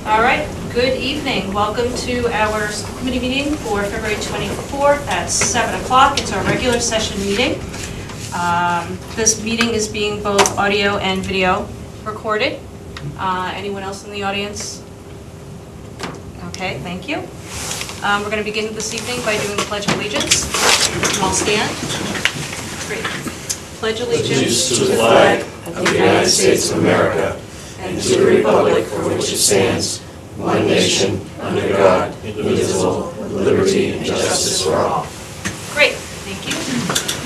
All right, good evening. Welcome to our school committee meeting for February 24th at 7 o'clock. It's our regular session meeting. This meeting is being both audio and video recorded. Anyone else in the audience? Okay, thank you. We're going to begin this evening by doing the Pledge of Allegiance. And I'll stand. Great. Pledge allegiance to the flag of the United States of America and to the republic for which it stands, one nation, under God, indivisible, with liberty and justice for all. Great, thank you.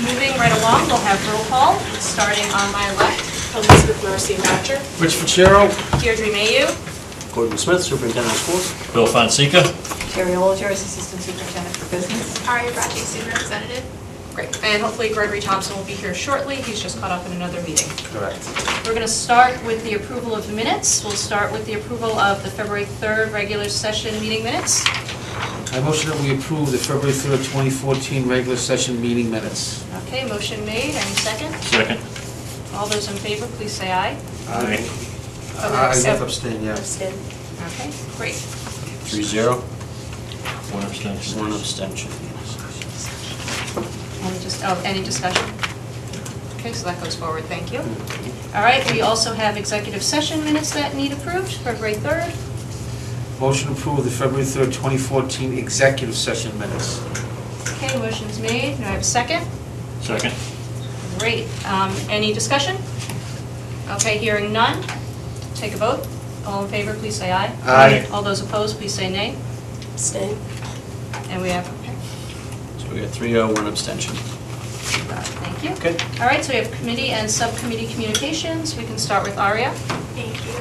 Moving right along, we'll have roll call, starting on my left. Elizabeth Marcy Thatcher. Rich Fitzgerald. Deirdre Mayu. Gordon Smith, Superintendent of Schools. Bill Fonseca. Terry Olger, Assistant Superintendent for Business. Aria Brachi, Student Representative. Great, and hopefully Gregory Thompson will be here shortly. He's just caught up in another meeting. Correct. We're going to start with the approval of the minutes. We'll start with the approval of the February 3rd regular session meeting minutes. I motion that we approve the February 3rd, 2014 regular session meeting minutes. Okay, motion made. Any second? Second. All those in favor, please say aye. Aye. I have abstain, yeah. Abstain. Okay, great. 3-0. One abstention. One abstention. Any discussion? Okay, so that goes forward, thank you. All right, we also have executive session minutes that need approved, February 3rd. Motion to approve the February 3rd, 2014 executive session minutes. Okay, motion's made. Do I have a second? Second. Great. Any discussion? Okay, hearing none. Take a vote. All in favor, please say aye. Aye. All those opposed, please say nay. Abstain. And we have, okay. So we got 3-0, one abstention. Thank you. Good. All right, so we have committee and subcommittee communications. We can start with Aria. Thank you.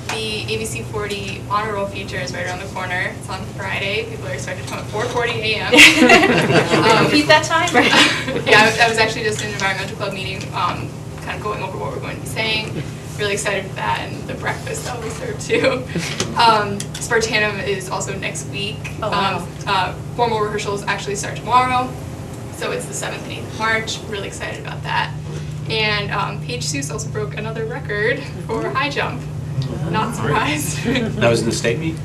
The ABC 40 honor roll feature is right around the corner. It's on Friday. People are expected to come at 4:40 a.m. Repeat that time? Yeah, I was actually just in an environmental club meeting, kind of going over what we're going to be saying. Really excited for that, and the breakfast that will be served too. Spartanum is also next week. Oh, wow. Formal rehearsals actually start tomorrow, so it's the 7th and 8th of March. Really excited about that. And Paige Seuss also broke another record for high jump. Not surprised. That was in the state meet?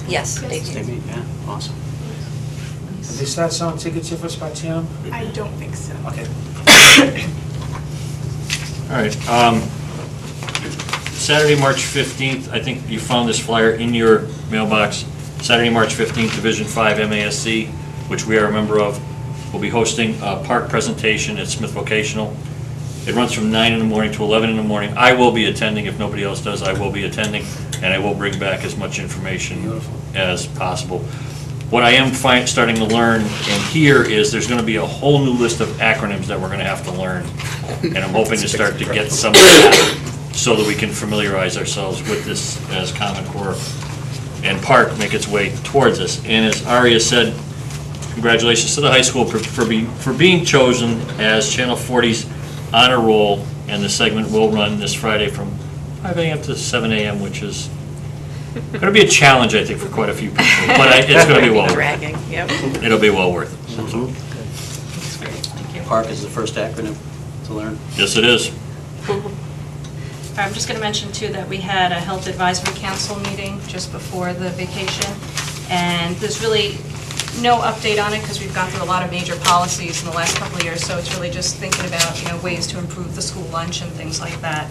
Yes. State meet, yeah, awesome. Have they started selling tickets here for Spartanum? I don't think so. Okay. All right. Saturday, March 15th, I think you found this flyer in your mailbox. Saturday, March 15th, Division 5 MASC, which we are a member of, will be hosting a park presentation at Smith Vocational. It runs from 9 in the morning to 11 in the morning. I will be attending. If nobody else does, I will be attending, and I will bring back as much information as possible. What I am starting to learn and hear is there's going to be a whole new list of acronyms that we're going to have to learn, and I'm hoping to start to get some of that so that we can familiarize ourselves with this as Common Core and Park make its way towards us. And as Aria said, congratulations to the high school for being chosen as Channel 40's honor roll, and the segment will run this Friday from 5 a.m. to 7 a.m., which is going to be a challenge, I think, for quite a few people, but it's going to be well worth it. Yep. It'll be well worth it. That's great, thank you. Park is the first acronym to learn. Yes, it is. I'm just going to mention, too, that we had a Health Advisory Council meeting just before the vacation, and there's really no update on it because we've gone through a lot of major policies in the last couple of years, so it's really just thinking about, ways to improve the school lunch and things like that.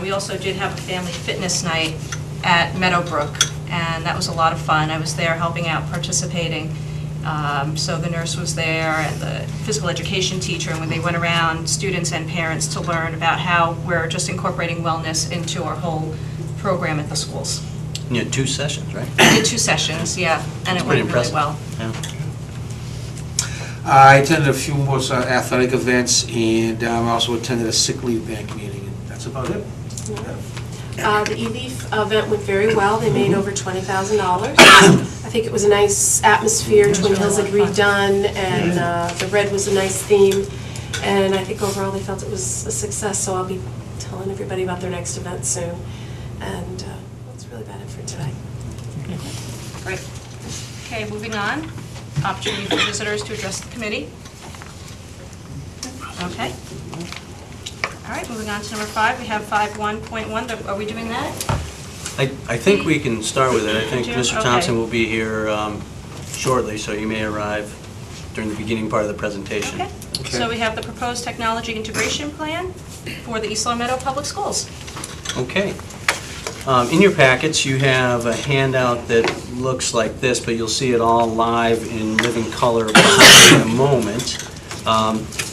We also did have a family fitness night at Meadowbrook, and that was a lot of fun. I was there helping out, participating. So the nurse was there and the physical education teacher, and when they went around, students and parents, to learn about how we're just incorporating wellness into our whole program at the schools. You had 2 sessions, right? We did 2 sessions, yeah, and it went really well. Yeah. I attended a few more athletic events, and I also attended a sick leave bank meeting, and that's about it. The ELEAF event went very well. They made over $20,000. I think it was a nice atmosphere. Twin Hills had redone, and the red was a nice theme. And I think overall they felt it was a success, so I'll be telling everybody about their next event soon. And that's really about it for today. Great. Okay, moving on. Opportunity for visitors to address the committee. Okay. All right, moving on to number 5. We have 5.1.1. Are we doing that? I think we can start with it. I think Jim? Mr. Okay. Thompson will be here shortly, so you may arrive during the beginning part of the presentation. Okay. So we have the proposed technology integration plan for the East Long Meadow Public Schools. Okay. In your packets, you have a handout that looks like this, but you'll see it all live in living color in a moment.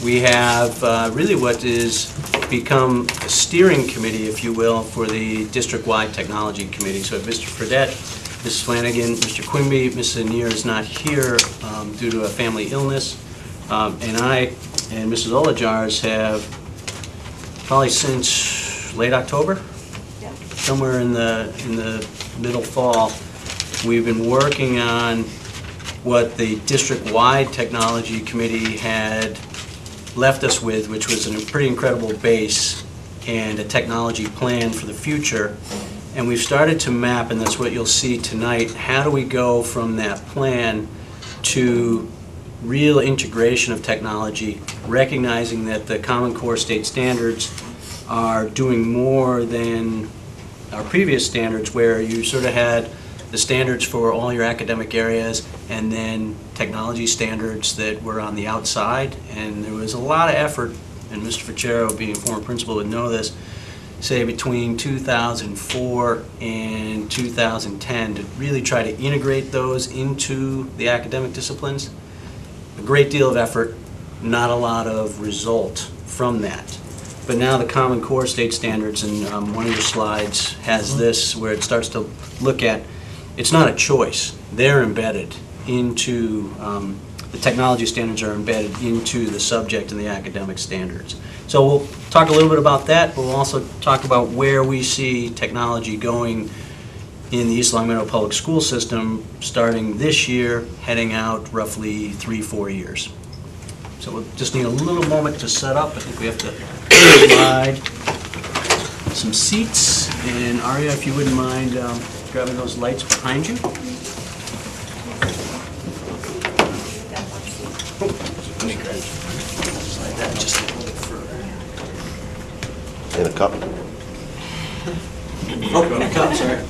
We have really what is become a steering committee, if you will, for the district-wide technology committee. So Mr. Fredette, Mrs. Flanagan, Mr. Quimby, Mrs. Anir is not here due to a family illness, and I and Mrs. Olajars have probably since late October, somewhere in the middle fall, we've been working on what the district-wide technology committee had left us with, which was a pretty incredible base and a technology plan for the future. And we've started to map, and that's what you'll see tonight, how do we go from that plan to real integration of technology, recognizing that the Common Core state standards are doing more than our previous standards, where you sort of had the standards for all your academic areas and then technology standards that were on the outside. And there was a lot of effort, and Mr. Ficero, being a former principal, would know this, say between 2004 and 2010 to really try to integrate those into the academic disciplines. A great deal of effort, not a lot of result from that. But now the Common Core state standards, and one of your slides has this where it starts to look at, it's not a choice, they're embedded into, the technology standards are embedded into the subject and the academic standards. So we'll talk a little bit about that, but we'll also talk about where we see technology going in the East Long Meadow Public School System starting this year, heading out roughly 3-4 years. So we'll just need a little moment to set up. I think we have to provide some seats. And Aria, if you wouldn't mind grabbing those lights behind you. Let me grab slide that just a little bit further. In a cup? Oh, in a cup, sorry.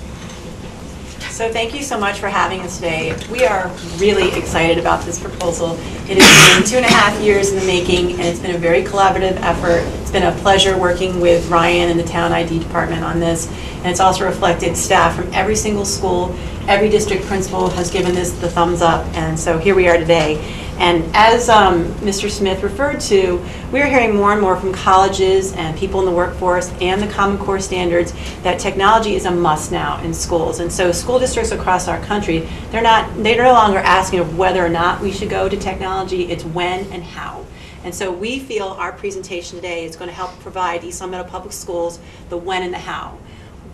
So thank you so much for having us today. We are really excited about this proposal. It has been 2.5 years in the making, and it's been a very collaborative effort. It's been a pleasure working with Ryan and the Town ID department on this, and it's also reflected staff from every single school. Every district principal has given this the thumbs up, and so here we are today. And as Mr. Smith referred to, we're hearing more and more from colleges and people in the workforce and the Common Core standards that technology is a must now in schools. And so school districts across our country, they're no longer asking of whether or not we should go to technology, it's when and how. And so we feel our presentation today is going to help provide East Long Meadow Public Schools the when and the how.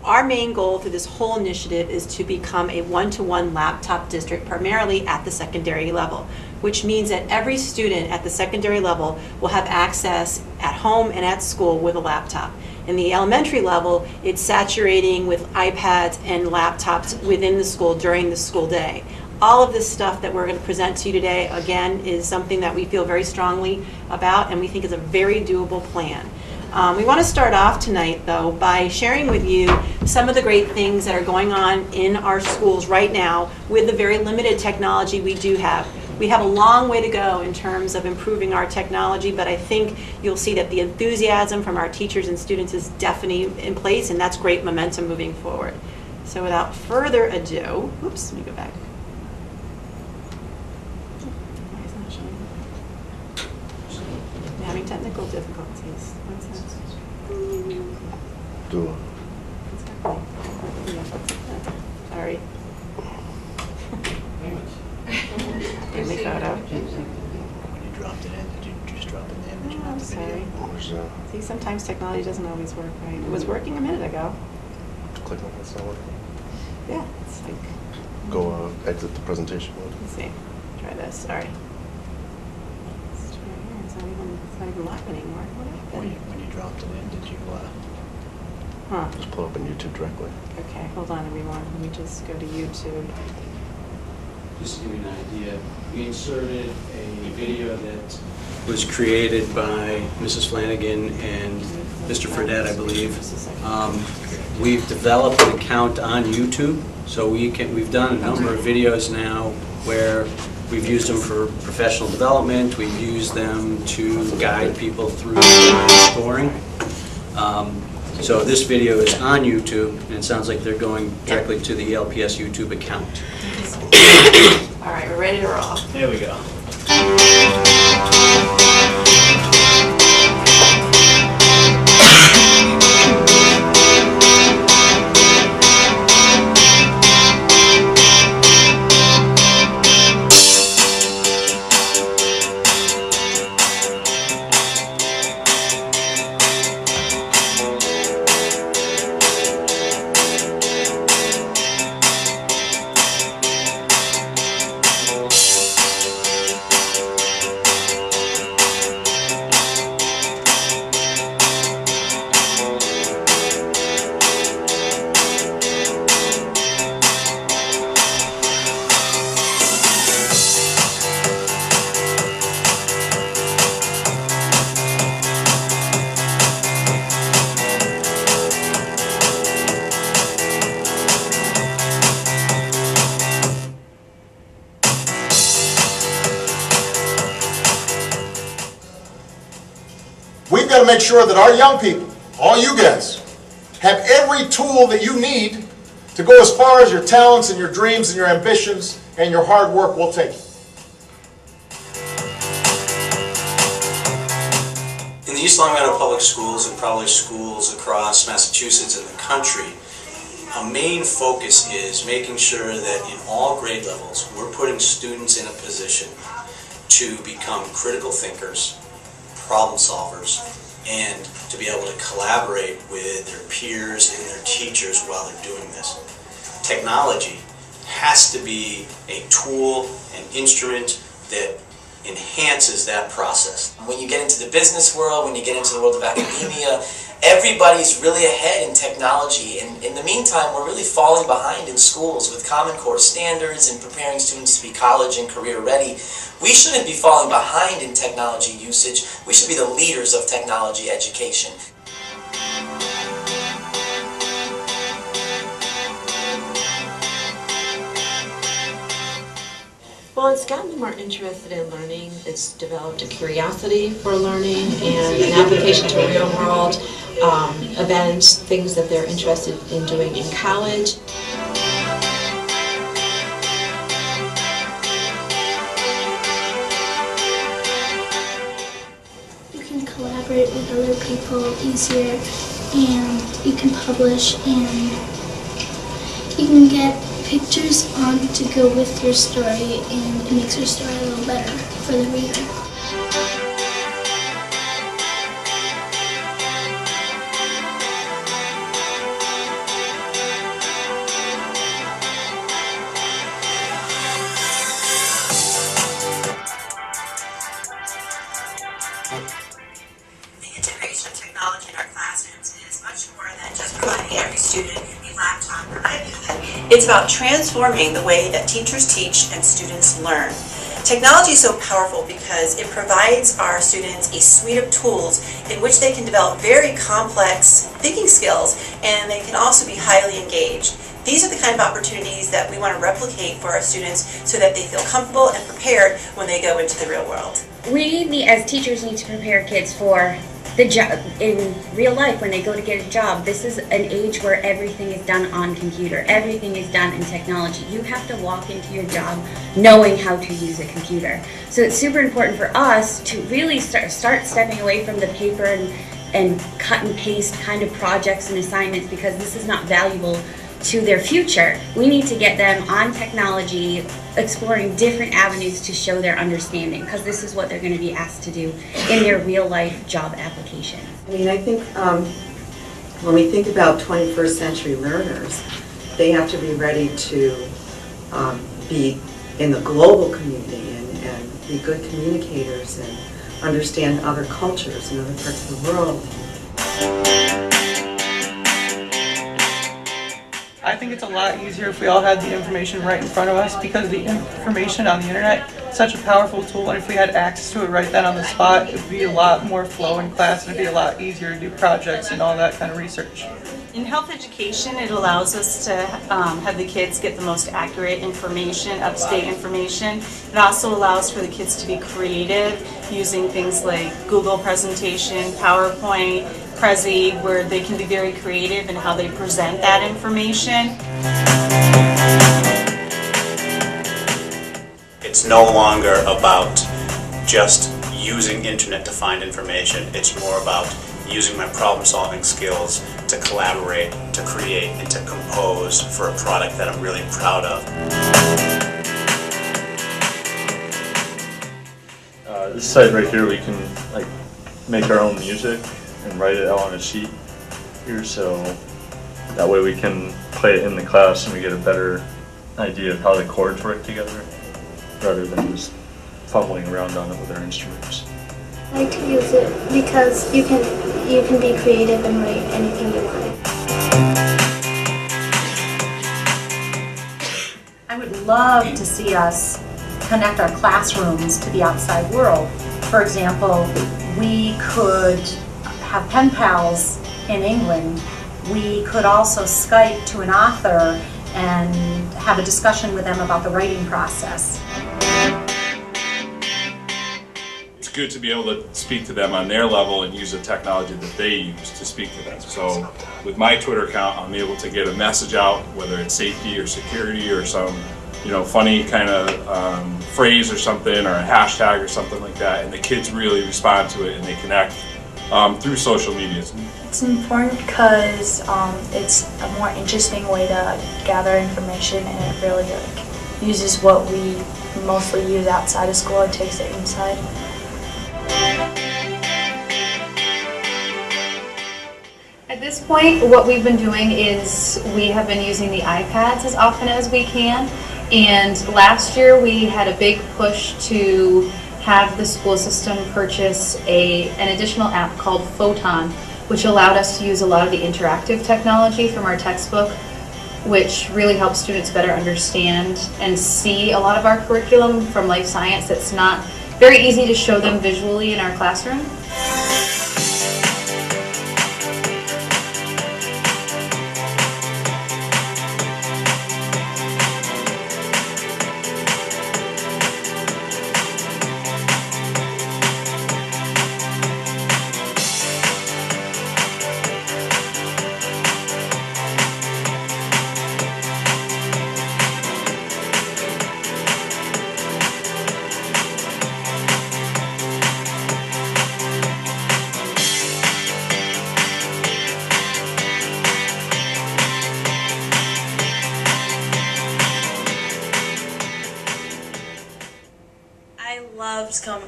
Our main goal through this whole initiative is to become a one-to-one laptop district, primarily at the secondary level, which means that every student at the secondary level will have access at home and at school with a laptop. In the elementary level, it's saturating with iPads and laptops within the school during the school day. All of this stuff that we're going to present to you today, again, is something that we feel very strongly about and we think is a very doable plan. We want to start off tonight, though, by sharing with you some of the great things that are going on in our schools right now with the very limited technology we do have. We have a long way to go in terms of improving our technology, but I think you'll see that the enthusiasm from our teachers and students is definitely in place, and that's great momentum moving forward. So without further ado, oops, let me go back. Why is it not showing? I'm having technical difficulties. One second. Do Sorry. Family photo. When you dropped it in, did you just drop it in the image and Oh, not I'm the sorry. video? See, sometimes technology doesn't always work right. It was working a minute ago. click on that's not working. Yeah, it's like, Go exit the presentation mode. let's see. Try this. Sorry. Let's try here. It's not even live anymore. What happened? When you dropped it in, did you, Huh. Just pull up on YouTube directly. Okay, hold on, everyone. Let me just go to YouTube. just to give you an idea, we inserted a video that was created by Mrs. Flanagan and Mr. Fredette, I believe. We've developed an account on YouTube, so we've done a number of videos now where we've used them for professional development, we've used them to guide people through scoring. So this video is on YouTube, and it sounds like they're going directly to the ELPS YouTube account. All right, we're ready to roll. There we go. We've got to make sure that our young people, all you guys, have every tool that you need to go as far as your talents and your dreams and your ambitions and your hard work will take you. In the East Long Meadow Public Schools and probably schools across Massachusetts and the country, a main focus is making sure that in all grade levels we're putting students in a position to become critical thinkers, problem solvers, and to be able to collaborate with their peers and their teachers while they're doing this. Technology has to be a tool, an instrument that enhances that process. When you get into the business world, when you get into the world of academia, everybody's really ahead in technology, and in the meantime we're really falling behind in schools with Common Core standards and preparing students to be college and career ready. We shouldn't be falling behind in technology usage. We should be the leaders of technology education. Well, it's gotten more interested in learning. It's developed a curiosity for learning and an application to real world events, things that they're interested in doing in college. You can collaborate with other people easier, and you can publish, and you can get pictures on to go with your story, and it makes your story a little better for the reader. The integration of technology in our classrooms is much more than just providing every student a laptop or iPad. It's about transforming the way that teachers teach and students learn. Technology is so powerful because it provides our students a suite of tools in which they can develop very complex thinking skills, and they can also be highly engaged. These are the kind of opportunities that we want to replicate for our students so that they feel comfortable and prepared when they go into the real world. We, as teachers, need to prepare kids for the job in real life when they go to get a job. This is an age where everything is done on computer. Everything is done in technology. You have to walk into your job knowing how to use a computer. So it's super important for us to really start stepping away from the paper and cut and paste kind of projects and assignments, because this is not valuable to their future. We need to get them on technology, exploring different avenues to show their understanding, because this is what they're going to be asked to do in their real life job application. I mean, I think when we think about 21st century learners, they have to be ready to be in the global community and be good communicators and understand other cultures and other parts of the world. I think it's a lot easier if we all had the information right in front of us, because the information on the internet is such a powerful tool, and if we had access to it right then on the spot, it would be a lot more flow in class, and it would be a lot easier to do projects and all that kind of research. In health education, it allows us to have the kids get the most accurate information, up-to-date information. It also allows for the kids to be creative using things like Google presentation, PowerPoint, Prezi, where they can be very creative in how they present that information. It's no longer about just using internet to find information. It's more about using my problem-solving skills to collaborate, to create, and to compose for a product that I'm really proud of. This site right here, we can make our own music and write it out on a sheet here, so that way we can play it in the class and we get a better idea of how the chords work together, rather than just fumbling around on it with our instruments. I like to use it because you can be creative and write anything you want. I would love to see us connect our classrooms to the outside world. For example, we could have pen pals in England. We could also Skype to an author and have a discussion with them about the writing process. It's good to be able to speak to them on their level and use the technology that they use to speak to them. So with my Twitter account, I'm able to get a message out, whether it's safety or security or some funny kind of phrase or something, or a hashtag or something like that, and the kids really respond to it and they connect through social media. It's important because it's a more interesting way to gather information, and it really uses what we mostly use outside of school. It takes it inside. At this point, what we've been doing is we have been using the iPads as often as we can, and last year we had a big push to have the school system purchase an additional app called Photon, which allowed us to use a lot of the interactive technology from our textbook, which really helps students better understand and see a lot of our curriculum from life science that's not very easy to show them visually in our classroom.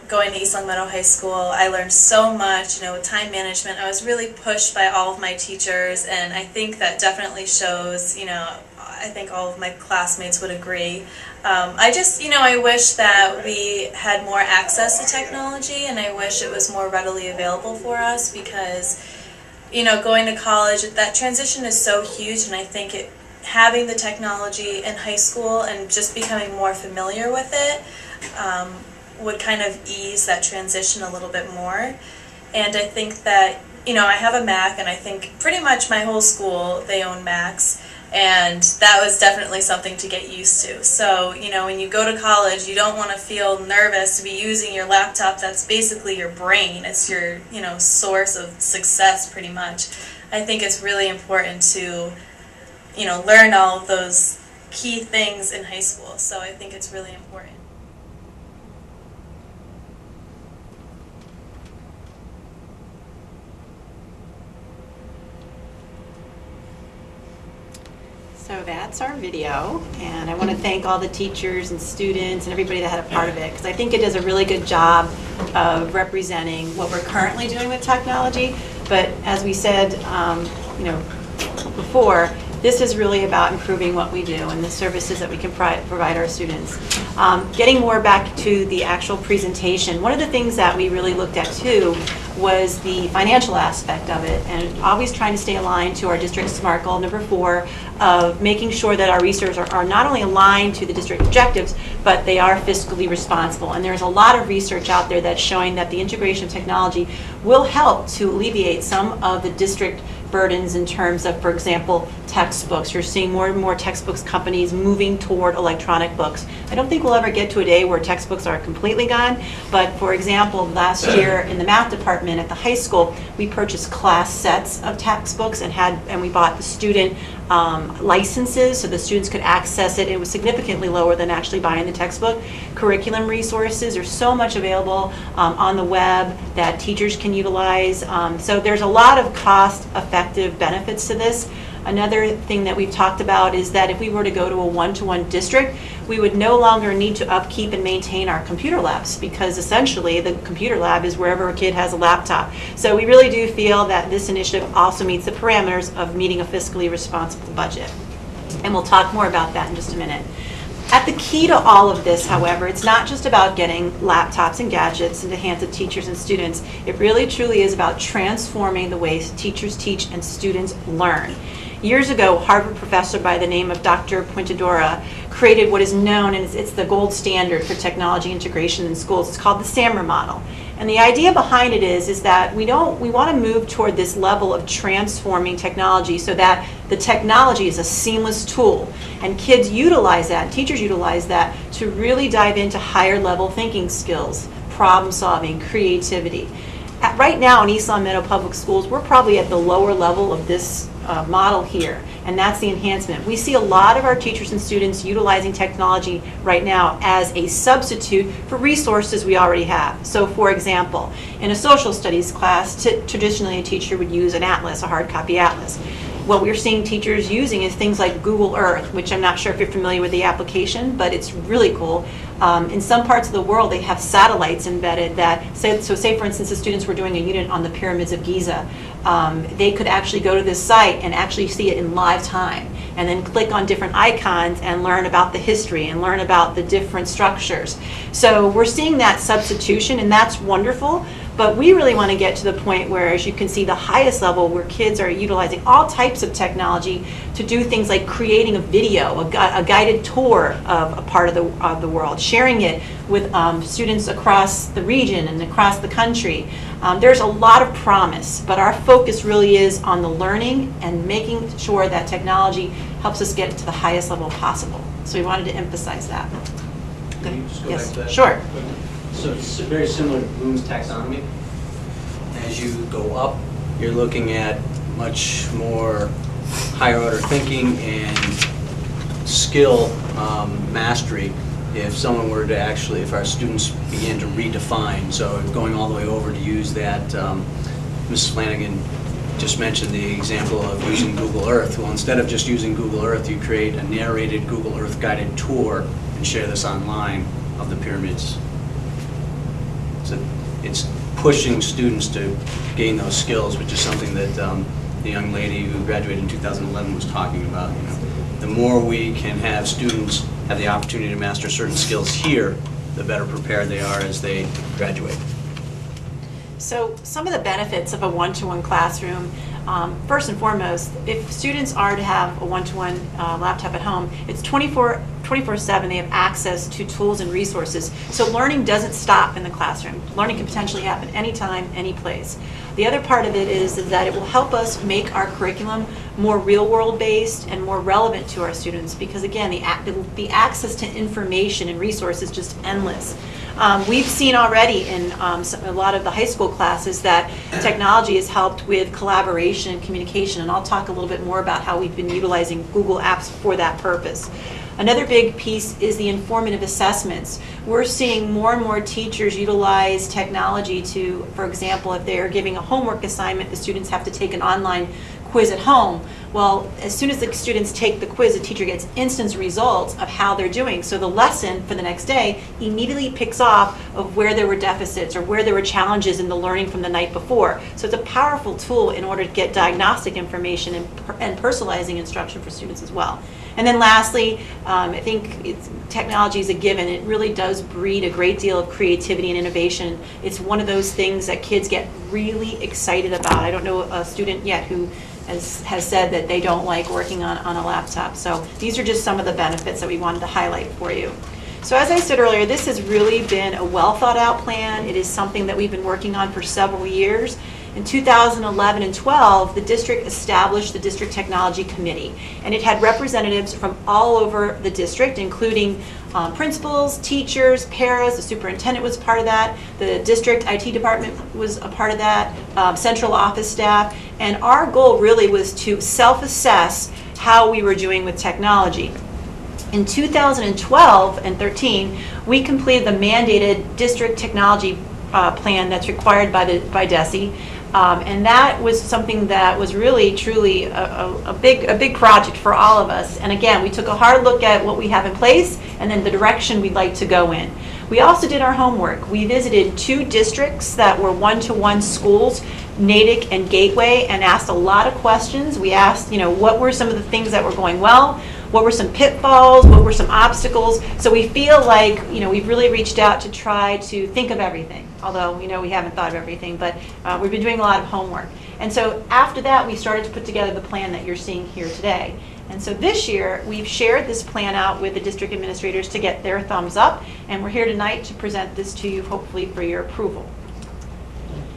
Going to East Long Meadow High School. I learned so much, with time management. I was really pushed by all of my teachers, and I think that definitely shows, I think all of my classmates would agree. I wish that we had more access to technology, and I wish it was more readily available for us because, going to college, that transition is so huge, and I think having the technology in high school and just becoming more familiar with it would kind of ease that transition a little bit more. And I think that, I have a Mac, and I think pretty much my whole school, they own Macs, and that was definitely something to get used to. So, when you go to college, you don't want to feel nervous to be using your laptop. That's basically your brain. It's your, source of success pretty much. I think it's really important to, learn all of those key things in high school. So I think it's really important. So that's our video, and I want to thank all the teachers and students and everybody that had a part of it, because I think it does a really good job of representing what we're currently doing with technology. But as we said, before, this is really about improving what we do and the services that we can provide our students. Getting more back to the actual presentation, one of the things that we really looked at too was the financial aspect of it, and always trying to stay aligned to our district SMART goal number 4 of making sure that our resources are not only aligned to the district objectives, but they are fiscally responsible. And there's a lot of research out there that's showing that the integration of technology will help to alleviate some of the district burdens in terms of, for example, textbooks. You're seeing more and more textbooks companies moving toward electronic books. I don't think we'll ever get to a day where textbooks are completely gone, but for example, last year in the math department at the high school, we purchased class sets of textbooks and we bought the student licenses so the students could access it. It was significantly lower than actually buying the textbook. Curriculum resources, there's so much available on the web that teachers can utilize. So there's a lot of cost-effective benefits to this. Another thing that we've talked about is that if we were to go to a one-to-one district, we would no longer need to upkeep and maintain our computer labs, because essentially the computer lab is wherever a kid has a laptop. So we really do feel that this initiative also meets the parameters of meeting a fiscally responsible budget. And we'll talk more about that in just a minute. At the key to all of this, however, it's not just about getting laptops and gadgets into the hands of teachers and students. It really truly is about transforming the ways teachers teach and students learn. Years ago, a Harvard professor by the name of Dr. Puentedora created what is known, and it's the gold standard for technology integration in schools. It's called the SAMR Model. And the idea behind it is that we want to move toward this level of transforming technology so that the technology is a seamless tool. And kids utilize that, teachers utilize that to really dive into higher level thinking skills, problem solving, creativity. Right now in East Long Meadow Public Schools, we're probably at the lower level of this model here, and that's the enhancement. We see a lot of our teachers and students utilizing technology right now as a substitute for resources we already have. So for example, in a social studies class, traditionally a teacher would use an atlas, a hard copy atlas. What we're seeing teachers using is things like Google Earth, which I'm not sure if you're familiar with the application, but it's really cool. In some parts of the world, they have satellites embedded that, say for instance, the students were doing a unit on the pyramids of Giza. They could actually go to this site and actually see it in live time, and then click on different icons and learn about the history and learn about the different structures. So we're seeing that substitution, and that's wonderful. But we really want to get to the point where, as you can see, the highest level where kids are utilizing all types of technology to do things like creating a video, a guided tour of a part of the world, sharing it with students across the region and across the country. There's a lot of promise, but our focus really is on the learning and making sure that technology helps us get to the highest level possible. So we wanted to emphasize that. Can you just go Yes, back to that? sure. So it's very similar to Bloom's taxonomy. As you go up, you're looking at much more higher order thinking and skill mastery. If someone were to actually, if our students began to redefine, so going all the way over to use that, Mrs. Flanagan just mentioned the example of using Google Earth. Well, instead of just using Google Earth, you create a narrated Google Earth guided tour and share this online of the pyramids. It's pushing students to gain those skills, which is something that the young lady who graduated in 2011 was talking about. You know, the more we can have students have the opportunity to master certain skills here, the better prepared they are as they graduate. So some of the benefits of a one-to-one classroom, first and foremost, if students are to have a one-to-one laptop at home, it's 24/7. They have access to tools and resources. So learning doesn't stop in the classroom. Learning can potentially happen anytime, any place. The other part of it is that it will help us make our curriculum more real-world based and more relevant to our students, because again, the access to information and resources is just endless. We've seen already in a lot of the high school classes that technology has helped with collaboration and communication, and I'll talk a little bit more about how we've been utilizing Google Apps for that purpose. Another big piece is the informative assessments. We're seeing more and more teachers utilize technology to, for example, if they're giving a homework assignment, the students have to take an online quiz at home. Well, as soon as the students take the quiz, the teacher gets instant results of how they're doing. So the lesson for the next day immediately picks off of where there were deficits or where there were challenges in the learning from the night before. So it's a powerful tool in order to get diagnostic information and personalizing instruction for students as well. And then lastly, I think technology is a given. It really does breed a great deal of creativity and innovation. It's one of those things that kids get really excited about. I don't know a student yet who has said that they don't like working on a laptop. So these are just some of the benefits that we wanted to highlight for you. So as I said earlier, this has really been a well thought out plan. It is something that we've been working on for several years. In 2011 and 12, the district established the District Technology Committee, and it had representatives from all over the district, including principals, teachers, paras. The superintendent was part of that. The district IT department was a part of that, central office staff, and our goal really was to self-assess how we were doing with technology. In 2012 and 13, we completed the mandated district technology plan that's required by DESE, and that was something that was really, truly a big project for all of us. And again, we took a hard look at what we have in place and then the direction we'd like to go in. We also did our homework. We visited 2 districts that were one-to-one schools, Natick and Gateway, and asked a lot of questions. We asked, what were some of the things that were going well? What were some pitfalls? What were some obstacles? So we feel like, we've really reached out to try to think of everything, although, we haven't thought of everything, but we've been doing a lot of homework. And so after that, we started to put together the plan that you're seeing here today. And so this year, we've shared this plan out with the district administrators to get their thumbs up, and we're here tonight to present this to you, hopefully for your approval.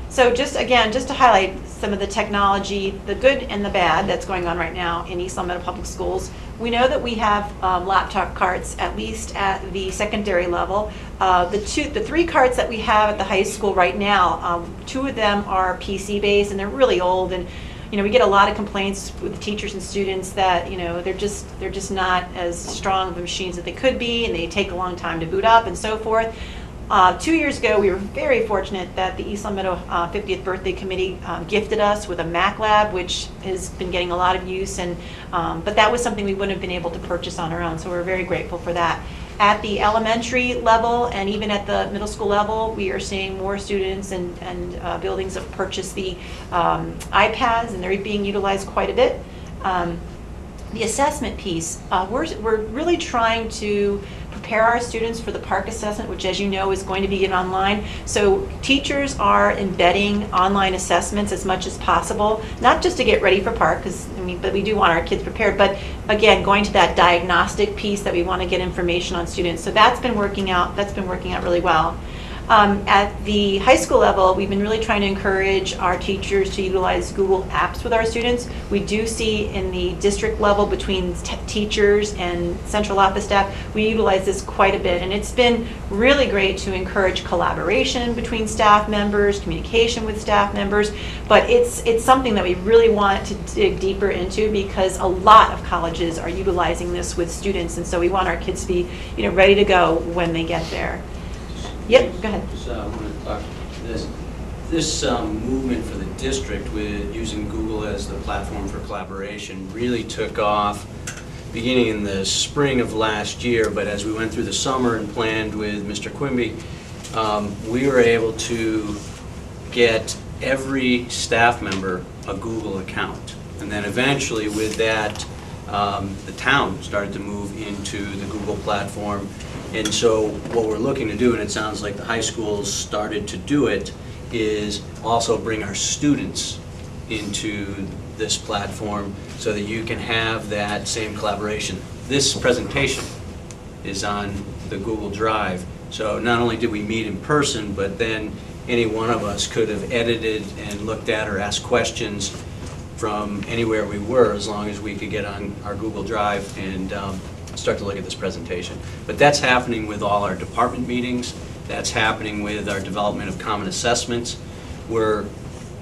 So just to highlight some of the technology, the good and the bad that's going on right now in East Long Meadow Public Schools. We know that we have laptop carts, at least at the secondary level. The 3 carts that we have at the high school right now, 2 of them are PC based, and they're really old, and we get a lot of complaints with the teachers and students that they're just not as strong of machines that they could be, and they take a long time to boot up and so forth. 2 years ago, we were very fortunate that the East Long Meadow 50th Birthday Committee gifted us with a Mac Lab, which has been getting a lot of use, and but that was something we wouldn't have been able to purchase on our own, so we're very grateful for that. At the elementary level and even at the middle school level, we are seeing more students and buildings have purchased the iPads, and they're being utilized quite a bit. The assessment piece, we're really trying to prepare our students for the PARCC assessment, which, as you know, is going to be online. So teachers are embedding online assessments as much as possible, not just to get ready for PARCC, but we do want our kids prepared, but again, going to that diagnostic piece that we want to get information on students. So that's been working out really well. At the high school level, we've been really trying to encourage our teachers to utilize Google Apps with our students. We do see in the district level between teachers and central office staff, we utilize this quite a bit, and it's been really great to encourage collaboration between staff members, communication with staff members, but it's something that we really want to dig deeper into because a lot of colleges are utilizing this with students, and so we want our kids to be ready to go when they get there. Yep, go ahead. I want to talk this movement for the district with using Google as the platform for collaboration really took off beginning in the spring of last year, but as we went through the summer and planned with Mr. Quimby, we were able to get every staff member a Google account. And then eventually with that, the town started to move into the Google platform. And so what we're looking to do, and it sounds like the high schools started to do it, is also bring our students into this platform so that you can have that same collaboration. This presentation is on the Google Drive. So not only did we meet in person, but then any one of us could have edited and looked at or asked questions from anywhere we were, as long as we could get on our Google Drive and start to look at this presentation. But that's happening with all our department meetings. That's happening with our development of common assessments. We're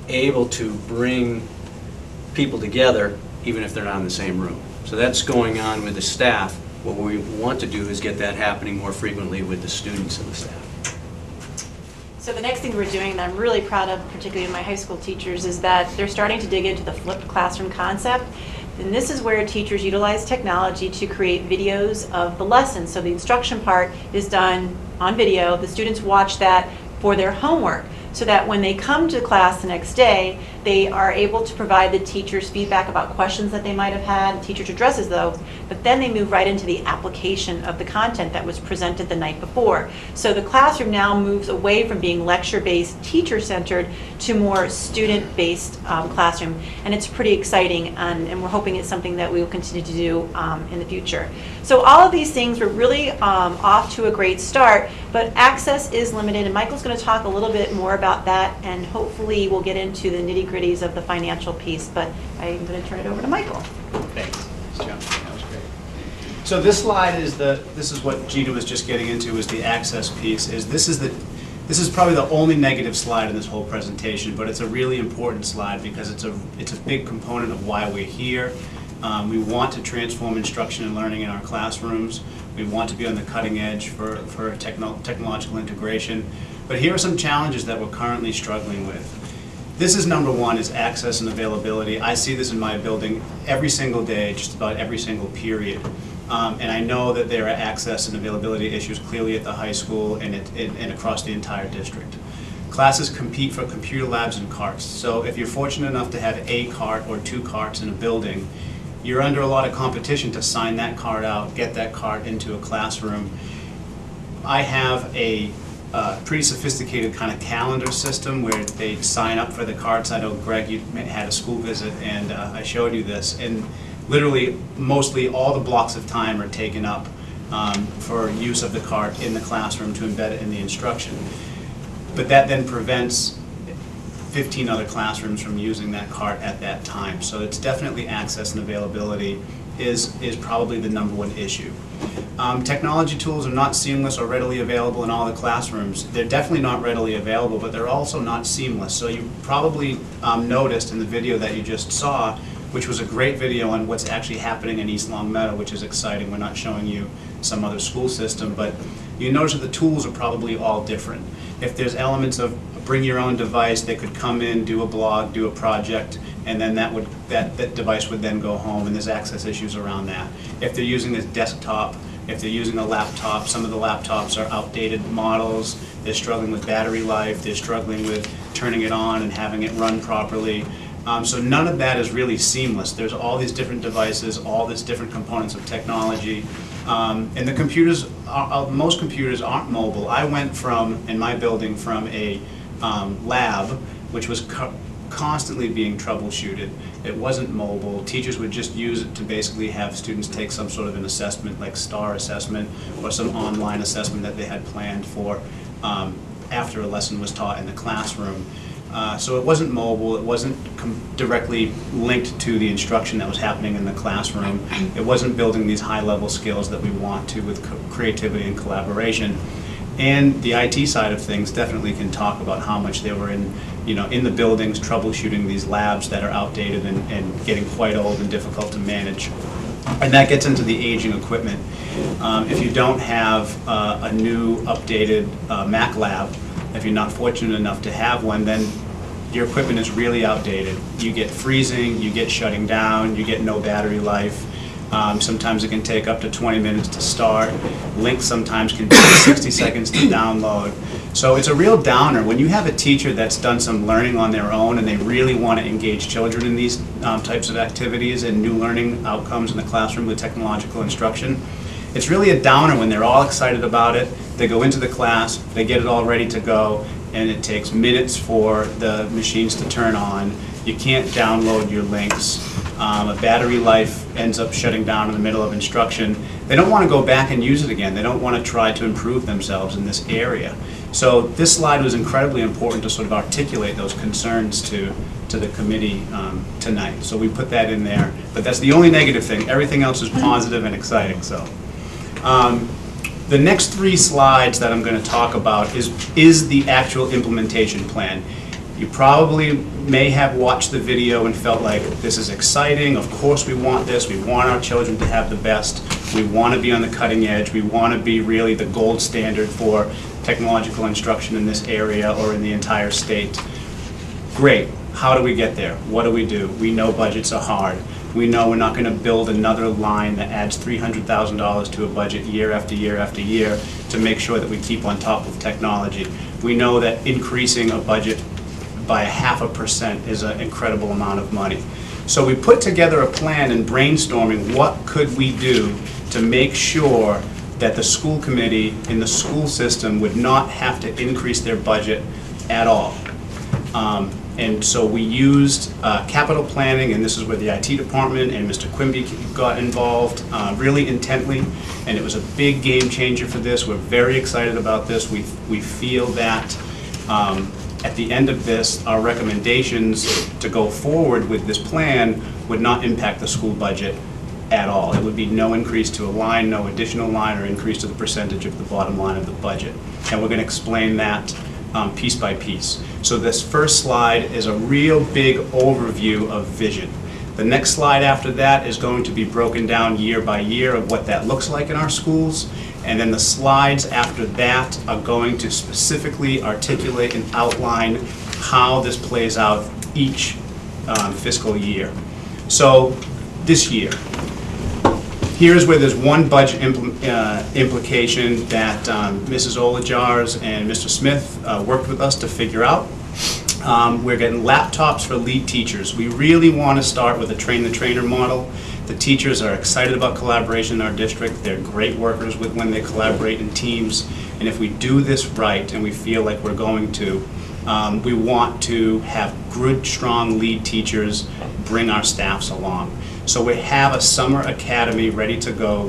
able to bring people together even if they're not in the same room. So that's going on with the staff. What we want to do is get that happening more frequently with the students and the staff. So the next thing we're doing that I'm really proud of, particularly my high school teachers, is that they're starting to dig into the flipped classroom concept. And this is where teachers utilize technology to create videos of the lessons. So the instruction part is done on video. The students watch that for their homework, so that when they come to class the next day, they are able to provide the teachers feedback about questions that they might have had. The teacher addresses those, but then they move right into the application of the content that was presented the night before. So the classroom now moves away from being lecture-based, teacher-centered, to more student-based classroom. And it's pretty exciting, and we're hoping it's something that we will continue to do in the future. So all of these things were really off to a great start, but access is limited, and Michael's going to talk a little bit more about that, and hopefully we'll get into the nitty-gritties of the financial piece, but I'm going to turn it over to Michael. Thanks, John. That was great. So this slide is this is what Gina was just getting into, is the access piece. This is probably the only negative slide in this whole presentation, but it's a really important slide because it's a big component of why we're here. We want to transform instruction and learning in our classrooms. We want to be on the cutting edge for technological integration. But here are some challenges that we're currently struggling with. This is number one, is access and availability. I see this in my building every single day, just about every single period. And I know that there are access and availability issues clearly at the high school and across the entire district. Classes compete for computer labs and carts. So if you're fortunate enough to have a cart or 2 carts in a building, you're under a lot of competition to sign that cart out, get that cart into a classroom. I have a pretty sophisticated kind of calendar system where they sign up for the carts. I know, Greg, you had a school visit and I showed you this. And literally, mostly all the blocks of time are taken up for use of the cart in the classroom to embed it in the instruction. But that then prevents 15 other classrooms from using that cart at that time. So it's definitely access and availability is probably the number one issue. Technology tools are not seamless or readily available in all the classrooms. They're definitely not readily available, but they're also not seamless. So you probably noticed in the video that you just saw, which was a great video on what's actually happening in East Longmeadow, which is exciting. We're not showing you some other school system, but you notice that the tools are probably all different. If there's elements of bring your own device, they could come in, do a blog, do a project, and then that device would then go home, and there's access issues around that. If they're using this desktop, if they're using a laptop, some of the laptops are outdated models, they're struggling with battery life, they're struggling with turning it on and having it run properly. So none of that is really seamless. There's all these different devices, all these different components of technology. And the computers, most computers aren't mobile. I went from, in my building, from a lab, which was constantly being troubleshooted. It wasn't mobile. Teachers would just use it to basically have students take some sort of an assessment, like STAR assessment, or some online assessment that they had planned for after a lesson was taught in the classroom. So it wasn't mobile, it wasn't directly linked to the instruction that was happening in the classroom. It wasn't building these high-level skills that we want to with creativity and collaboration. And the IT side of things definitely can talk about how much they were in the buildings troubleshooting these labs that are outdated and getting quite old and difficult to manage. And that gets into the aging equipment. If you don't have a new updated Mac lab, if you're not fortunate enough to have one, then your equipment is really outdated. You get freezing, you get shutting down, you get no battery life. Sometimes it can take up to 20 minutes to start. Links sometimes can take 60 seconds to download. So it's a real downer. When you have a teacher that's done some learning on their own and they really want to engage children in these types of activities and new learning outcomes in the classroom with technological instruction, it's really a downer when they're all excited about it. They go into the class, they get it all ready to go, and it takes minutes for the machines to turn on. You can't download your links. A battery life ends up shutting down in the middle of instruction. They don't want to go back and use it again. They don't want to try to improve themselves in this area. So this slide was incredibly important to sort of articulate those concerns to the committee tonight. So we put that in there. But that's the only negative thing. Everything else is positive and exciting. So. The next 3 slides that I'm going to talk about is the actual implementation plan. You probably may have watched the video and felt like this is exciting, of course we want this, we want our children to have the best, we want to be on the cutting edge, we want to be really the gold standard for technological instruction in this area or in the entire state. Great, how do we get there? What do? We know budgets are hard. We know we're not going to build another line that adds $300,000 to a budget year after year after year to make sure that we keep on top of technology. We know that increasing a budget by 0.5% is an incredible amount of money. So we put together a plan and brainstorming what could we do to make sure that the school committee in the school system would not have to increase their budget at all. And so we used capital planning, and this is where the IT department and Mr. Quimby got involved really intently, and it was a big game changer for this. We're very excited about this. We feel that At the end of this, our recommendations to go forward with this plan would not impact the school budget at all. It would be no increase to a line, no additional line, or increase to the percentage of the bottom line of the budget. And we're going to explain that piece by piece. So this first slide is a real big overview of vision. The next slide after that is going to be broken down year by year of what that looks like in our schools. And then the slides after that are going to specifically articulate and outline how this plays out each fiscal year. So this year, here's where there's one budget implication that Mrs. Olajars and Mr. Smith worked with us to figure out. We're getting laptops for lead teachers. We really want to start with a train-the-trainer model. The teachers are excited about collaboration in our district. They're great workers when they collaborate in teams. And if we do this right, and we feel like we're going to, we want to have good, strong lead teachers bring our staffs along. So we have a summer academy ready to go.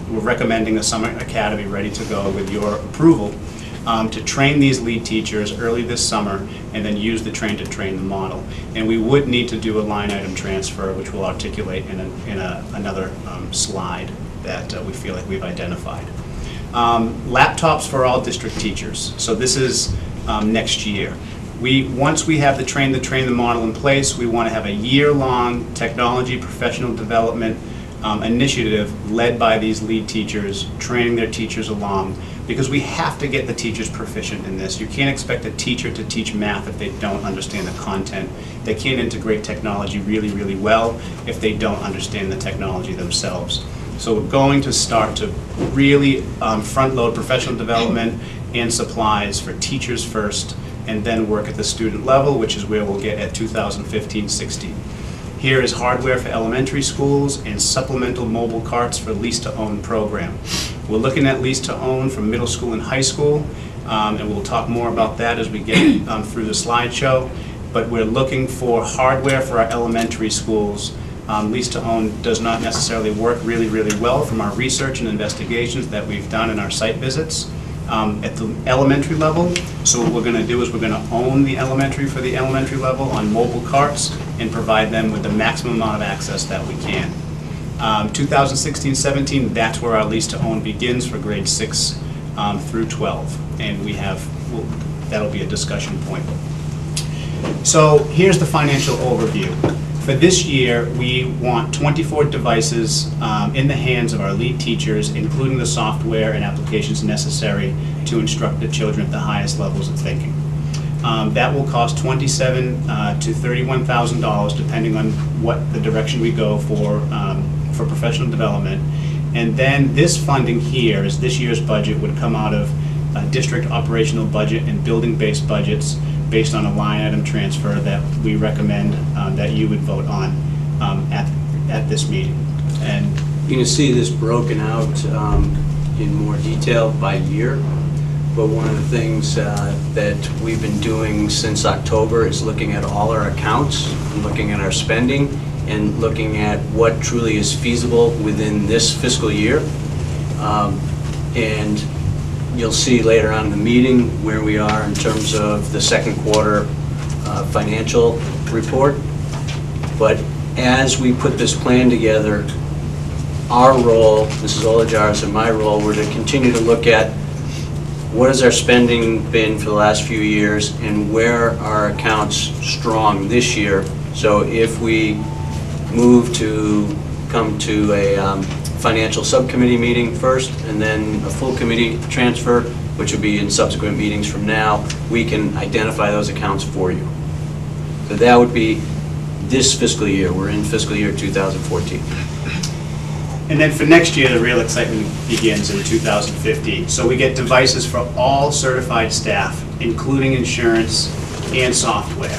We're recommending a summer academy ready to go with your approval to train these lead teachers early this summer and then use the train-to-train model. And we would need to do a line item transfer, which we'll articulate in another slide that we feel like we've identified. Laptops for all district teachers. So this is next year. Once we have the train-the-train model in place, we want to have a year-long technology professional development initiative led by these lead teachers, training their teachers along, because we have to get the teachers proficient in this. You can't expect a teacher to teach math if they don't understand the content. They can't integrate technology really, really well if they don't understand the technology themselves. So we're going to start to really front-load professional development and supplies for teachers first, and then work at the student level, which is where we'll get at 2015-16. Here is hardware for elementary schools and supplemental mobile carts for lease-to-own program. We're looking at lease-to-own from middle school and high school, and we'll talk more about that as we get through the slideshow. But we're looking for hardware for our elementary schools. Lease-to-own does not necessarily work really, really well from our research and investigations that we've done in our site visits. At the elementary level, so what we're going to do is we're going to own the elementary for the elementary level on mobile carts and provide them with the maximum amount of access that we can. 2016-17, that's where our lease to own begins for grade 6 through 12, and that'll be a discussion point. So here's the financial overview. For this year, we want 24 devices in the hands of our lead teachers, including the software and applications necessary to instruct the children at the highest levels of thinking. That will cost $27,000 to $31,000, depending on what the direction we go for professional development. And then this funding here, is this year's budget, would come out of district operational budget and building-based budgets, based on a line item transfer that we recommend that you would vote on at this meeting. And you can see this broken out in more detail by year, but one of the things that we've been doing since October is looking at all our accounts, looking at our spending, and looking at what truly is feasible within this fiscal year. And you'll see later on in the meeting where we are in terms of the second quarter financial report. But as we put this plan together, our role, Mrs. Olajars and my role, were to continue to look at what has our spending been for the last few years and where are accounts strong this year. So if we move to come to a financial subcommittee meeting first and then a full committee transfer, which would be in subsequent meetings from now, we can identify those accounts for you. So that would be this fiscal year. We're in fiscal year 2014. And then for next year, the real excitement begins in 2015. So we get devices for all certified staff, including insurance and software.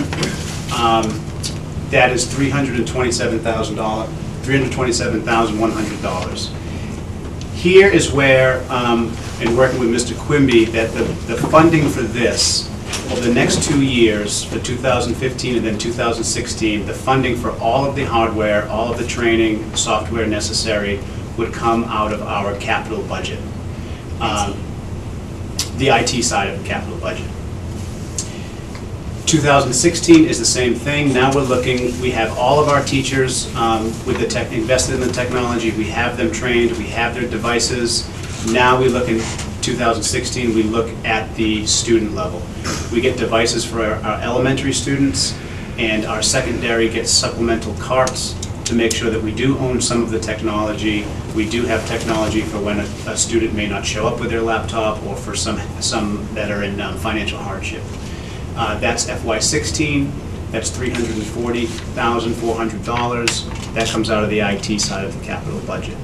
That is $327,100. Here is where, in working with Mr. Quimby, that the funding for this, over the next 2 years, for 2015 and then 2016, the funding for all of the hardware, all of the training, software necessary would come out of our capital budget. The IT side of the capital budget. 2016 is the same thing. Now we're looking, we have all of our teachers with the tech, invested in the technology. We have them trained, we have their devices. Now we look in 2016, we look at the student level. We get devices for our elementary students, and our secondary gets supplemental carts to make sure that we do own some of the technology. We do have technology for when a student may not show up with their laptop, or for some that are in financial hardship. That's FY16, that's $340,400. That comes out of the IT side of the capital budget.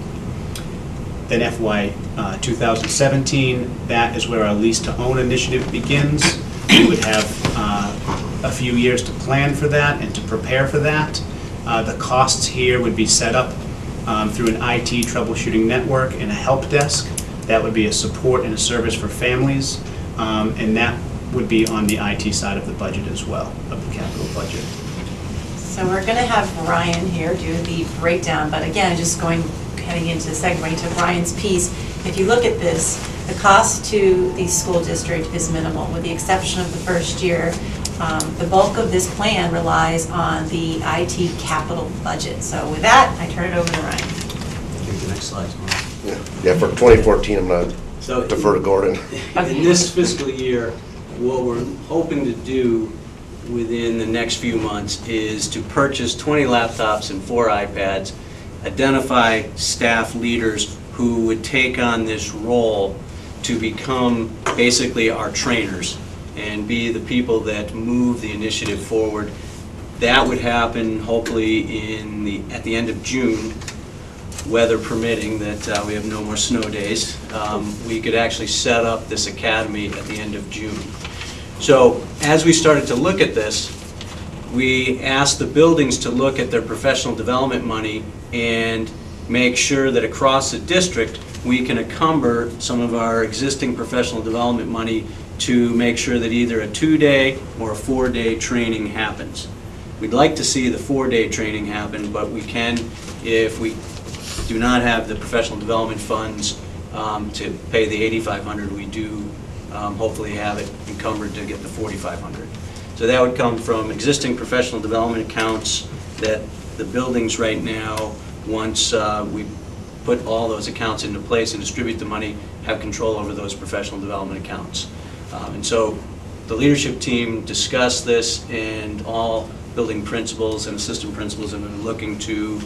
Then FY 2017, that is where our lease to own initiative begins. We would have a few years to plan for that and to prepare for that. The costs here would be set up through an IT troubleshooting network and a help desk. That would be a support and a service for families, and that would be on the IT side of the budget as well, of the capital budget. So we're going to have Ryan here do the breakdown, but again, just heading into segueing to Ryan's piece, if you look at this, the cost to the school district is minimal, with the exception of the first year. The bulk of this plan relies on the IT capital budget. So with that, I turn it over to Ryan. Give me the next slide. Yeah, for 2014, I'm going to defer to Gordon. In this fiscal year, what we're hoping to do within the next few months is to purchase 20 laptops and 4 iPads, identify staff leaders who would take on this role to become basically our trainers and be the people that move the initiative forward. That would happen hopefully at the end of June, weather permitting, that we have no more snow days. We could actually set up this academy at the end of June. So as we started to look at this, we asked the buildings to look at their professional development money and make sure that across the district we can encumber some of our existing professional development money to make sure that either a 2-day or a 4-day training happens. We'd like to see the 4-day training happen, but we can, if we do not have the professional development funds to pay the $8,500, we do hopefully have it encumbered to get the $4,500. So that would come from existing professional development accounts that the buildings right now, once we put all those accounts into place and distribute the money, have control over those professional development accounts. And so the leadership team discussed this, and all building principals and assistant principals have been looking to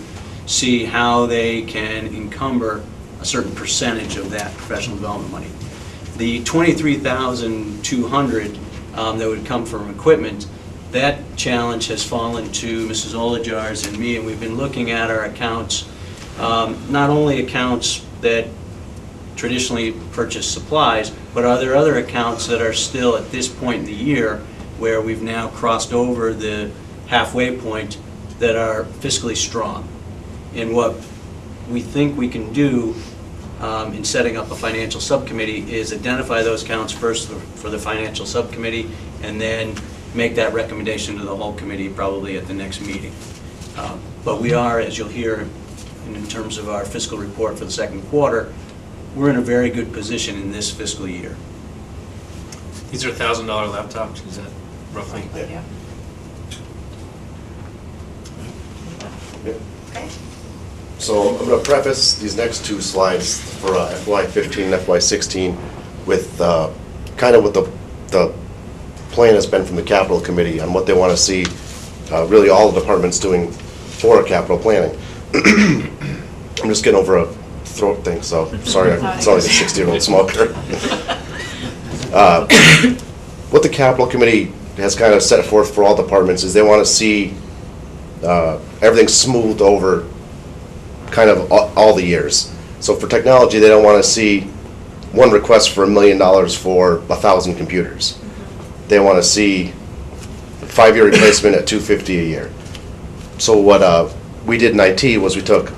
see how they can encumber a certain percentage of that professional development money. The $23,200 that would come from equipment, that challenge has fallen to Mrs. Olajar's and me, and we've been looking at our accounts, not only accounts that traditionally purchase supplies, but are there other accounts that are still at this point in the year where we've now crossed over the halfway point that are fiscally strong. And what we think we can do in setting up a financial subcommittee is identify those accounts first for the financial subcommittee, and then make that recommendation to the whole committee probably at the next meeting. But we are, as you'll hear in terms of our fiscal report for the second quarter, we're in a very good position in this fiscal year. These are $1,000 laptops, is that roughly? Yeah. Okay. So I'm going to preface these next two slides for FY15 and FY16 with kind of what the plan has been from the capital committee on what they want to see really all the departments doing for capital planning. I'm just getting over a throat thing, so sorry, I sound like a 60-year-old smoker. What the capital committee has kind of set forth for all departments is they want to see everything smoothed over kind of all the years. So for technology, they don't want to see one request for $1 million for 1,000 computers. They want to see 5-year replacement at $250 a year. So what we did in IT was we took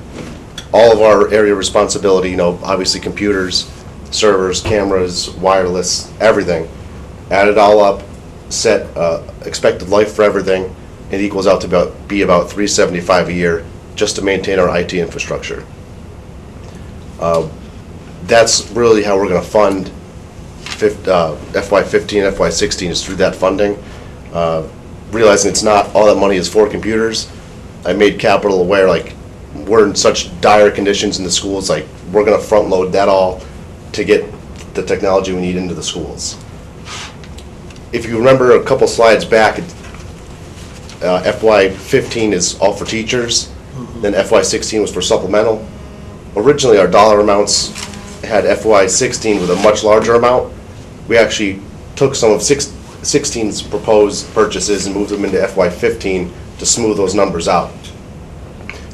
all of our area of responsibility, you know, obviously computers, servers, cameras, wireless, everything, add it all up, set expected life for everything. It equals out to be about $375 a year just to maintain our IT infrastructure. That's really how we're going to fund FY15, FY16 is through that funding. realizing it's not all that money is for computers, I made capital aware, like, we're in such dire conditions in the schools, like, we're gonna front load that all to get the technology we need into the schools. If you remember a couple slides back, FY15 is all for teachers, then FY16 was for supplemental. Originally, our dollar amounts had FY16 with a much larger amount. We actually took some of 16's proposed purchases and moved them into FY15 to smooth those numbers out.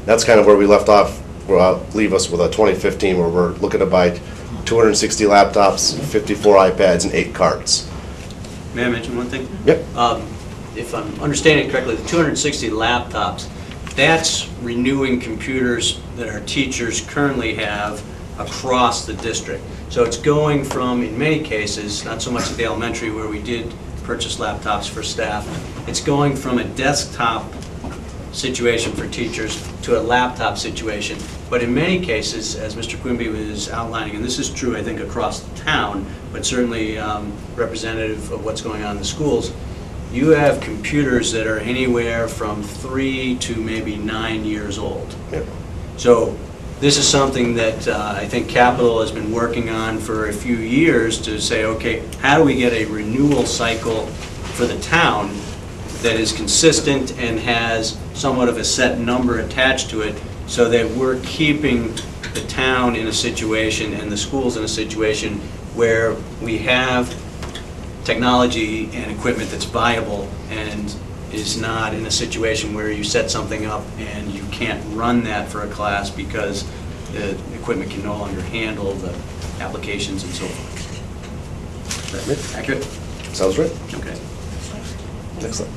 That's kind of where we left off, leave us with a 2015 where we're looking to buy 260 laptops, 54 iPads, and 8 carts. May I mention one thing? Yep. If I'm understanding it correctly, the 260 laptops, that's renewing computers that our teachers currently have across the district. So it's going from, in many cases, not so much at the elementary where we did purchase laptops for staff, it's going from a desktop situation for teachers to a laptop situation. But in many cases, as Mr. Quimby was outlining, and this is true I think across the town, but certainly representative of what's going on in the schools, you have computers that are anywhere from 3 to maybe 9 years old. Yep. So this is something that I think Capital has been working on for a few years to say, okay, how do we get a renewal cycle for the town that is consistent and has somewhat of a set number attached to it so that we're keeping the town in a situation and the schools in a situation where we have technology and equipment that's viable and is not in a situation where you set something up and you can't run that for a class because the equipment can no longer handle the applications and so forth. Is that accurate? Sounds right. Okay. Excellent.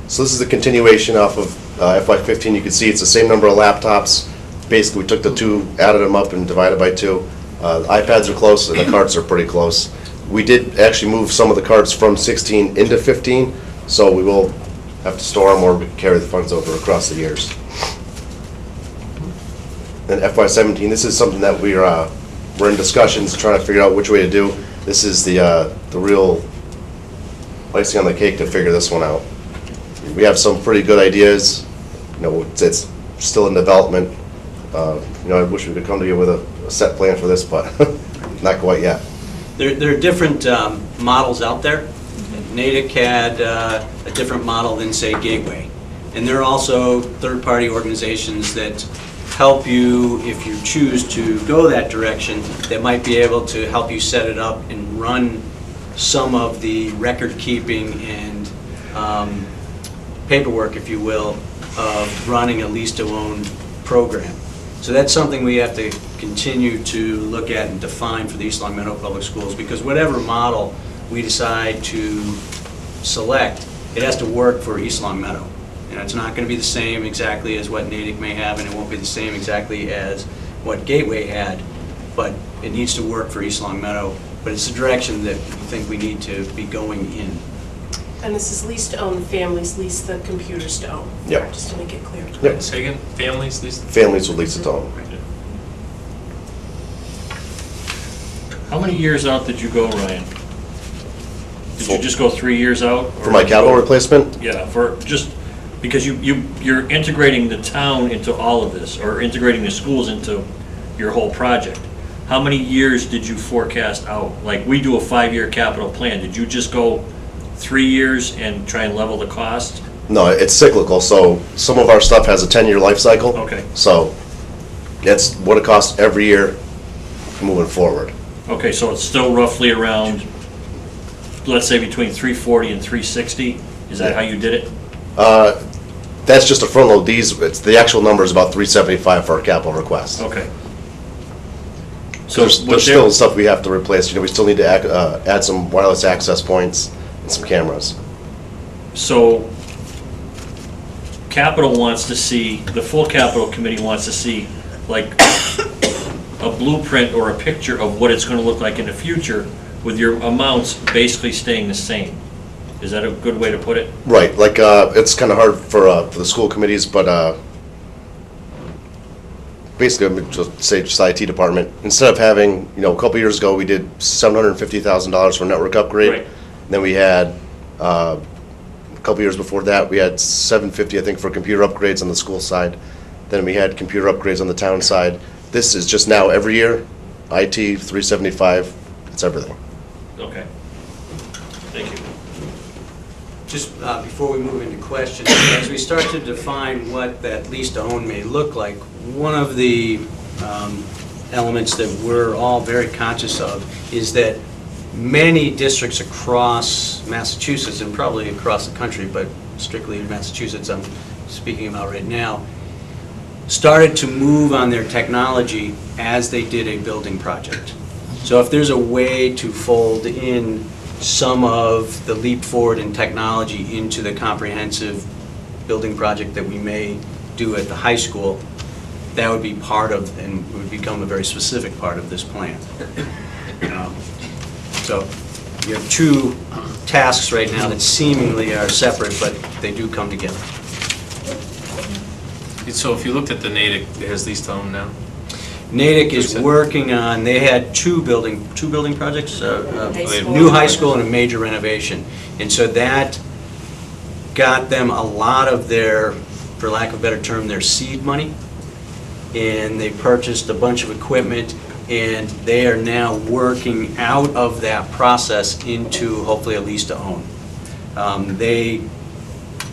So this is a continuation off of FY15. You can see it's the same number of laptops. Basically, we took the two, added them up, and divided by 2. The iPads are close, and the carts are pretty close. We did actually move some of the carts from 16 into 15, so we will have to store them or we can carry the funds over across the years. And FY17, this is something that we're in discussions trying to figure out which way to do. This is the real icing on the cake to figure this one out. We have some pretty good ideas. You know, it's still in development. You know, I wish we could come to you with a set plan for this, but not quite yet. There are different models out there. Natick had a different model than, say, Gateway. And there are also third-party organizations that help you, if you choose to go that direction, that might be able to help you set it up and run some of the record-keeping and paperwork, if you will, of running a lease-to-own program. So that's something we have to continue to look at and define for the East Long Meadow Public Schools, because whatever model we decide to select, it has to work for East Long Meadow. And it's not going to be the same exactly as what Natick may have, and it won't be the same exactly as what Gateway had, but it needs to work for East Long Meadow. But it's the direction that we think we need to be going in. And this is lease to own, the families lease the computers to own. Yep. Just to make it clear. Yep. Say again, families lease? Families will lease it to own. How many years out did you go, Ryan? Did you just go 3 years out? For my capital replacement? Yeah, for just, because you're integrating the town into all of this, or integrating the schools into your whole project. How many years did you forecast out? Like, we do a 5-year capital plan. Did you just go 3 years and try and level the cost? No, it's cyclical, so some of our stuff has a 10-year life cycle. Okay. So that's what it costs every year moving forward. Okay, so it's still roughly around, let's say between 340 and 360? Is that how you did it? That's just a front load. The actual number is about 375 for our capital request. Okay. So there's still stuff we have to replace. You know, we still need to add some wireless access points and some cameras. So Capital wants to see, the full Capital Committee wants to see like a blueprint or a picture of what it's going to look like in the future with your amounts basically staying the same. Is that a good way to put it? Right. Like it's kind of hard for the school committees, but basically, I'm just say just IT department. Instead of having, you know, a couple years ago we did $750,000 for network upgrade. Right. Then we had couple years before that, we had $750, I think, for computer upgrades on the school side. Then we had computer upgrades on the town side. This is just now every year, IT, $375, it's everything. Okay. Thank you. Just before we move into questions, as we start to define what that lease to own may look like, one of the elements that we're all very conscious of is that many districts across Massachusetts, and probably across the country, but strictly in Massachusetts I'm speaking about right now, started to move on their technology as they did a building project. So if there's a way to fold in some of the leap forward in technology into the comprehensive building project that we may do at the high school, that would be part of, and would become a very specific part of this plan. So you have two tasks right now that seemingly are separate, but they do come together. So if you looked at the Natick, it has lease to own now? Natick is working on, they had two building projects, a new high school and a major renovation. And so that got them a lot of their, for lack of a better term, their seed money. And they purchased a bunch of equipment, and they are now working out of that process into hopefully a lease to own. They,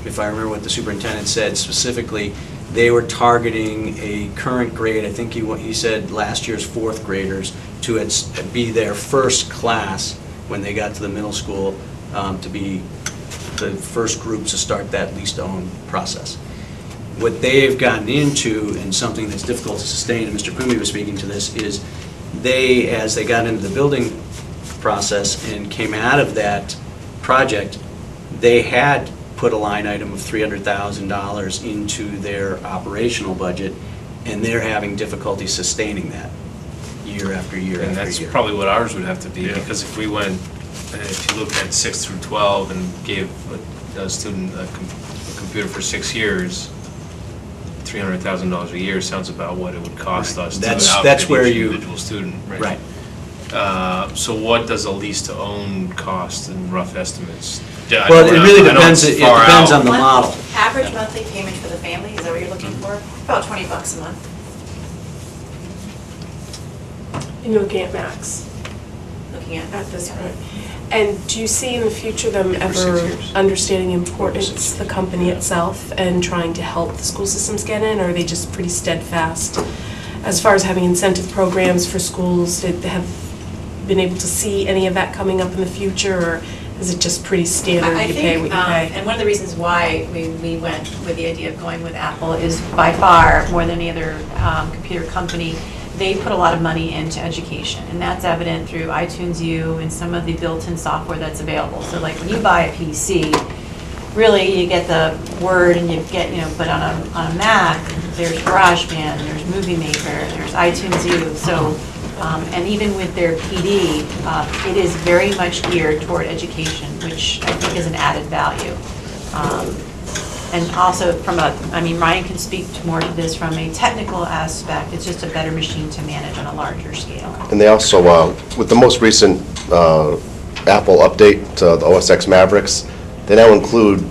if I remember what the superintendent said specifically, they were targeting a current grade, I think he said last year's fourth graders, to be their first class when they got to the middle school, to be the first group to start that lease to own process. What they've gotten into, and something that's difficult to sustain, and Mr. Quimby was speaking to this, is they, as they got into the building process and came out of that project, they had put a line item of $300,000 into their operational budget, and they're having difficulty sustaining that year after year And after that's year. probably what ours would have to be, because if we went, if you looked at 6 through 12 and gave a student a computer for 6 years, $300,000 a year sounds about what it would cost us to That's where each you, individual student. right. So what does a lease to own cost in rough estimates? Well, it really depends. It depends on the model. Average monthly payment for the family, is that what you're looking for? About $20 a month. And you're looking at max Looking at this point. And do you see in the future them ever understanding the importance of the company itself and trying to help the school systems get in, or are they just pretty steadfast as far as having incentive programs for schools? Did they have been able to see any of that coming up in the future, or is it just pretty standard, I you think, pay what you pay? and one of the reasons why we went with the idea of going with Apple is by far, more than any other computer company, they put a lot of money into education, and that's evident through iTunes U and some of the built-in software that's available. So like when you buy a PC, really you get the Word and you get, but on a Mac, there's GarageBand, there's Movie Maker, there's iTunes U. So, and even with their PD, it is very much geared toward education, which I think is an added value. And also from Ryan can speak more to this from a technical aspect. It's just a better machine to manage on a larger scale. And they also, with the most recent Apple update to the OS X Mavericks, they now include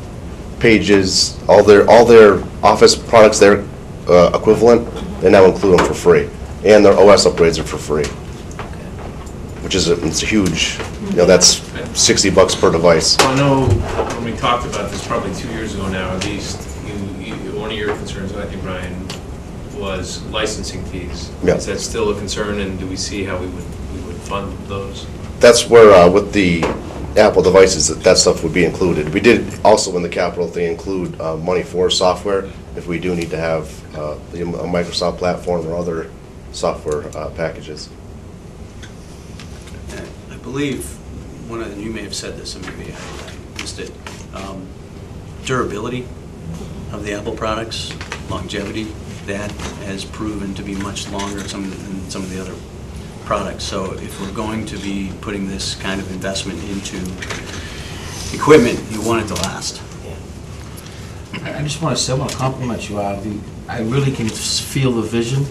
Pages, all their Office products, their equivalent, they now include them for free. And their OS upgrades are for free. Which is it's a huge, that's $60 per device. Well, I know when we talked about this probably 2 years ago now, at least, one of your concerns, I think, Ryan, was licensing fees. Yeah. Is that still a concern, and do we see how we would fund those? That's where, with the Apple devices, that stuff would be included. We did also in the capital thing include money for software if we do need to have a Microsoft platform or other software packages. I believe one of you may have said this, and maybe I missed it. Durability of the Apple products, longevity, that has proven to be much longer than some of the other products. So if we're going to be putting this kind of investment into equipment, you want it to last. I just want to say, I want to compliment you, Avi. I really can feel the vision,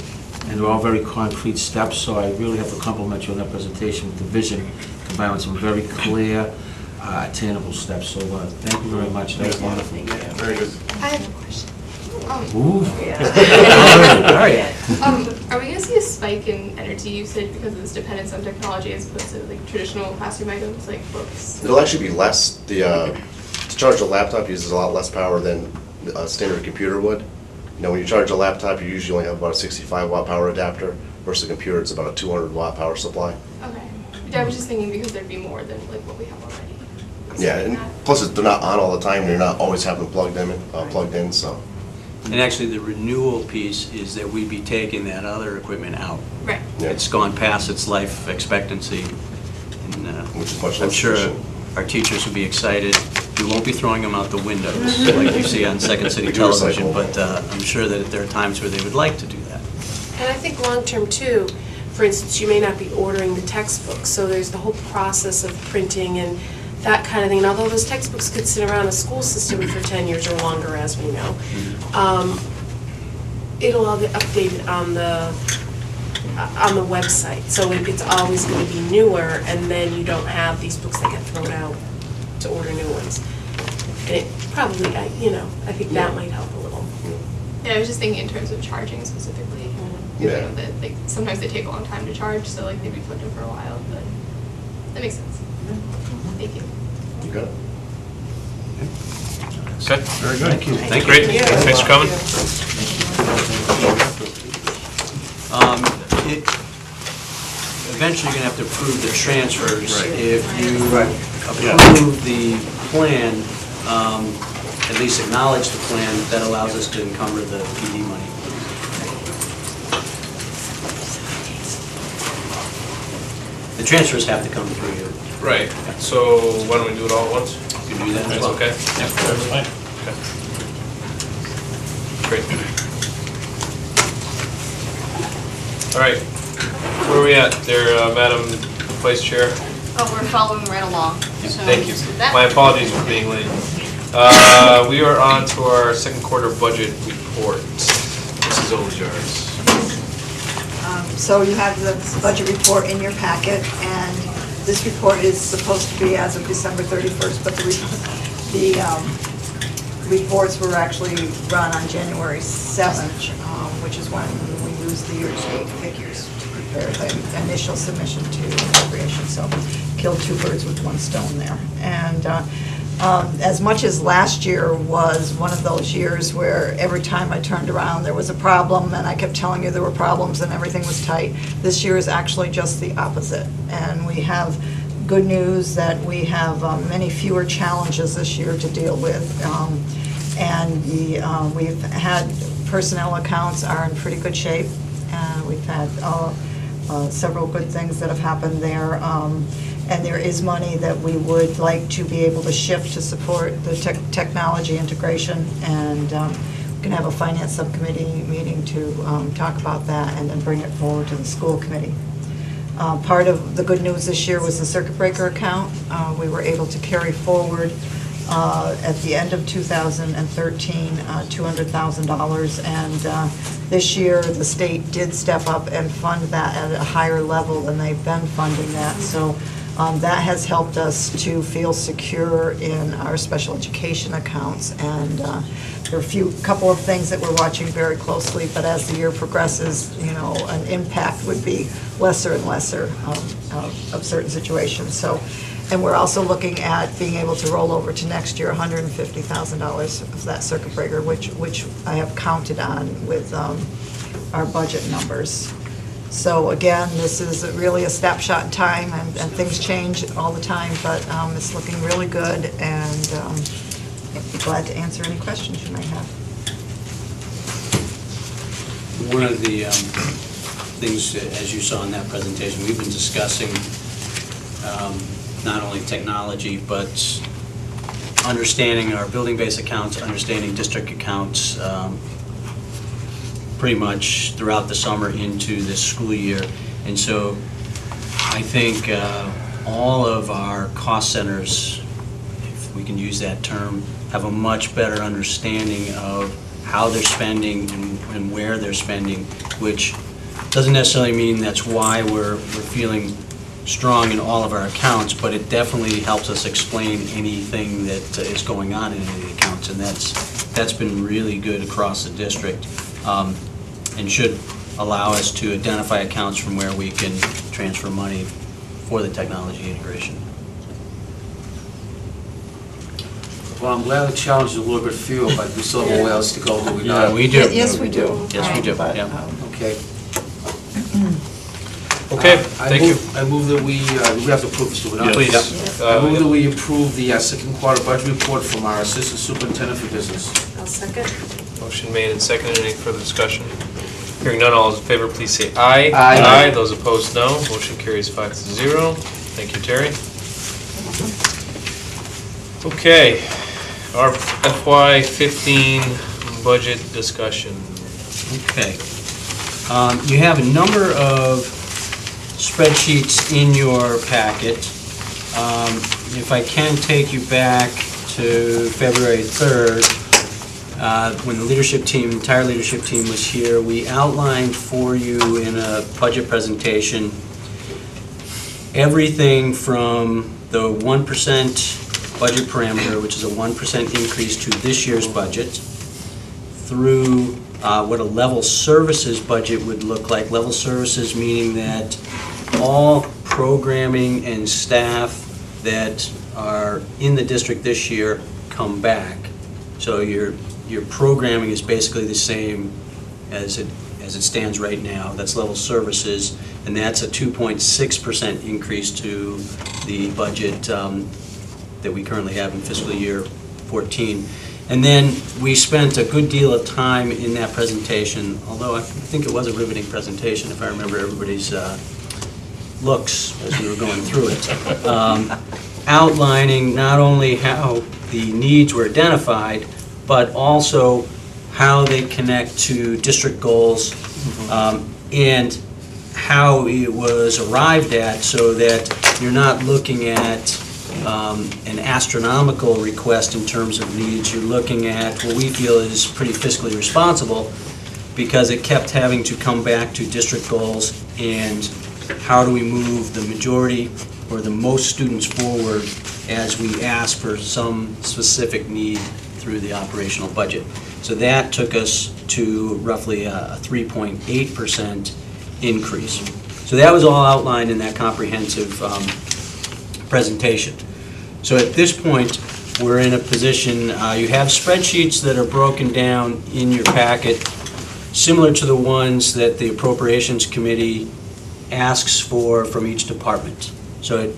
and they're all very concrete steps, so I really have to compliment you on that presentation with the vision, combined with some very clear attainable steps. So thank you very much. That was wonderful. Very good. I have a question. Ooh. All right. Are we going to see a spike in energy usage because of this dependence on technology as opposed to like traditional classroom items like books? It'll actually be less. To charge a laptop uses a lot less power than a standard computer would. You know, when you charge a laptop, you usually only have about a 65 watt power adapter, versus a computer, it's about a 200 watt power supply. Okay. Yeah, I was just thinking because there'd be more than like what we have already. Yeah, and plus they're not on all the time. They're not always having them plugged in. So. And actually, the renewal piece is that we'd be taking that other equipment out. Right. Yeah. It's gone past its life expectancy. And, which is much I'm less sure efficient. our teachers will be excited. We won't be throwing them out the windows like you see on Second City We do Television, recycle. but I'm sure that there are times where they would like to do that. And I think long-term too, for instance, you may not be ordering the textbooks, so there's the whole process of printing and that kind of thing. And although those textbooks could sit around a school system for 10 years or longer, as we know, it'll all get updated on the website. So it's always going to be newer, and then you don't have these books that get thrown out to order new ones. And it probably, I think that might help a little. Yeah, I was just thinking in terms of charging specifically. Yeah. You know, that, like, sometimes they take a long time to charge, so like they'd be plugged in for a while, but that makes sense. Thank you. You got it. Good. Very good. Thank you. Thank you. Great. Thanks for coming. Eventually, you're going to have to approve the transfers. Right. If you approve the plan, at least acknowledge the plan, that allows us to encumber the PD money. The transfers have to come through you. Right. So why don't we do it all at once? You can do that as That's well. okay? Yeah, that's fine. Okay. Great. All right. Where are we at there, Madam Vice Chair? Oh, we're following right along. So Thank you. that- My apologies for being late. We are on to our second quarter budget report. Mrs. Oljar's. So you have the budget report in your packet, and this report is supposed to be as of December 31st, but the reports were actually run on January 7th, which is when we used the year-to-date figures to prepare the initial submission to appropriation. So killed two birds with one stone there. And as much as last year was one of those years where every time I turned around there was a problem and I kept telling you there were problems and everything was tight, this year is actually just the opposite. And we have good news that we have many fewer challenges this year to deal with. And we've had personnel accounts are in pretty good shape. We've had several good things that have happened there. And there is money that we would like to be able to shift to support the technology integration. And we can have a finance subcommittee meeting to talk about that and then bring it forward to the school committee. Part of the good news this year was the circuit breaker account. We were able to carry forward at the end of 2013, $200,000. And this year, the state did step up and fund that at a higher level than they've been funding that. So that has helped us to feel secure in our special education accounts. And there are a couple of things that we're watching very closely, but as the year progresses, an impact would be lesser and lesser of certain situations. So, and we're also looking at being able to roll over to next year $150,000 of that circuit breaker, which I have counted on with our budget numbers. So again, this is really a snapshot in time, and things change all the time, but it's looking really good, and I'd be glad to answer any questions you may have. One of the things, as you saw in that presentation, we've been discussing not only technology, but understanding our building-based accounts, understanding district accounts, pretty much throughout the summer into this school year. And so I think all of our cost centers, if we can use that term, have a much better understanding of how they're spending and where they're spending, which doesn't necessarily mean that's why we're feeling strong in all of our accounts, but it definitely helps us explain anything that is going on in any of the accounts, and that's been really good across the district, and should allow us to identify accounts from where we can transfer money for the technology integration. Well, I'm glad the challenge is a little bit fewer, but we still have a ways to go, do we not? Yeah, we do. Yes, we do. Yes, we do, But, yeah. Okay. Okay, thank you. I move that we have to approve this, do we not? Please. Yep. I move that we approve the second quarter budget report from our Assistant Superintendent for Business. I'll second. Motion made and seconded. Any further discussion? Hearing none, all those in favor, please say aye. Aye. Those opposed, no. Motion carries 5-0. Thank you, Terry. Okay, our FY15 budget discussion. Okay. You have a number of spreadsheets in your packet. If I can take you back to February 3rd, when the leadership team, entire leadership team was here, we outlined for you in a budget presentation everything from the 1% budget parameter, which is a 1% increase to this year's budget, through what a level services budget would look like. Level services meaning that all programming and staff that are in the district this year come back. So your programming is basically the same as it stands right now. That's level services, and that's a 2.6% increase to the budget that we currently have in fiscal year 14. And then we spent a good deal of time in that presentation, although I think it was a riveting presentation if I remember everybody's looks as we were going through it, outlining not only how the needs were identified, but also how they connect to district goals, and how it was arrived at, so that you're not looking at an astronomical request in terms of needs. You're looking at what we feel is pretty fiscally responsible, because it kept having to come back to district goals and how do we move the majority or the most students forward as we ask for some specific need through the operational budget. So that took us to roughly a 3.8% increase. So that was all outlined in that comprehensive presentation. So at this point, we're in a position, you have spreadsheets that are broken down in your packet, similar to the ones that the Appropriations Committee asks for from each department. So,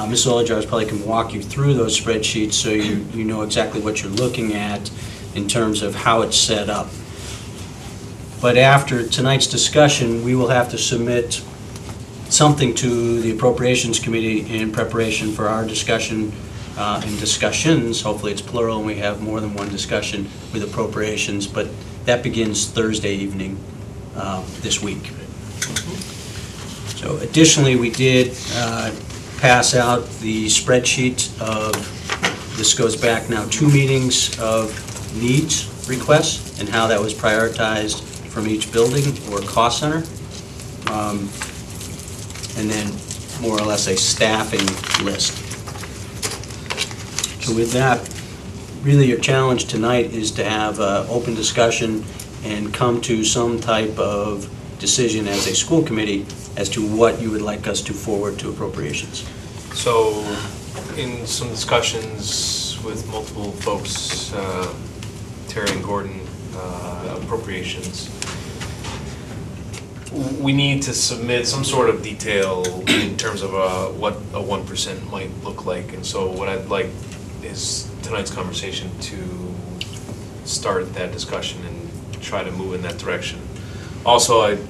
Ms. Olajars probably can walk you through those spreadsheets so you know exactly what you're looking at in terms of how it's set up. But after tonight's discussion, we will have to submit something to the Appropriations Committee in preparation for our discussion and discussions. Hopefully it's plural and we have more than one discussion with appropriations, but that begins Thursday evening this week. So additionally, we did pass out the spreadsheet of, this goes back now 2 meetings of needs requests and how that was prioritized from each building or cost center. And then more or less a staffing list. So with that, really your challenge tonight is to have an open discussion and come to some type of decision as a school committee as to what you would like us to forward to appropriations. So, in some discussions with multiple folks, Terry and Gordon, appropriations, we need to submit some sort of detail in terms of what a 1% might look like. And so what I'd like is tonight's conversation to start that discussion and try to move in that direction. Also, I'd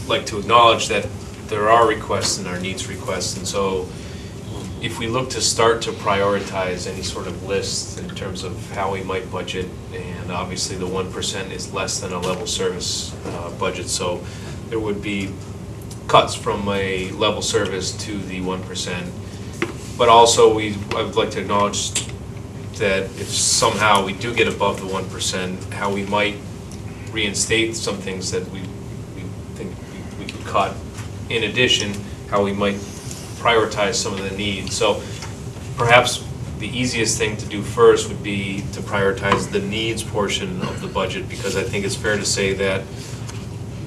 like to acknowledge that there are requests and our needs requests, and so if we look to start to prioritize any sort of list in terms of how we might budget, and obviously the 1% is less than a level service budget, so there would be cuts from a level service to the 1%. But also I would like to acknowledge that if somehow we do get above the 1%, how we might reinstate some things that we think we could cut. In addition, how we might prioritize some of the needs. So perhaps the easiest thing to do first would be to prioritize the needs portion of the budget, because I think it's fair to say that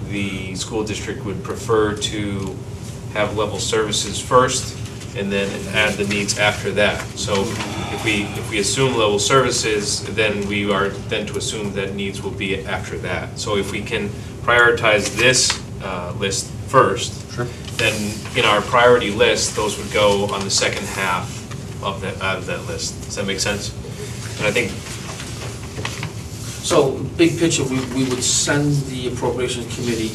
the school district would prefer to have level services first and then add the needs after that. So if we assume level services, then we are then to assume that needs will be after that. So if we can prioritize this list first, sure, then in our priority list, those would go on the second half of that, out of that list. Does that make sense? And I think, So, big picture, we would send the appropriations committee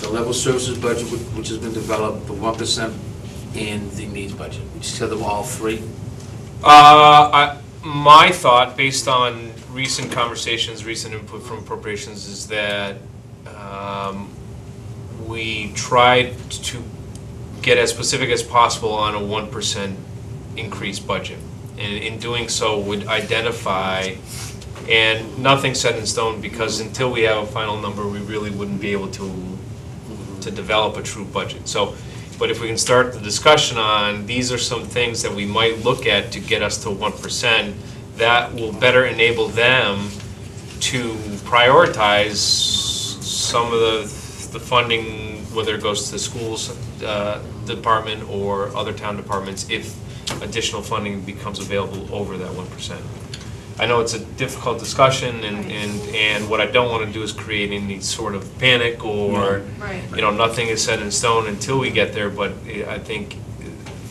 the level services budget, which has been developed, the 1%, and the needs budget. We just have them all three. my thought, based on recent conversations, recent input from appropriations, is that we tried to get as specific as possible on a 1% increased budget. And in doing so would identify, and nothing set in stone, because until we have a final number, we really wouldn't be able to develop a true budget. So, but if we can start the discussion on, these are some things that we might look at to get us to 1%, that will better enable them to prioritize some of the funding, whether it goes to the schools department or other town departments, if additional funding becomes available over that 1%. I know it's a difficult discussion, and what I don't want to do is create any sort of panic or, you know, nothing is set in stone until we get there, but I think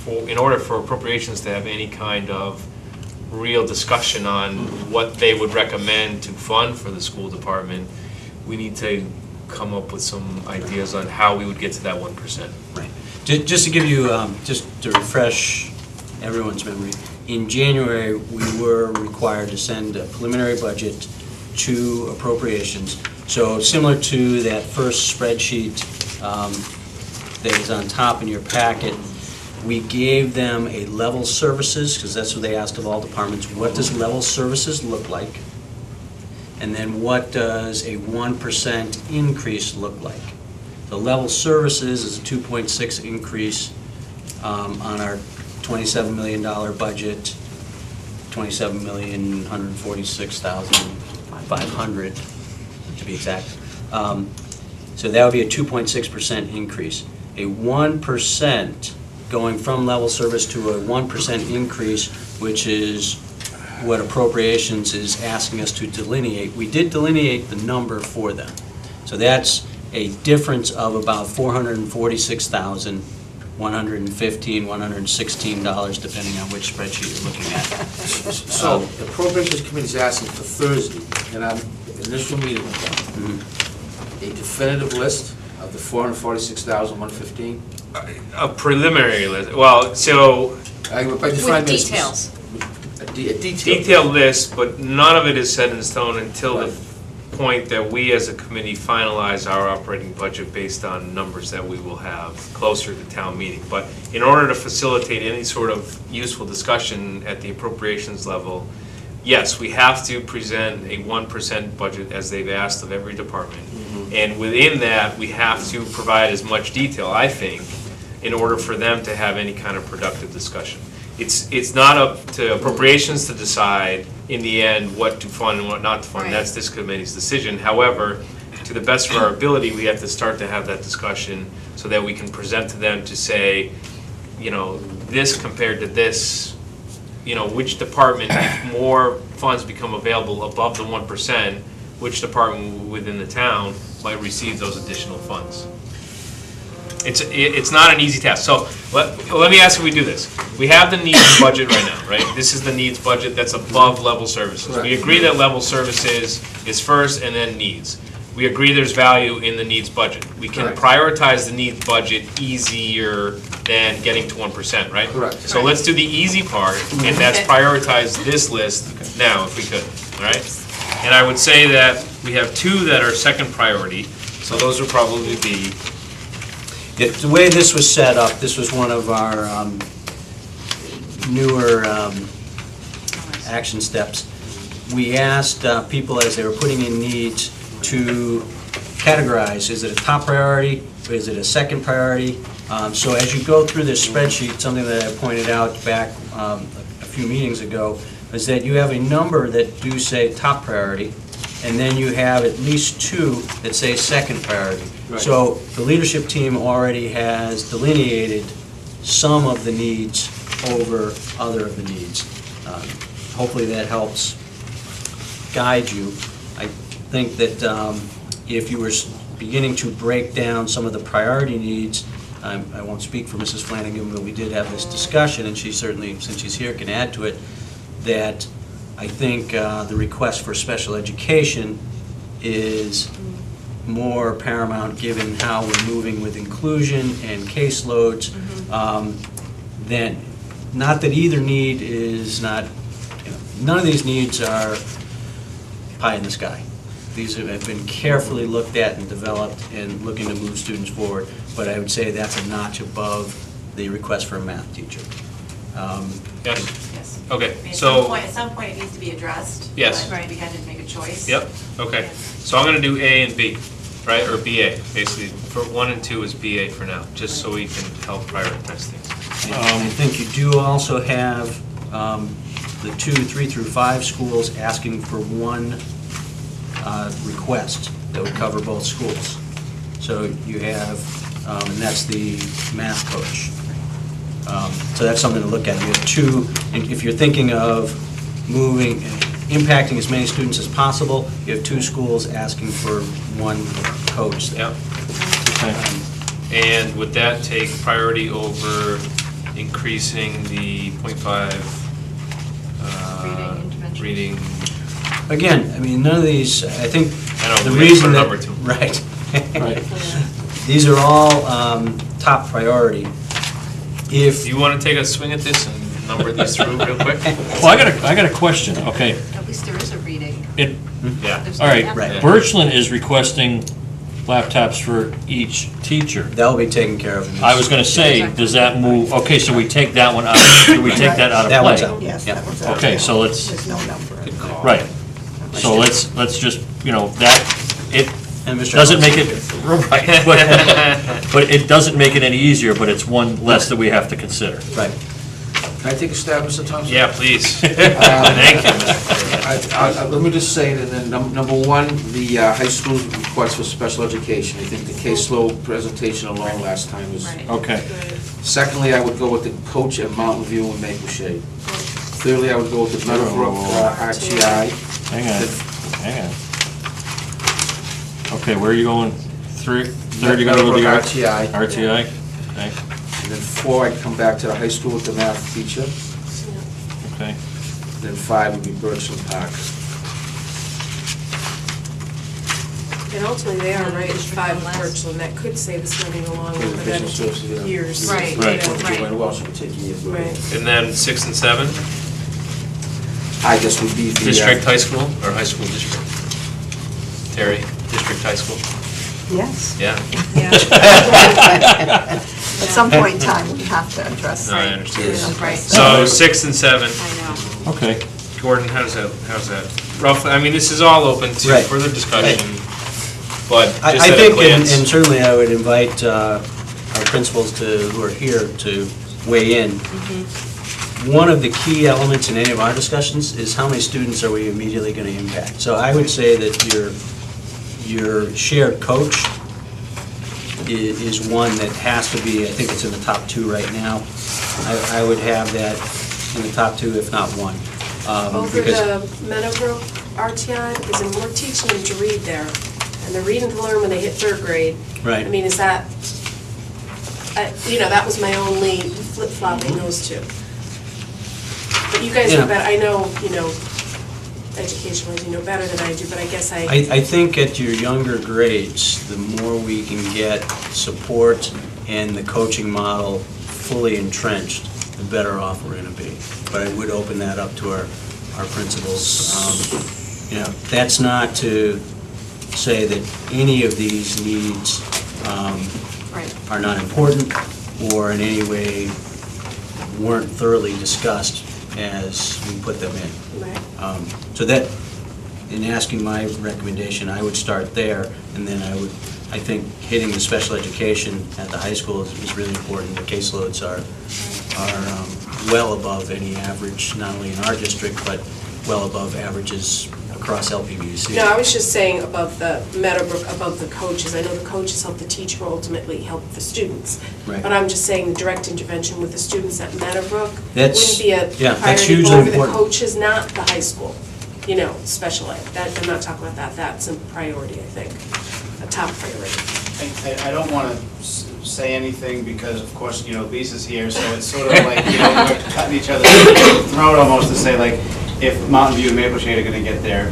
in order for appropriations to have any kind of real discussion on what they would recommend to fund for the school department, we need to come up with some ideas on how we would get to that 1%. Right. Just to give you, just to refresh everyone's memory, in January, we were required to send a preliminary budget to appropriations. So similar to that first spreadsheet that is on top in your packet, we gave them a level services, because that's what they asked of all departments. What does level services look like? And then what does a 1% increase look like? The level services is a 2.6 increase on our $27 million budget, $27,146,500 to be exact. So that would be a 2.6% increase. A 1% going from level service to a 1% increase, which is what appropriations is asking us to delineate. We did delineate the number for them. So that's a difference of about $446,115, $116, depending on which spreadsheet you're looking at. So the appropriations committee is asking for Thursday, in our initial meeting with them, a definitive list of the $446,115. A preliminary list. Well, so with details. A detailed detailed list, but none of it is set in stone until the point that we as a committee finalize our operating budget based on numbers that we will have closer to town meeting. But in order to facilitate any sort of useful discussion at the appropriations level, yes, we have to present a 1% budget as they've asked of every department. And within that, we have to provide as much detail, I think, in order for them to have any kind of productive discussion. It's not up to appropriations to decide in the end what to fund and what not to fund. Right. That's this committee's decision. However, to the best of our ability, we have to start to have that discussion so that we can present to them to say, you know, this compared to this, you know, which department, if more funds become available above the 1%, which department within the town might receive those additional funds. It's not an easy task. So let me ask if we do this. We have the needs budget right now, right? This is the needs budget that's above level services. Correct. We agree that level services is first and then needs. We agree there's value in the needs budget. We can Correct. prioritize the needs budget easier than getting to 1%, right? Correct. So let's do the easy part, and that's prioritize this list now, if we could, all right? And I would say that we have two that are second priority, so those would probably be. The way this was set up, this was one of our newer action steps. We asked people as they were putting in needs to categorize, is it a top priority, or is it a second priority? So as you go through this spreadsheet, something that I pointed out back a few meetings ago is that you have a number that do say top priority, and then you have at least 2 that say second priority. Right. So the leadership team already has delineated some of the needs over other of the needs. Hopefully that helps guide you. I think that if you were beginning to break down some of the priority needs, I won't speak for Mrs. Flanagan, but we did have this discussion, and she certainly, since she's here, can add to it, that I think the request for special education is more paramount given how we're moving with inclusion and caseloads. Then, not that either need is not, none of these needs are pie in the sky. These have been carefully looked at and developed and looking to move students forward, but I would say that's a notch above the request for a math teacher. Yes? Yes. Okay, I mean, so. At some point it needs to be addressed. Yes. But we had to make a choice. Yep, okay. So I'm gonna do A and B, right, or BA, basically. For 1 and 2 is BA for now, just so we can help prioritize things. I think you do also have the 2, 3 through 5 schools asking for 1 request that would cover both schools. So you have, and that's the math coach. So that's something to look at. You have 2, and if you're thinking of moving, impacting as many students as possible, you have 2 schools asking for 1 coach. Yep. And would that take priority over increasing the 0.5 reading? Again, I mean, none of these, I think I know, the we reason have that... to put a number to 'em. Right. Right. These are all top priority. If Do you want to take a swing at this and number these through real quick? Well, I got a question, okay. At least there is a reading. Yeah. All right, Right. Birchland is requesting laptops for each teacher. That'll be taken care of. I was gonna say, does that move, okay, so we take that one out, do we take that out of play? That one's out. Yes, Yep. that one's out. Okay, so let's, There's no number. right. So let's just, that, it And Mr. doesn't make it, right, but it doesn't make it any easier, but it's one less that we have to consider. Right. Can I take a stab, Mr. Thompson? Yeah, please. Thank you, Mr. Chairman. Let me just say that then, number 1, the high school's request for special education. I think the caseload presentation alone last time was... Okay. Secondly, I would go with the coach at Mountain View and Maple Shade. Thirdly, I would go with the Meadowbrook RTI. Hang on. Okay, where are you going? Third, you're gonna go to the RTI. RTI? Okay. And then 4, I'd come back to the high school with the math teacher. Okay. Then 5 would be Birchland Park. And ultimately, they are right, 5 Birchland, that could save us money along with it, Educational services, yeah. years. Right. Who else would take years? Right. And then 6 and 7, I guess would be the... district high school or high school district? Terry, district high school? Yes. Yeah. At some point in time, we have to address. No, I understand. Right. So 6 and 7. I know. Okay. Gordon, how's that roughly, I mean, this is all open to Right. further discussion, but just I at a think, glance. and certainly I would invite our principals who are here to weigh in. One of the key elements in any of our discussions is how many students are we immediately going to impact. So I would say that your shared coach is one that has to be, I think it's in the top 2 right now. I would have that in the top 2, if not 1. Over the Meadowbrook RTI, because we're teaching them to read there, and they're reading to learn when they hit 3rd grade. Right. I mean, is that, that was my only flip-flopping those 2. But you guys know better, I know, education-wise, you know better than I do, but I guess I think at your younger grades, the more we can get support and the coaching model fully entrenched, the better off we're going to be. But I would open that up to our principals. That's not to say that any of these needs are not important or in any way weren't thoroughly discussed as we put them in. Right. So that, in asking my recommendation, I would start there, and then I would I think hitting the special education at the high school is really important. The caseloads are well above any average, not only in our district, but well above averages across LPBC. No, I was just saying above the Meadowbrook, above the coaches. I know the coaches help the teacher, ultimately help the students. Right. But I'm just saying the direct intervention with the students at Meadowbrook That's- wouldn't be a yeah, that's priority hugely over the important. coaches, not the high school, special ed. I'm not talking about that. That's a priority, I think, a top priority. I don't want to say anything because, of course, Lisa's here, so it's sort of like, we're cutting each other's throat almost to say, like, if Mountain View and Maple Shade are going to get their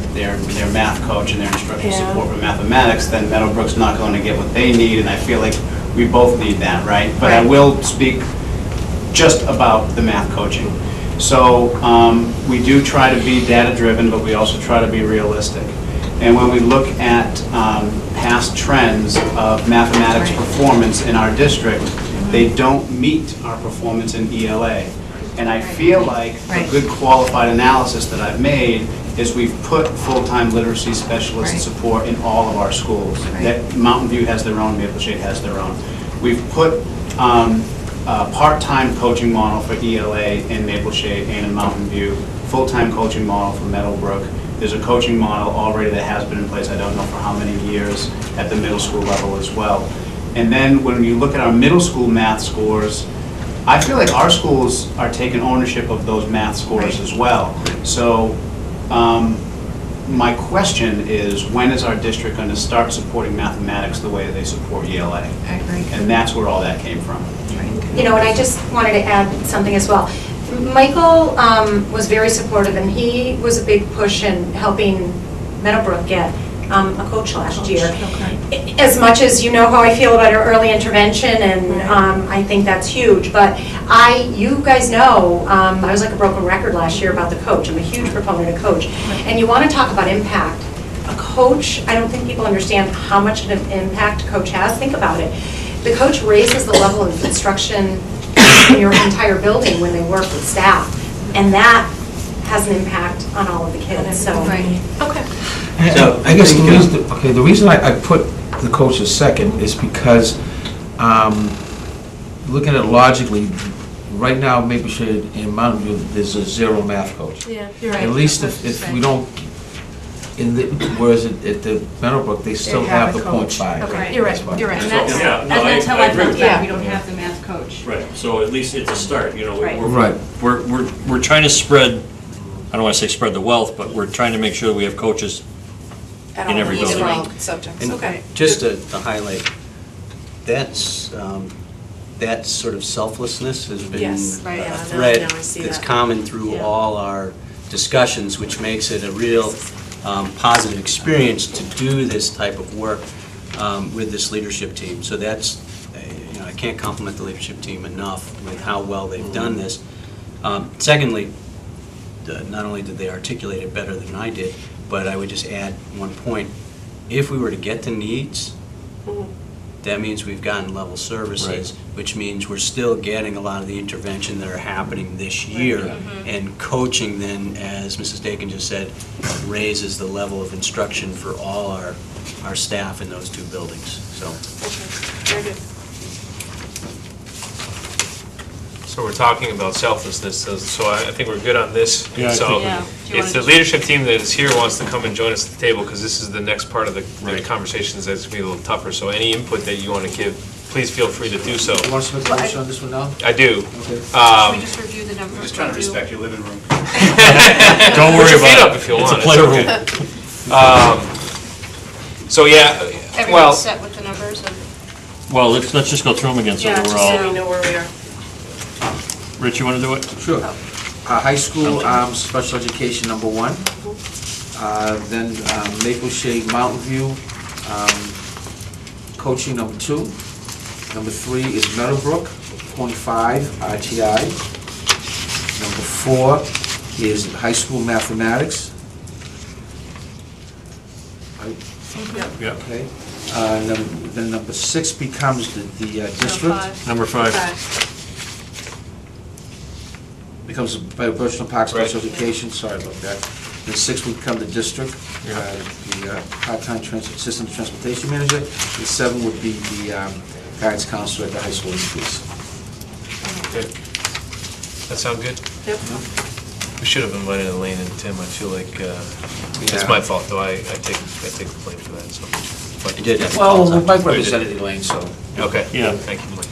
math coach and their instructional support for mathematics, then Meadowbrook's not going to get what they need, and I feel like we both need that, right? But I will speak just about the math coaching. So we do try to be data-driven, but we also try to be realistic. And when we look at past trends of mathematics performance in our district, they don't meet our performance in ELA. And I feel like a good qualified analysis that I've made is we've put full-time literacy specialist support in all of our schools. That Mountain View has their own, Maple Shade has their own. We've put a part-time coaching model for ELA in Maple Shade and in Mountain View, full-time coaching model for Meadowbrook. There's a coaching model already that has been in place, I don't know for how many years, at the middle school level as well. And then when you look at our middle school math scores, I feel like our schools are taking ownership of those math scores as well. So my question is, when is our district going to start supporting mathematics the way that they support ELA? I agree. And that's where all that came from. And I just wanted to add something as well. Michael was very supportive, and he was a big push in helping Meadowbrook get a coach last year. As much as you know how I feel about early intervention, and I think that's huge, but you guys know, I was like a broken record last year about the coach. I'm a huge proponent of coach. And you want to talk about impact. A coach, I don't think people understand how much of an impact a coach has. Think about it. The coach raises the level of instruction in your entire building when they work with staff, and that has an impact on all of the kids. So, okay. So I guess the reason I put the coach as second is because looking at it logically, right now Maple Shade and Mountain View, there's a zero math coach. Yeah, you're right. At least if we don't, whereas at the Meadowbrook, they still have the .5. Okay, you're right. You're right, and So, yeah, no, that's how I I agree felt with that, that. we don't have the math coach. Right, so at least it's a start, Right. We're trying to spread, I don't want to say spread the wealth, but we're trying to make sure that we have coaches At in all every these building. different subjects, And okay. just to highlight, that's, that sort of selflessness has been Yes, right, a yeah, thread now I see that's that. common through all our discussions, which makes it a real positive experience to do this type of work with this leadership team. So that's, I can't compliment the leadership team enough with how well they've done this. Secondly, not only did they articulate it better than I did, but I would just add one point. If we were to get the needs, that means we've gotten level services, which means we're still getting a lot of the intervention that are happening this year. And coaching then, as Mrs. Dakin just said, raises the level of instruction for all our staff in those two buildings. So. Very good. So we're talking about selflessness, so I think we're good on this. Yeah, I So think we- if the leadership team that is here wants to come and join us at the table, because this is the next part of the conversations that's going to be a little tougher, so any input that you want to give, please feel free to do so. You want to make a motion on this one now? I do. Okay. Should we just review the numbers? We're just trying to respect your living room. Don't worry Put your feet about up it. if you It's want. a playroom. So yeah, Everyone's well, set with the numbers? Well, let's just go through them again so Yeah, that just we're so all, we know where we are. Rich, you want to do it? Sure. High school special education number 1. Then Maple Shade Mountain View coaching number 2. Number 3 is Meadowbrook, .5 RTI. Number 4 is high school mathematics. Right? Yep. Okay. Then number 6 becomes the district. Number 5. Becomes by Personal Park Special Education, sorry about that. The 6 would come the district, the part-time assistant transportation manager. The 7 would be the guidance counselor at the high school increase. Good. That sound good? Yep. We should have invited Elaine and Tim. I feel like it's my fault, though. I take the blame for that. So, but you did. Well, Mike represented Elaine, so. Okay. Yeah. Thank you, Mike.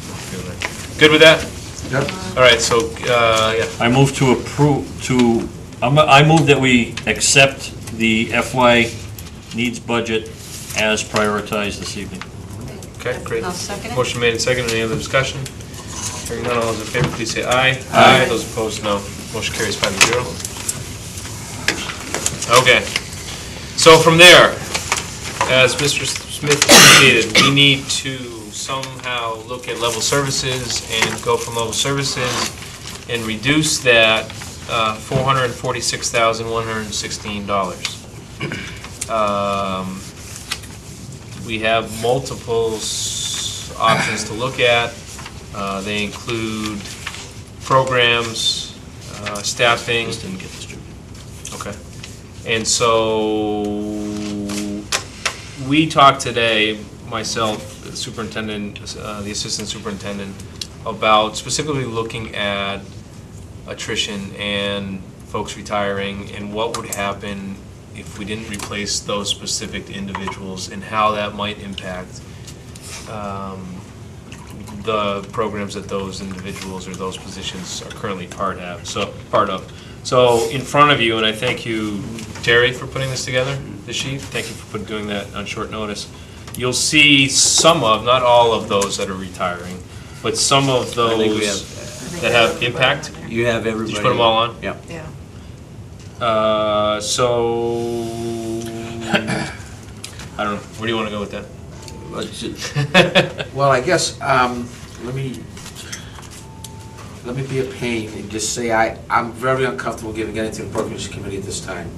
Good with that? Yep. All right. So, yeah. I move to approve, I move that we accept the FY needs budget as prioritized this evening. Okay, great. I'll second it. Motion made and seconded. Any other discussion? Hearing none, all those in favor, please say aye. Aye. Those opposed, no. Motion carries 5-0. Okay. So from there, as Mr. Smith indicated, we need to somehow look at level services and go from level services and reduce that $446,116. We have multiple options to look at. They include programs, staffing. This didn't get distributed. Okay. And so we talked today, myself, the superintendent, the assistant superintendent, about specifically looking at attrition and folks retiring and what would happen if we didn't replace those specific individuals and how that might impact the programs that those individuals or those positions are currently part of. So in front of you, and I thank you, Terry, for putting this together, the sheet. Thank you for doing that on short notice. You'll see some of, not all of those that are retiring, but some of those that have impact. You have everybody. Did you put them all on? Yeah. Yeah. So, I don't know, where do you want to go with that? Well, I guess, let me be a pain and just say I'm very uncomfortable giving anything to the Appropriations Committee at this time.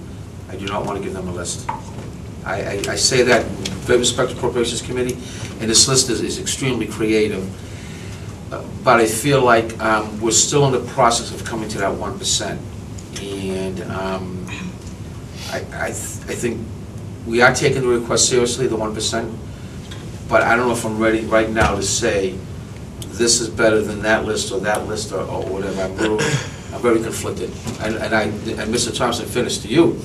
I do not want to give them a list. I say that very respectful Appropriations Committee, and this list is extremely creative. But I feel like we're still in the process of coming to that 1%. And I think we are taking the request seriously, the 1%. But I don't know if I'm ready right now to say this is better than that list or whatever. I'm very conflicted. And Mr. Thompson, finished to you.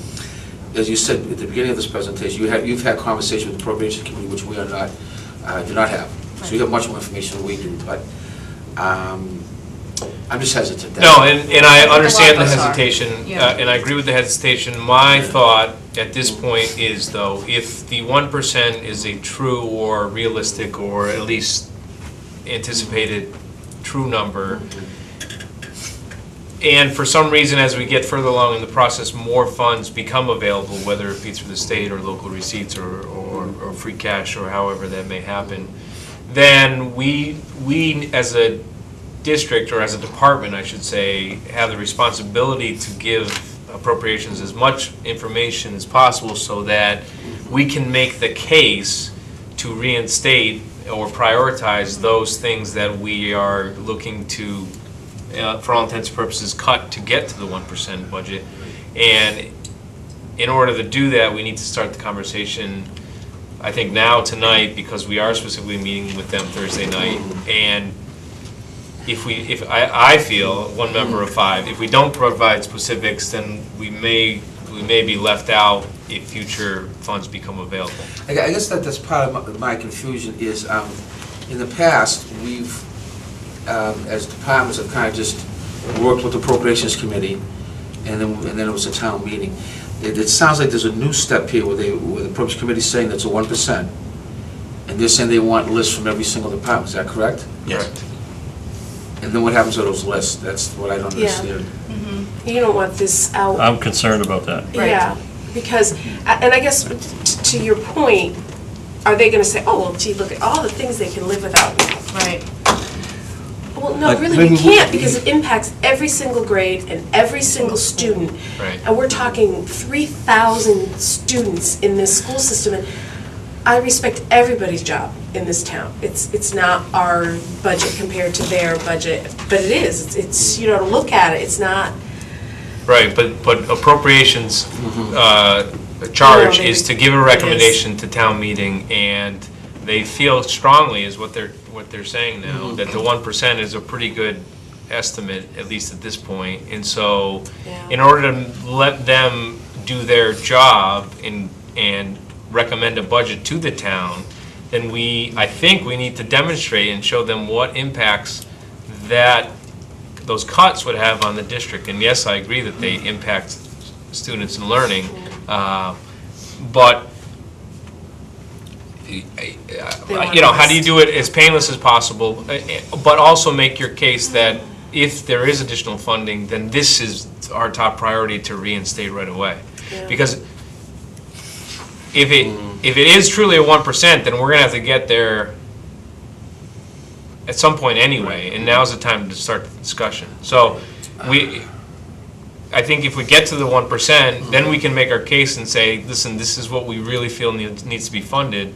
As you said at the beginning of this presentation, you've had conversation with the Appropriations Committee, which we do not have. So you have much more information than we do. But I'm just hesitant. No, and I understand the hesitation, and I agree with the hesitation. My thought at this point is, though, if the 1% is a true or realistic or at least anticipated true number, and for some reason as we get further along in the process more funds become available, whether it be through the state or local receipts or free cash or however that may happen, then we as a district, or as a department I should say, have the responsibility to give appropriations as much information as possible so that we can make the case to reinstate or prioritize those things that we are looking to, for all intents and purposes, cut to get to the 1% budget. And in order to do that, we need to start the conversation, I think now, tonight, because we are specifically meeting with them Thursday night. And if I feel, one member of 5, if we don't provide specifics, then we may be left out if future funds become available. I guess that's part of my confusion is, in the past, we've, as departments, have kind of just worked with the Appropriations Committee, and then it was a town meeting. It sounds like there's a new step here where the Appropriations Committee is saying that's a 1%, and they're saying they want lists from every single department. Is that correct? Yes. And then what happens to those lists? That's what I don't understand. You don't want this out. I'm concerned about that. Yeah, because, and I guess to your point, are they going to say, oh, well, gee, look at all the things they can live without? Right. Well, no, really, we can't, because it impacts every single grade and every single student. Right. And we're talking 3,000 students in this school system. And I respect everybody's job in this town. It's not our budget compared to their budget, but it is. It's you know, to look at it, it's not. Right, but appropriations charge is to give a recommendation to town meeting, and they feel strongly, is what they're saying now, that the 1% is a pretty good estimate, at least at this point. And so, in order to let them do their job and recommend a budget to the town, then I think we need to demonstrate and show them what impacts that those cuts would have on the district. And yes, I agree that they impact students and learning, but how do you do it as painless as possible, but also make your case that if there is additional funding, then this is our top priority to reinstate right away. Because if it is truly a 1%, then we're going to have to get there at some point anyway, and now's the time to start the discussion. So I think if we get to the 1%, then we can make our case and say, listen, this is what we really feel needs to be funded.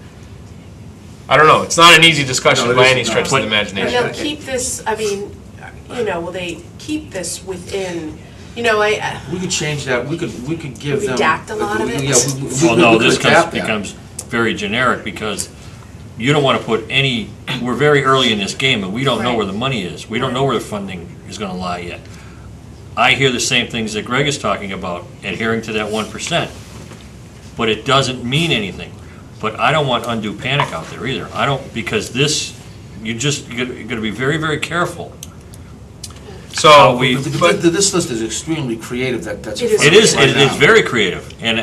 I don't know. It's not an easy discussion by any stretch of the imagination. And they'll keep this, I mean, will they keep this within, we could change that. We could give them. Redact a lot of it? Well, no, this becomes very generic, because you don't want to put any, we're very early in this game, and we don't know where the money is. We don't know where the funding is going to lie yet. I hear the same things that Greg is talking about, adhering to that 1%, but it doesn't mean anything. But I don't want undue panic out there either. Because this, you're going to be very, very careful. So this list is extremely creative. That's it is very creative, and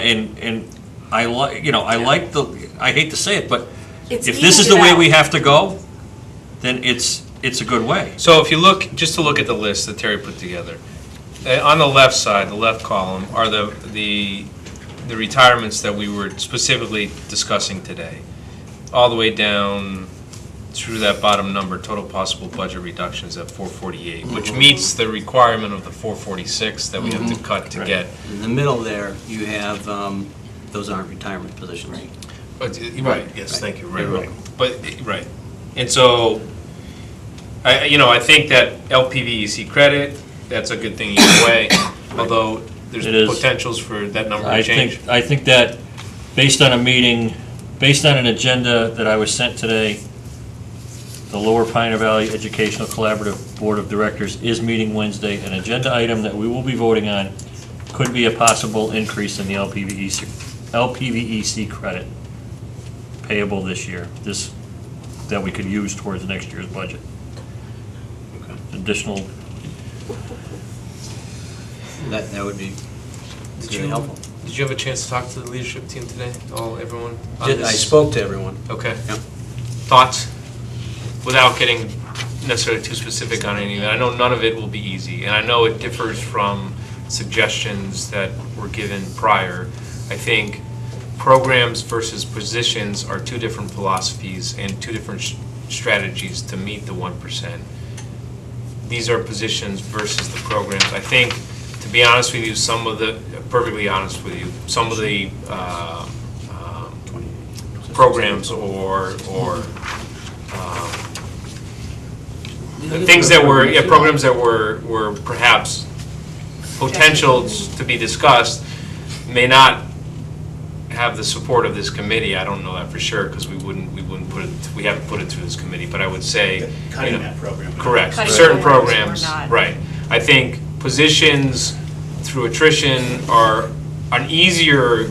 I like I hate to say it, but if this is the way we have to go, then it's a good way. So if you look at the list that Terry put together, on the left side, the left column, are the retirements that we were specifically discussing today, all the way down through that bottom number, total possible budget reductions at 448, which meets the requirement of the 446 that we have to cut to get. In the middle there, you have, those aren't retirement positions. Right, yes, thank you, right. But, right, and so, I think that LPVEC credit, that's a good thing either way, although there's potentials for that number to change. I think that based on a meeting, based on an agenda that I was sent today, the Lower Pioneer Valley Educational Collaborative Board of Directors is meeting Wednesday. An agenda item that we will be voting on could be a possible increase in the LPVEC credit payable this year, that we could use towards next year's budget. Additional. That would be very helpful. Did you have a chance to talk to the leadership team today? Everyone? I spoke to everyone. Okay. Yep. Thoughts? Without getting necessarily too specific on any of it. I know none of it will be easy, and I know it differs from suggestions that were given prior. I think programs versus positions are two different philosophies and two different strategies to meet the 1%. These are positions versus the programs. I think, to be honest with you, perfectly honest with you, some of the programs or the things that were, programs that were perhaps potentials to be discussed may not have the support of this committee. I don't know that for sure, because we haven't put it through this committee, but I would say cutting that program. Correct. Certain programs, right. I think positions through attrition are an easier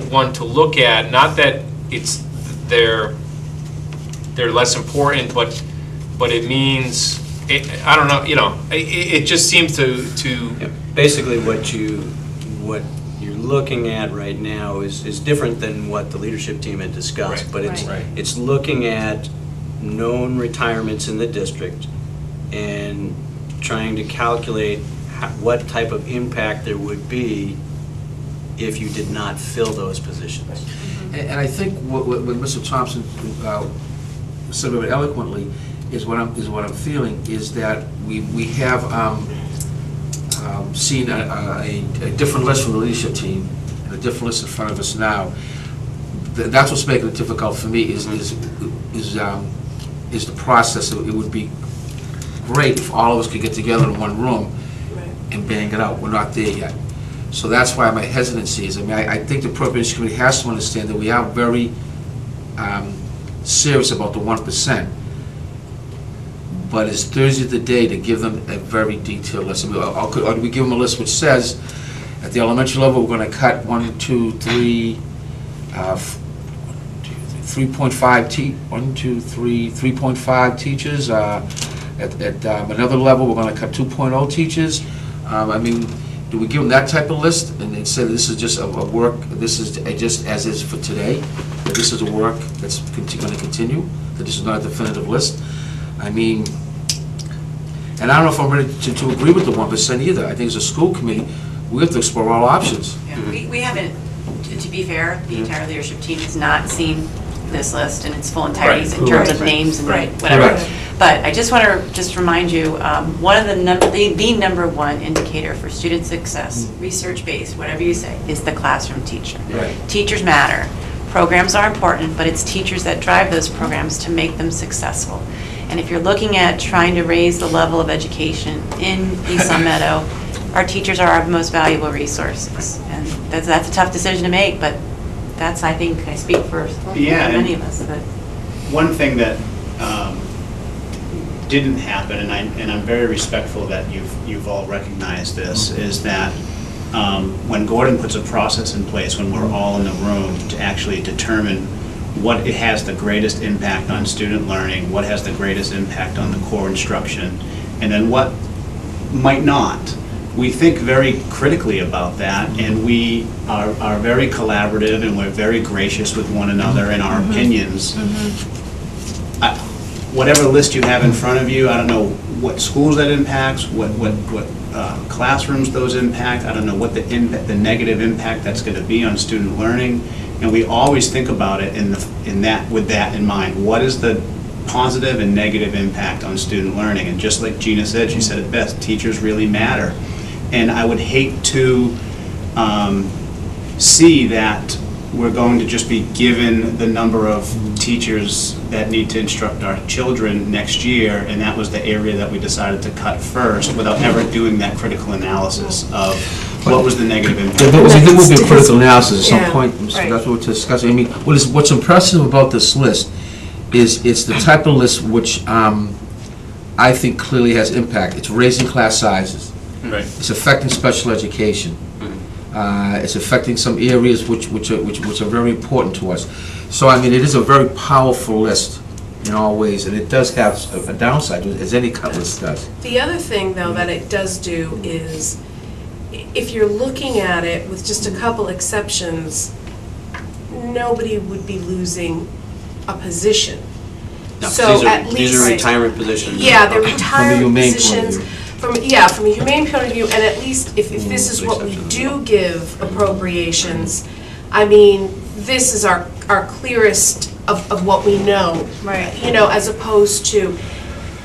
one to look at, not that they're less important, but it means, I don't know, it just seems to basically what you're looking at right now is different than what the leadership team had discussed, but it's looking at known retirements in the district and trying to calculate what type of impact there would be if you did not fill those positions. And I think what Mr. Thompson said very eloquently is what I'm feeling is that we have seen a different list from the leadership team and a different list in front of us now. That's what's making it difficult for me is the process. It would be great if all of us could get together in one room and bang it out. We're not there yet. So that's why my hesitancy is, I mean, I think the Appropriations Committee has to understand that we are very serious about the 1%. But it's Thursday the day to give them a very detailed list. I mean, or do we give them a list which says, at the elementary level, we're going to cut 3.5 teachers. At another level, we're going to cut 2.0 teachers. I mean, do we give them that type of list and then say this is just a work, this is just as is for today, that this is a work that's going to continue, that this is not a definitive list? I mean, and I don't know if I'm ready to agree with the 1% either. I think as a school committee, we have to explore all options. Yeah, we haven't, to be fair, the entire leadership team has not seen this list in its full entirety in terms of names and whatever. But I just want to remind you, one of the number one indicator for student success, research-based, whatever you say, is the classroom teacher. Right. Teachers matter. Programs are important, but it's teachers that drive those programs to make them successful. And if you're looking at trying to raise the level of education in East Long Meadow, our teachers are our most valuable resources. And that's a tough decision to make, but that's, I think, I speak for many of us. But one thing that didn't happen, and I'm very respectful that you've all recognized this, is that when Gordon puts a process in place, when we're all in the room to actually determine what it has the greatest impact on student learning, what has the greatest impact on the core instruction, and then what might not. We think very critically about that, and we are very collaborative, and we're very gracious with one another in our opinions. Whatever list you have in front of you, I don't know what schools that impacts, what classrooms those impact. I don't know what the negative impact that's going to be on student learning. And we always think about it with that in mind. What is the positive and negative impact on student learning? And just like Gina said, she said it best, teachers really matter. And I would hate to see that we're going to just be given the number of teachers that need to instruct our children next year, and that was the area that we decided to cut first without ever doing that critical analysis of what was the negative impact. There will be a critical analysis at some point, so that's what we're discussing. I mean, what's impressive about this list is it's the type of list which I think clearly has impact. It's raising class sizes. Right. It's affecting special education. It's affecting some areas which are very important to us. So I mean, it is a very powerful list in all ways, and it does have a downside, as any cut list does. The other thing, though, that it does do is, if you're looking at it with just a couple exceptions, nobody would be losing a position. No, So these are retirement positions. Yeah, they're retirement positions. From a humane point of view, and at least if this is what we do give appropriations, I mean, this is our clearest of what we know. Right. You know, as opposed to,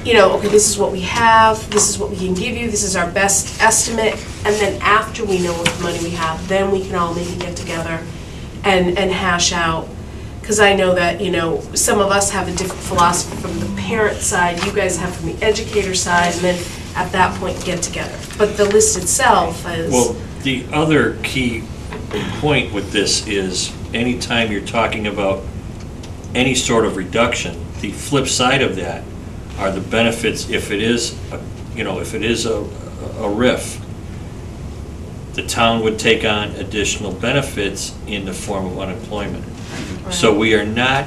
you know, okay, this is what we have, this is what we can give you, this is our best estimate, and then after we know what money we have, then we can all maybe get together and hash out. Because I know that, you know, some of us have a different philosophy from the parent side, you guys have from the educator side, and then at that point get together. But the list itself is... Well, the other key point with this is anytime you're talking about any sort of reduction, the flip side of that are the benefits if it is, if it is a RIF. The town would take on additional benefits in the form of unemployment. Right. So we are not,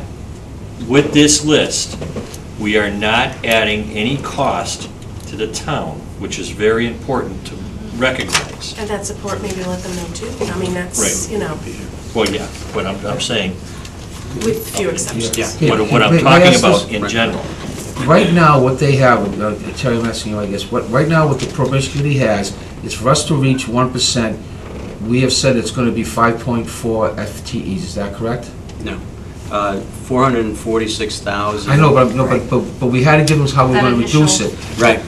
with this list, we are not adding any cost to the town, which is very important to recognize. And that support, maybe let them know too. I mean, that's, right. You know. Well, yeah, but I'm saying. With few exceptions. Yeah. What I'm talking about in general. Right now, what they have, Terry, I'm asking you, I guess, right now what the Appropriations Committee has is for us to reach 1%, we have said it's going to be 5.4 FTEs, is that correct? No. 446,000. I know, but we had to give them how we're going to reduce it. Right.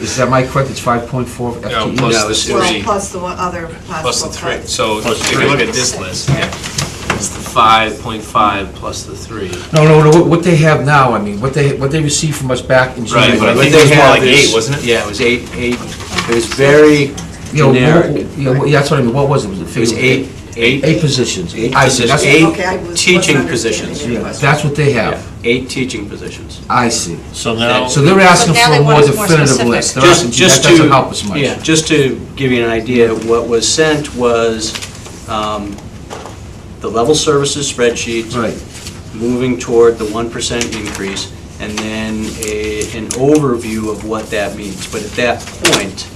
Is that my correct? It's 5.4 FTEs? No, plus the 3. Plus the other Plus the 3. So plus if you look at this list, it's the 5.5 plus the 3. No, what they have now, I mean, what they received from us back in January. Right, but I what think they it was more have like is- 8, wasn't it? Yeah, it was eight, it was very generic. Yeah, that's what I mean, what was it? It was eight positions. I said That's- eight teaching positions. Yeah, that's what they have. Yeah, 8 teaching positions. I see. So now. So they're asking So now for they a want more us more definitive specific. list. They're asking, that doesn't help us much. Yeah, just to give you an idea, what was sent was the level services spreadsheet. Right. Moving toward the 1% increase, and then an overview of what that means. But at that point,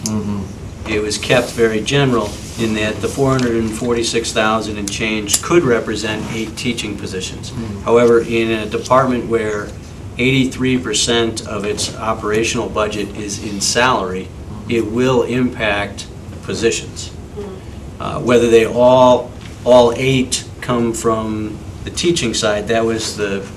it was kept very general in that the 446,000 and change could represent 8 teaching positions. However, in a department where 83% of its operational budget is in salary, it will impact positions. Whether they all 8 come from the teaching side, that was the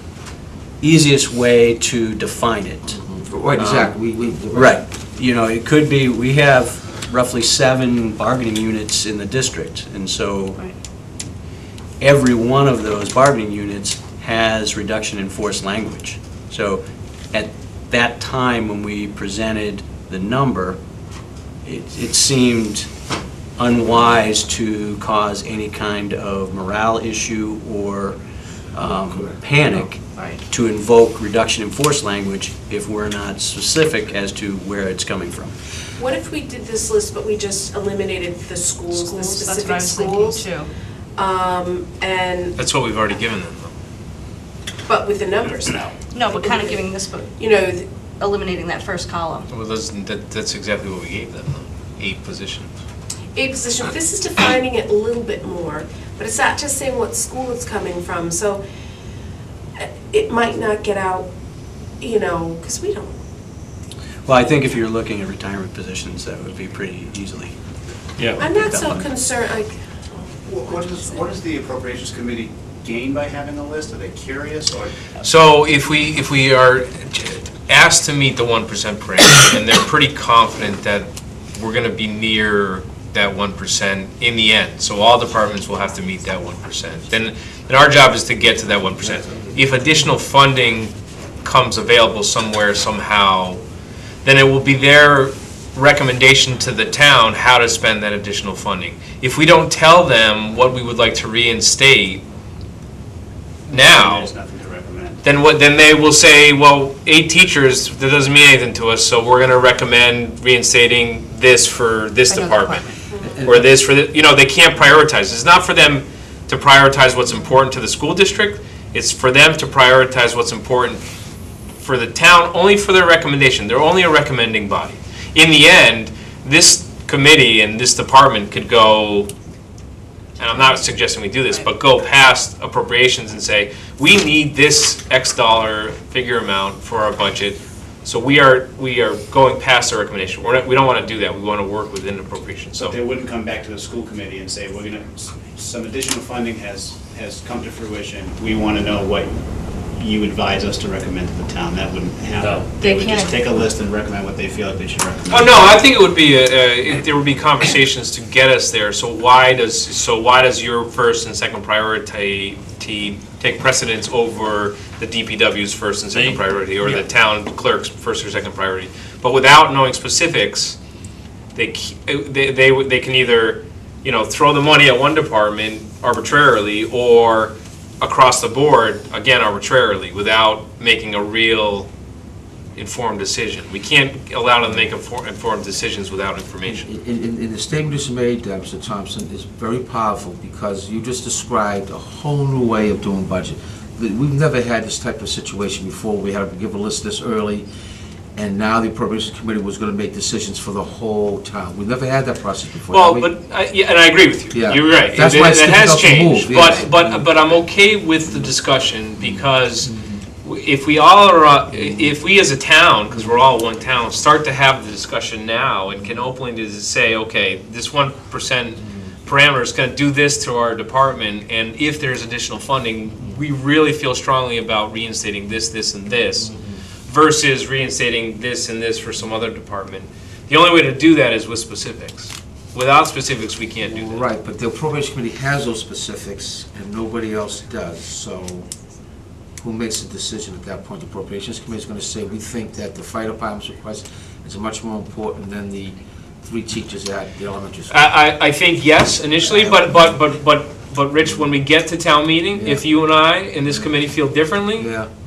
easiest way to define it. Right, exactly. Right. You know, it could be, we have roughly 7 bargaining units in the district, and so every one of those bargaining units has reduction in force language. So at that time when we presented the number, it seemed unwise to cause any kind of morale issue or panic to invoke reduction in force language if we're not specific as to where it's coming from. What if we did this list, but we just eliminated the schools, the Schools, that's what I specific was schools? thinking too. And, That's what we've already given them, though. but with the numbers though. No, but kind of giving this, but, You know, eliminating that first column. Well, that's exactly what we gave them, though. 8 positions. 8 positions, this is defining it a little bit more, but it's not just saying what school it's coming from, so it might not get out, you know, because we don't. Well, I think if you're looking at retirement positions, that would be pretty easily. Yeah. I'm not so concerned, What does the appropriations committee gain by having a list? Are they curious or? So if we are asked to meet the 1% parameter, and they're pretty confident that we're going to be near that 1% in the end, so all departments will have to meet that 1%. Then our job is to get to that 1%. If additional funding comes available somewhere, somehow, then it will be their recommendation to the town how to spend that additional funding. If we don't tell them what we would like to reinstate now, There's nothing to recommend. then they will say, well, 8 teachers, that doesn't mean anything to us, so we're going to recommend reinstating this for this department. Or this for the, you know, they can't prioritize. It's not for them to prioritize what's important to the school district. It's for them to prioritize what's important for the town, only for their recommendation. They're only a recommending body. In the end, this committee and this department could go, and I'm not suggesting we do this, but go past appropriations and say, we need this X dollar figure amount for our budget. So we are going past our recommendation. We don't want to do that. We want to work within appropriations. So They wouldn't come back to the school committee and say, we're gonna, some additional funding has come to fruition. We want to know what you advise us to recommend to the town. That wouldn't happen. No. They would just take a list and recommend what they feel like they should recommend. Oh, no, I think it would be, there would be conversations to get us there. So why does your first and second priority take precedence over the DPW's first and second priority, or the town clerk's first or second priority? But without knowing specifics, they can either, you know, throw the money at one department arbitrarily, or across the board, again arbitrarily, without making a real informed decision. We can't allow them to make informed decisions without information. In the statement you made, Mr. Thompson, is very powerful because you just described a whole new way of doing budget. We've never had this type of situation before. We had to give a list this early, and now the Appropriations Committee was going to make decisions for the whole town. We've never had that process before. Well, yeah, and I agree with you. Yeah. You're right. That's why it's It has difficult to changed. move, yes. But I'm okay with the discussion, because if we all are, if we as a town, because we're all one town, start to have the discussion now and can openly say, okay, this 1% parameter is going to do this to our department, and if there's additional funding, we really feel strongly about reinstating this, this, and this, versus reinstating this and this for some other department. The only way to do that is with specifics. without specifics, we can't do that. Right, but the appropriation committee has those specifics and nobody else does, so who makes the decision at that point? The appropriations committee is going to say, we think that the fire department's request is much more important than the 3 teachers at the elementary school. I think yes, initially, but Rich, when we get to town meeting, if you and I and this committee feel differently,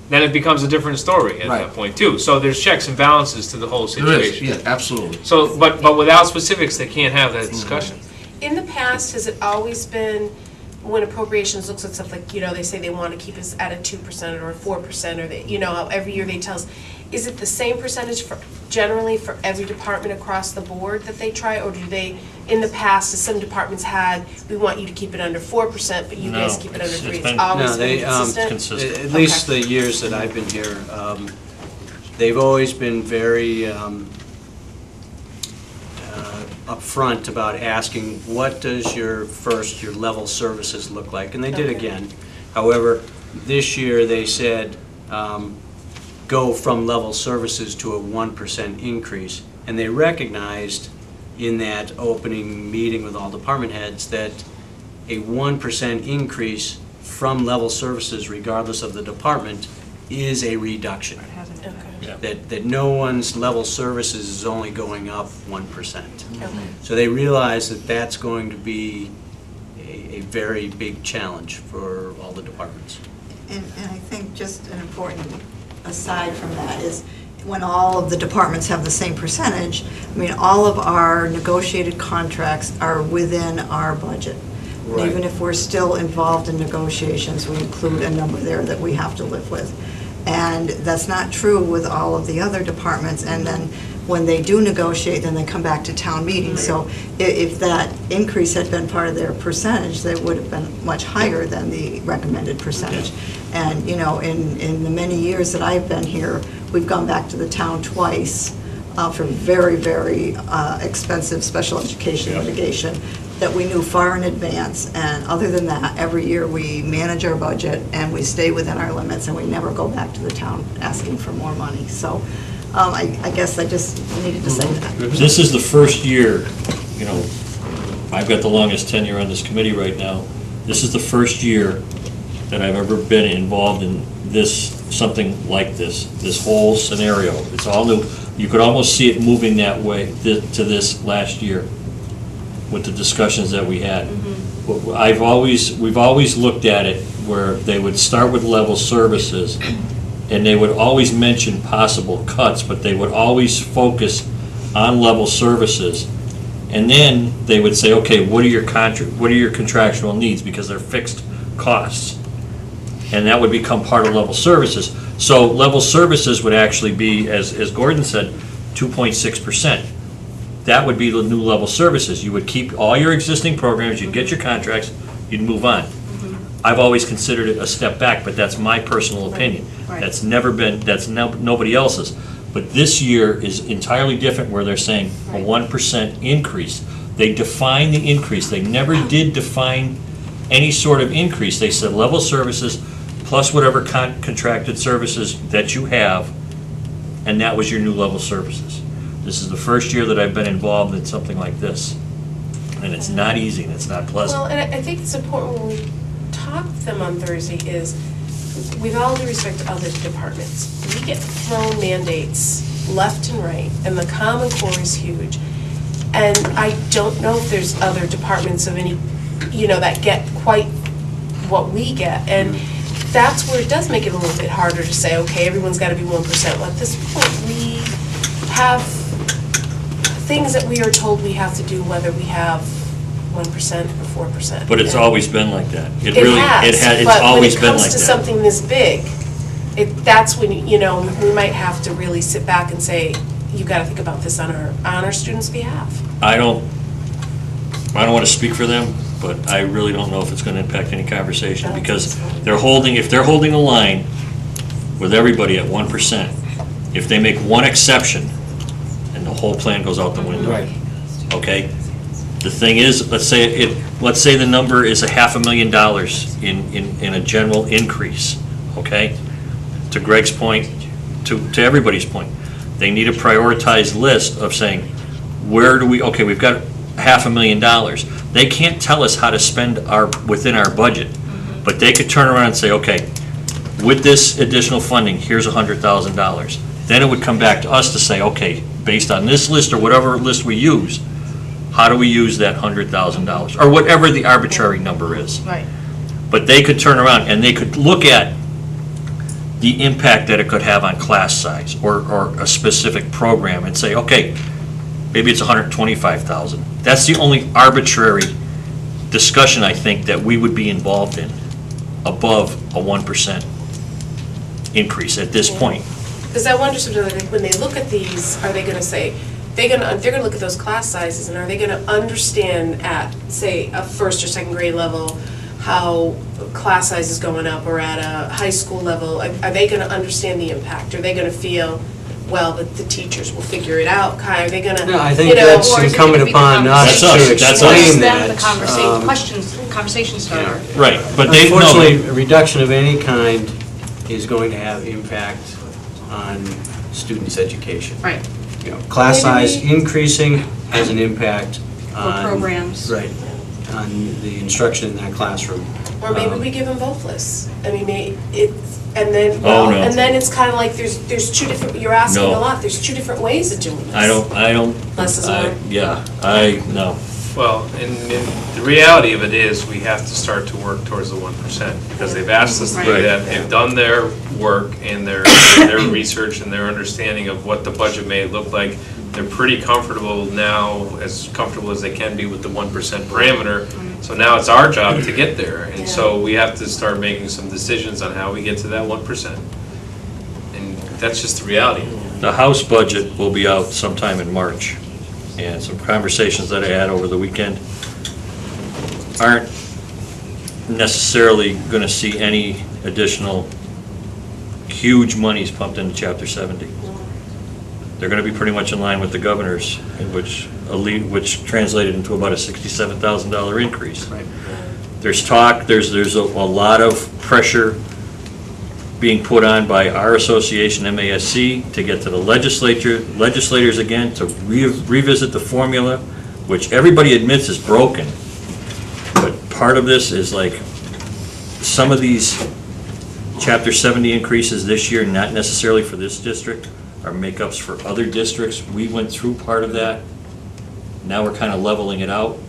then it becomes a different story at that point too. So there's checks and balances to the whole situation. There is, yeah, absolutely. So, but without specifics, they can't have that discussion. In the past, has it always been, when appropriations looks at stuff like, they say they want to keep us at a 2% or a 4%, or they, every year they tell us, is it the same percentage generally for every department across the board that they try, or do they, in the past, as some departments had, we want you to keep it under 4%, but you guys keep it under 3%? It's always been consistent? At least the years that I've been here, they've always been very upfront about asking, what does your level services look like? And they did again. However, this year they said, go from level services to a 1% increase. And they recognized in that opening meeting with all department heads that a 1% increase from level services, regardless of the department, is a reduction. That no one's level services is only going up 1%. So they realize that that's going to be a very big challenge for all the departments. And I think just an important aside from that is when all of the departments have the same percentage, I mean, all of our negotiated contracts are within our budget. Right. Even if we're still involved in negotiations, we include a number there that we have to live with. And that's not true with all of the other departments. And then when they do negotiate, then they come back to town meeting. So if that increase had been part of their percentage, they would have been much higher than the recommended percentage. And, in the many years that I've been here, we've gone back to the town twice for very, very expensive special education litigation that we knew far in advance. And other than that, every year we manage our budget and we stay within our limits, and we never go back to the town asking for more money. So I guess I just needed to say that. This is the first year, I've got the longest tenure on this committee right now. This is the first year that I've ever been involved in something like this whole scenario. It's all new. You could almost see it moving that way to this last year with the discussions that we had. We've always looked at it where they would start with level services, and they would always mention possible cuts, but they would always focus on level services. And then they would say, okay, what are your contractual needs, because they're fixed costs. And that would become part of level services. So level services would actually be, as Gordon said, 2.6%. That would be the new level services. You would keep all your existing programs, you'd get your contracts, you'd move on. I've always considered it a step back, but that's my personal opinion. That's never been, nobody else's. But this year is entirely different, where they're saying a 1% increase. They define the increase. They never did define any sort of increase. They said level services plus whatever contracted services that you have, and that was your new level services. This is the first year that I've been involved in something like this, and it's not easy and it's not pleasant. Well, and I think it's important when we talk to them on Thursday is, with all due respect to other departments, we get thrown mandates left and right, and the Common Core is huge. And I don't know if there's other departments of any, that get quite what we get. And that's where it does make it a little bit harder to say, okay, everyone's got to be 1%. Well, at this point, we have things that we are told we have to do, whether we have 1% or 4%. But it's always been like that. It's but always when it been comes like to that. something this big, that's when, we might have to really sit back and say, you got to think about this on our students' behalf. I don't want to speak for them, but I really don't know if it's going to impact any conversation, because if they're holding a line with everybody at 1%, if they make one exception, and the whole plan goes out the window. Right. Okay? The thing is, let's say the number is $500,000 in a general increase, okay? To Greg's point, to everybody's point, they need a prioritized list of saying, where do we, okay, we've got $500,000. They can't tell us how to spend within our budget, but they could turn around and say, okay, with this additional funding, here's $100,000. Then it would come back to us to say, okay, based on this list or whatever list we use, how do we use that $100,000? Or whatever the arbitrary number is. Right. But they could turn around and they could look at the impact that it could have on class size or a specific program and say, okay, maybe it's $125,000. That's the only arbitrary discussion, I think, that we would be involved in above a 1% increase at this point. Because I wonder sometimes, like, when they look at these, are they going to say, they're going to look at those class sizes, and are they going to understand at, say, a first or second grade level how class size is going up, or at a high school level? Are they going to understand the impact? Are they going to feel, well, that the teachers will figure it out? Are they going to, No, I think that's incumbent upon us to explain that. The conversation starter. Right, but unfortunately, a reduction of any kind is going to have impact on students' education. Right. You know, class size increasing has an impact on programs. Right, on the instruction in that classroom. or maybe we give them both lists? I mean, and then, Oh, no. and then it's kind of like there's two different, you're asking No. a lot, there's two different ways of doing this. I don't, Less is more. no. Well, and the reality of it is, we have to start to work towards the 1%, because they've asked us to do Right. that. They've done their work and their research and their understanding of what the budget may look like. They're pretty comfortable now, as comfortable as they can be with the 1% parameter. So now it's our job to get there. And so we have to start making some decisions on how we get to that 1%. And that's just the reality. The House budget will be out sometime in March, and some conversations that I had over the weekend aren't necessarily going to see any additional huge monies pumped into Chapter 70. They're going to be pretty much in line with the governor's, which translated into about a $67,000 increase. Right. There's talk, there's a lot of pressure being put on by our association, MASC, to get to the legislators again, to revisit the formula, which everybody admits is broken. But part of this is like, some of these Chapter 70 increases this year, not necessarily for this district, are makeups for other districts. We went through part of that. Now we're kind of leveling it out.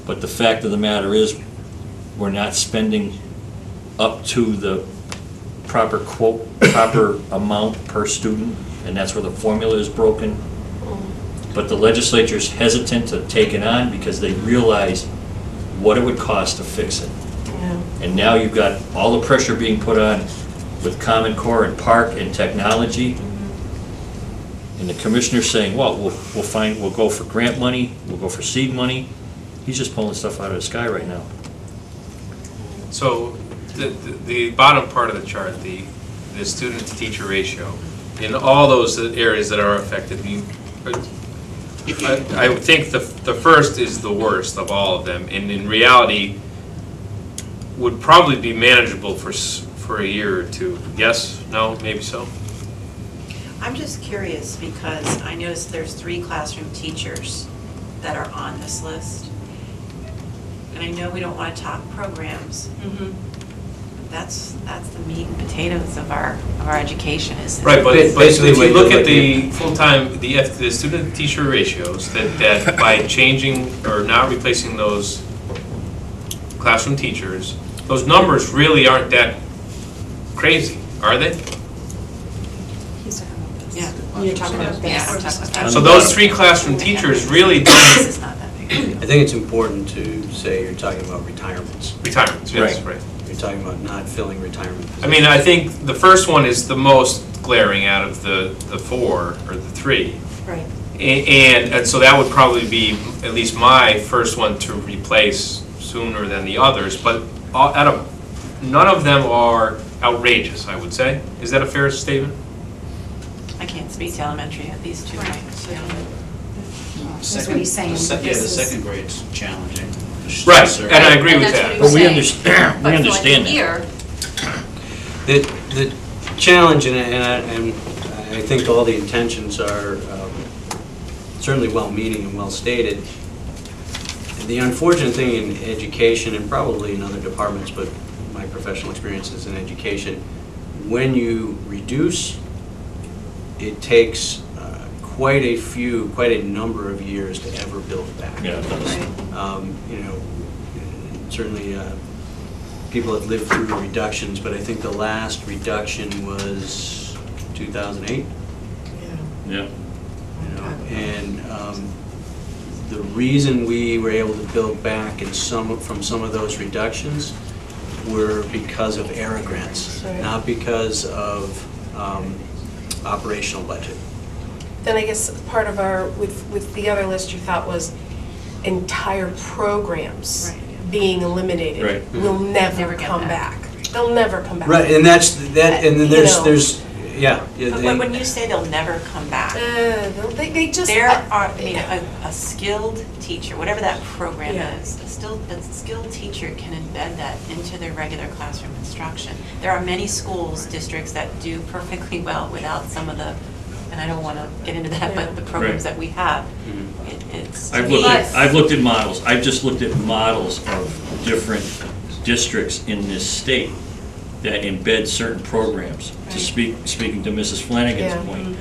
But the fact of the matter is, we're not spending up to the proper amount per student, and that's where the formula is broken. But the legislature's hesitant to take it on because they realize what it would cost to fix it. Yeah. And now you've got all the pressure being put on with Common Core and Park and technology. And the commissioner's saying, well, we'll go for grant money, we'll go for seed money. He's just pulling stuff out of the sky right now. So the bottom part of the chart, the student-to-teacher ratio, in all those areas that are affected, I would think the first is the worst of all of them, and in reality would probably be manageable for a year or two. Yes? No? Maybe so? I'm just curious because I noticed there's 3 classroom teachers that are on this list. And I know we don't want to talk programs. That's the meat and potatoes of our education, isn't it? Right, but if you look at the full-time, the student-teacher ratios, that by changing or not replacing those classroom teachers, those numbers really aren't that crazy, are they? Yeah, you're talking about this. We're talking about that. So those 3 classroom teachers really don't. This is not that big. I think it's important to say you're talking about retirements. Retirements, yes, right. You're talking about not filling retirement positions. I mean, I think the first one is the most glaring out of the 4 or the 3. Right. And so that would probably be at least my first one to replace sooner than the others, but none of them are outrageous, I would say. Is that a fair statement? I can't speak to elementary at these 2 right. That's what he's saying. The second grade's challenging. Right, and I agree with that. But we understand that. The challenge, and I think all the intentions are certainly well-meaning and well-stated, The unfortunate thing in education, and probably in other departments, but my professional experience is in education, when you reduce, it takes quite a number of years to ever build back. Yeah, it does. You know, certainly people have lived through reductions, but I think the last reduction was 2008. Yeah. You know, and the reason we were able to build back from some of those reductions were because of ERA grants, not because of operational budget. Then I guess part of our, with the other list you thought was entire programs being eliminated will never come back. They'll never come back. Right, and that's that, and then there's yeah. But when you say they'll never come back, they just there are, I mean, a skilled teacher, whatever that program is, a skilled teacher can embed that into their regular classroom instruction. There are many schools, districts that do perfectly well without some of the, and I don't want to get into that, but the programs that we have, it's. I've looked at models. I've just looked at models of different districts in this state that embed certain programs. To speaking to Mrs. Flanagan's point,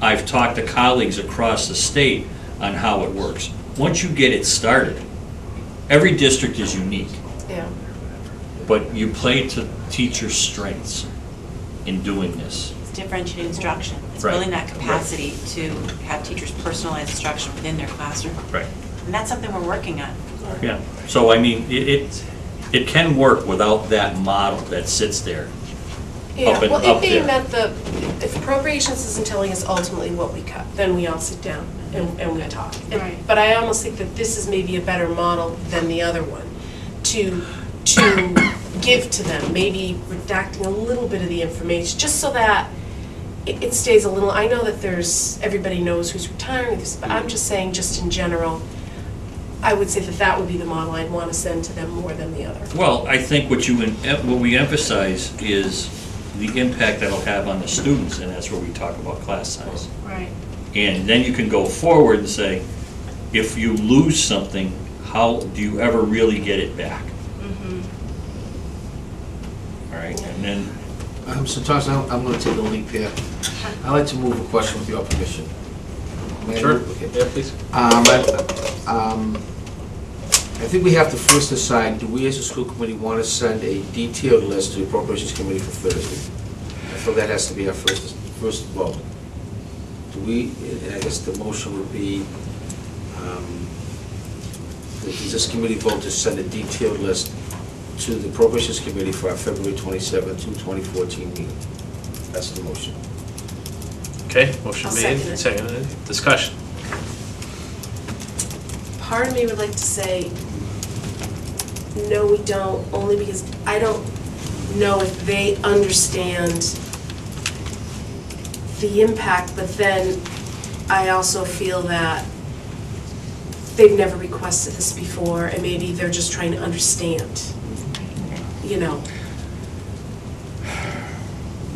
I've talked to colleagues across the state on how it works. Once you get it started, every district is unique. Yeah. But you play to teachers' strengths in doing this. It's differentiated instruction. It's building that capacity to have teachers personalize instruction within their classroom. Right. And that's something we're working on. Yeah. So I mean, it can work without that model that sits there. Yeah, Up and well, up it being there. that if appropriations isn't telling us ultimately what we cut, then we all sit down and we talk. But I almost think that this is maybe a better model than the other one to give to them, maybe redacting a little bit of the information, just so that it stays a little, I know that everybody knows who's retiring, but I'm just saying, just in general, I would say that would be the model I'd want to send to them more than the other. Well, I think what we emphasize is the impact that'll have on the students, and that's where we talk about class size. Right. And then you can go forward and say, if you lose something, how do you ever really get it back? All right, and then. So Thomas, I'm going to take a leap here. I'd like to move a question with your permission. May I Sure. move? Okay. Yeah, please. I think we have to first decide, do we as a school committee want to send a detailed list to the appropriations committee for Thursday? I feel that has to be our first vote. Do we, and I guess the motion would be, does this committee vote to send a detailed list to the appropriations committee for our February 27, 2014 meeting? That's the motion. Okay, motion I'll made, second it. seconded, discussion. Part of me would like to say, no, we don't, only because I don't know if they understand the impact, but then I also feel that they've never requested this before, and maybe they're just trying to understand, you know.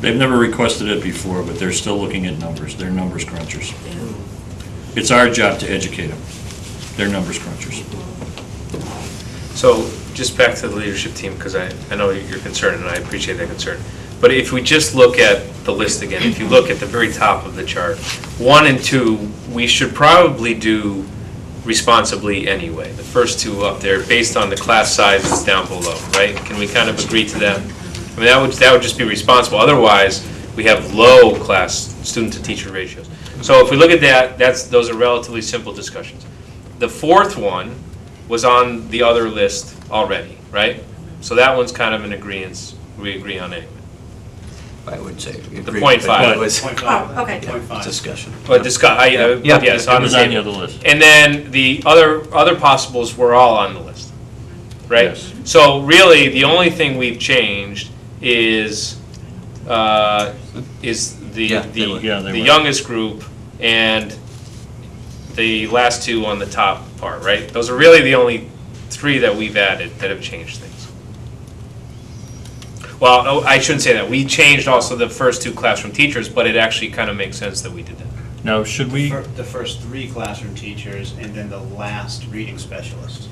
They've never requested it before, but they're still looking at numbers. They're numbers crunchers. It's our job to educate them. They're numbers crunchers. So just back to the leadership team, because I know you're concerned and I appreciate that concern. But if we just look at the list again, if you look at the very top of the chart, 1 and 2, we should probably do responsibly anyway. The first two up there, based on the class sizes down below, right? Can we kind of agree to that? I mean, that would just be responsible. Otherwise, we have low class student to teacher ratios. So if we look at that, those are relatively simple discussions. The fourth one was on the other list already, right? So that one's kind of an agreement. We agree on anyway. I would say we The agree, 0.5 but was. Oh, okay. Discussion. But yes, it was on the other list. And then the other possibles were all on the list, right? Yes. So really, the only thing we've changed is the youngest group and the last two on the top part, right? Those are really the only 3 that we've added that have changed things. Well, I shouldn't say that. We changed also the first 2 classroom teachers, but it actually kind of makes sense that we did that. Now, should we? The first 3 classroom teachers and then the last reading specialist.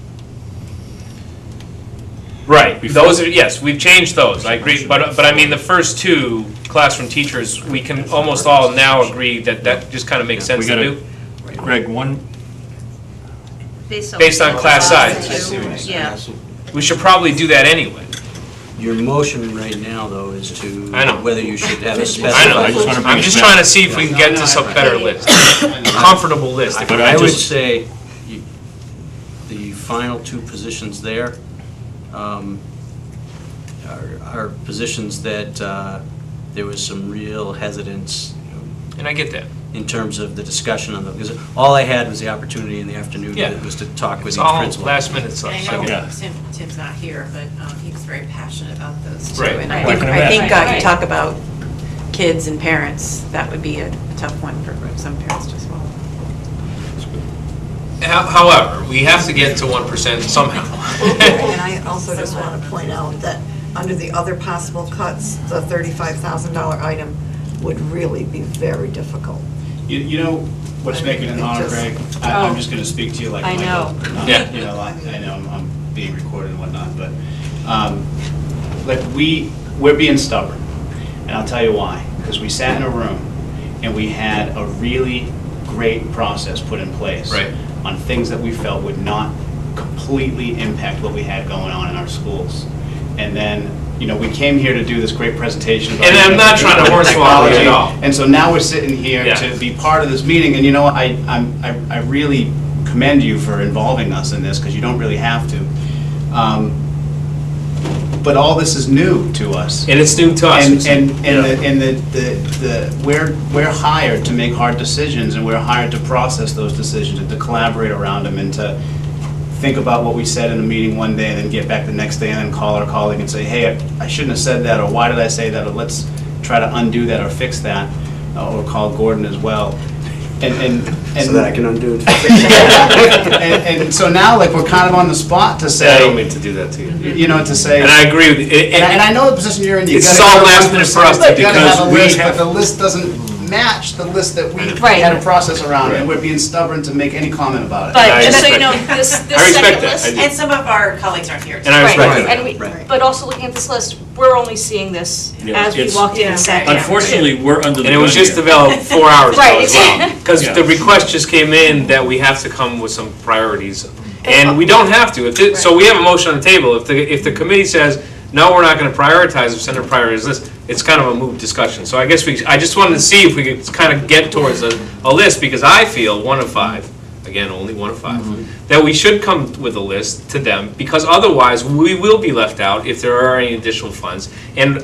Right, those are, yes, we've changed those, I agree, but I mean, the first 2 classroom teachers, we can almost all now agree that that just kind of makes sense to do. Greg, one, Based on class size. Yeah. We should probably do that anyway. Your motion right now, though, is to I know. whether you should have a specified. I know, I'm just trying to see if we can get to some better list, a comfortable list. But I would say the final 2 positions there are positions that there was some real hesitance. And I get that. In terms of the discussion on them, because all I had was the opportunity in the afternoon was to talk with It's each all principal. last minute stuff. And I know Yeah. Tim's not here, but he was very passionate about those too. Right. And Right. I think Right. you talk about kids and parents, that would be a tough one for some parents to swallow. However, we have to get to 1% somehow. And I also just want to point out that under the other possible cuts, the $35,000 item would really be very difficult. You know what's making it hard, Greg? I'm just going to speak to you like I Michael. know. Yeah. You know, I know I'm being recorded and whatnot, but like we're being stubborn, and I'll tell you why. Because we sat in a room and we had a really great process put in place on things that we felt would not completely impact what we had going on in our schools. And then, you know, we came here to do this great presentation about And I'm not trying to hornswoggle you at all. And so now we're sitting here Yeah. to be part of this meeting, and you know what, I really commend you for involving us in this, because you don't really have to. But all this is new to us. And it's new to us. We're hired to make hard decisions, and we're hired to process those decisions and to collaborate around them and to think about what we said in a meeting one day and then get back the next day and then call our colleague and say, hey, I shouldn't have said that, or why did I say that, or let's try to undo that or fix that, or call Gordon as well. And So that I can undo it. and so now, like, we're kind of on the spot to say. I don't mean to do that to you. You know, to say. And I agree with you. And I know the position you're in. You It's gotta all have last a minute list, for us to you gotta have a because we list, have- but the list doesn't match the list that we Right. had a process around, and we're being stubborn to make any comment about it. But just so you know, this second list. And some of our colleagues aren't here. And I respect Right, that. and we, but also looking at this list, we're only seeing this Yeah, as we it's- walked in and sat down. Unfortunately, we're under the And it was gun just here. developed 4 hours ago Right, as well. Because Yeah. the request just came in that we have to come with some priorities. And we don't have to. So we have a motion on the table. If the committee says, no, we're not going to prioritize or send a priorities list, it's kind of a moot discussion. So I guess I just wanted to see if we could kind of get towards a list, because I feel 1 of 5, again, only 1 of 5, that we should come with a list to them, because otherwise we will be left out if there are any additional funds. And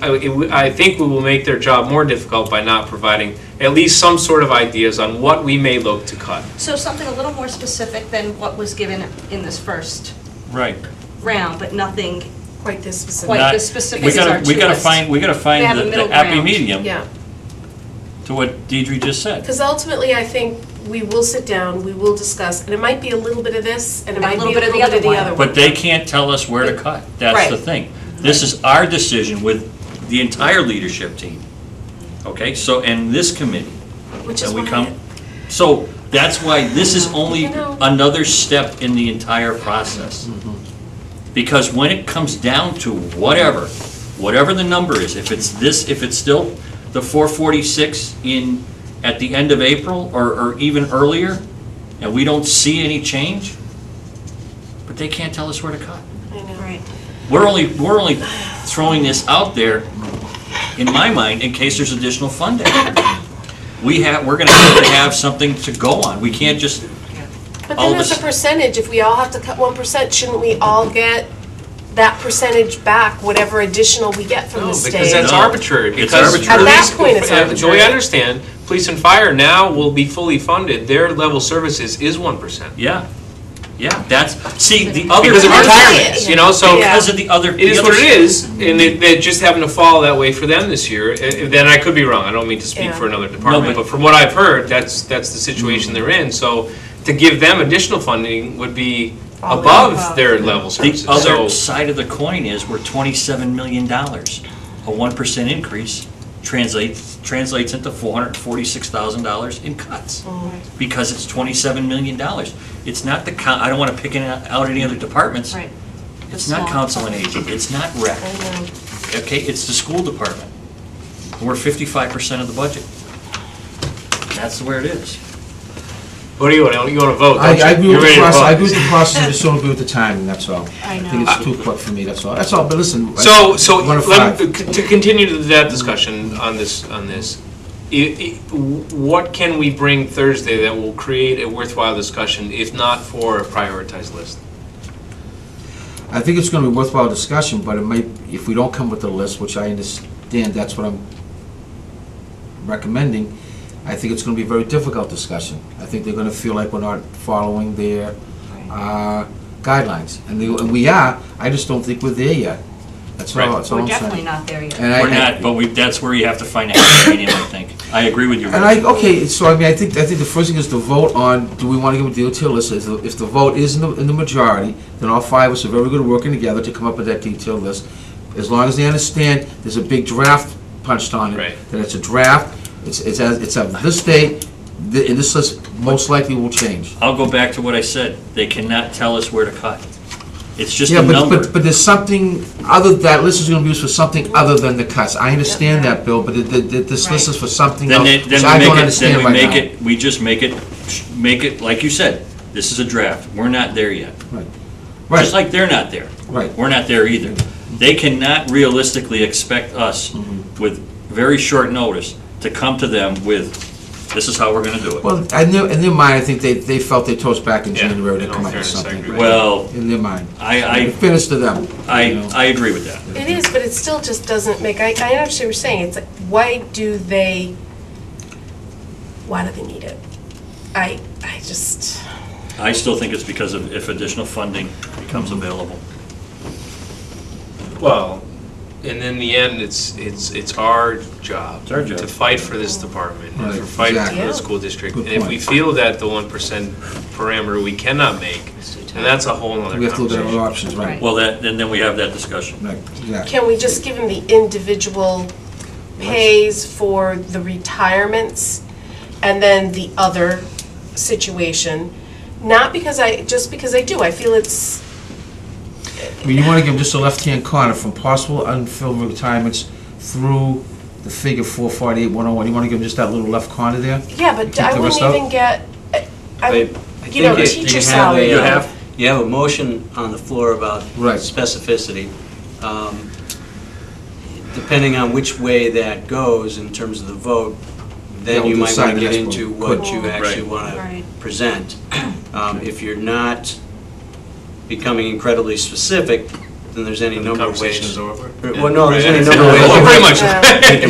I think we will make their job more difficult by not providing at least some sort of ideas on what we may look to cut. So something a little more specific than what was given in this first Right. round, but nothing Quite this specific. quite Not- this specific we as our gotta, we two gotta lists. find, we gotta We find have a the middle happy ground. medium Yeah. to what Deidre just said. Because ultimately, I think we will sit down, we will discuss, and it might be a little bit of this, and it And might be a little bit of the other one. But they can't tell us where to cut. That's the Right. thing. This is our decision with the entire leadership team. Okay, so, and this committee. Which And is we why- come. So that's why this is only You know. another step in the entire process. Because when it comes down to whatever the number is, if it's still the 446 at the end of April or even earlier, and we don't see any change, but they can't tell us where to cut. I know. Right. We're only throwing this out there, in my mind, in case there's additional funding. We're gonna have to have something to go on. We can't just, But all then of as a a percentage, if we all have to cut 1%, shouldn't we all get that percentage back, whatever additional we get from the state? Because that's arbitrary. It's Because arbitrary. At that point, it's arbitrary. Joey, I understand, police and fire now will be fully funded, their level services is 1%. yeah, that's, see, the other. Because of part retirements, you know, so. Because of the other. It is what it is, and they're just having to fall that way for them this year. Then I could be wrong, I don't mean to speak for another department, but from what I've heard, that's the situation they're in. So to give them additional funding would be above their level services. The other So side of the coin is we're $27 million, a 1% increase translates into $446,000 in cuts. Because it's $27 million. It's not the, I don't want to pick out any other departments. Right. It's not council and agent, it's not rec. Okay, it's the school department. We're 55% of the budget. That's where it is. What do you want? You want to vote? I don't you? agree You're with the ready to process, vote. I agree with the process, I just don't agree with the timing, that's all. I know. think it's too quick for me, that's all. That's all, but listen. So, one of let me, five. to continue that discussion on this, what can we bring Thursday that will create a worthwhile discussion, if not for a prioritized list? I think it's gonna be a worthwhile discussion, but it might, if we don't come with a list, which I understand, that's what I'm recommending, I think it's gonna be a very difficult discussion. I think they're gonna feel like we're not following their guidelines. And we are, I just don't think we're there yet. That's all, that's all We're I'm saying. definitely not there yet. And I- We're not, but that's where you have to find a happy medium, I think. I agree with you. And okay, so I mean, I think the first thing is to vote on, do we want to give a detailed list? If the vote is in the majority, then all five of us are very good at working together to come up with that detailed list. As long as they understand, there's a big draft punched on it, that it's a draft, it's of this date, and this list most likely will change. I'll go back to what I said. They cannot tell us where to cut. It's just Yeah, a number. but there's something other, that list is gonna be used for something other than the cuts. I understand that, Bill, but this list is for something else, which I don't understand right now. We just make it, like you said, this is a draft. We're not there yet. Right. Just like they're not there. Right. We're not there either. They cannot realistically expect us, with very short notice, to come to them with, this is how we're gonna do it. Well, in their mind, I think they felt they told us back in January to come up with something. Well, in their mind. I Fairness to them. I agree with that. It is, but it still just doesn't make, I understand what you're saying, it's like, why do they need it? I just. I still think it's because of if additional funding becomes available. Well, and in the end, it's our job. It's our job. To fight for this department, and Right, to fight exactly. for the school district. Good And if we point. feel that the 1% parameter we cannot make, then that's a whole other We have to look at conversation. our options, right. Well, then we have that discussion. Right, yeah. Can we just give them the individual pays for the retirements and then the other situation? Not because just because I do, I feel it's. I mean, you want to give them just the left-hand corner from possible unfilled retirements through the figure 448,101. You want to give them just that little left corner there? Yeah, but Keep I the wouldn't rest out? even get, I you know, think teacher you salary. You have a motion on the floor about specificity. Depending on which way that goes in terms of the vote, then Yeah, we'll you might decide want to the get next into one. what you actually want to present. If you're not becoming incredibly specific, then there's any number of ways. Conversation is over. Well, no, there's Right. any number of ways. Well, pretty much.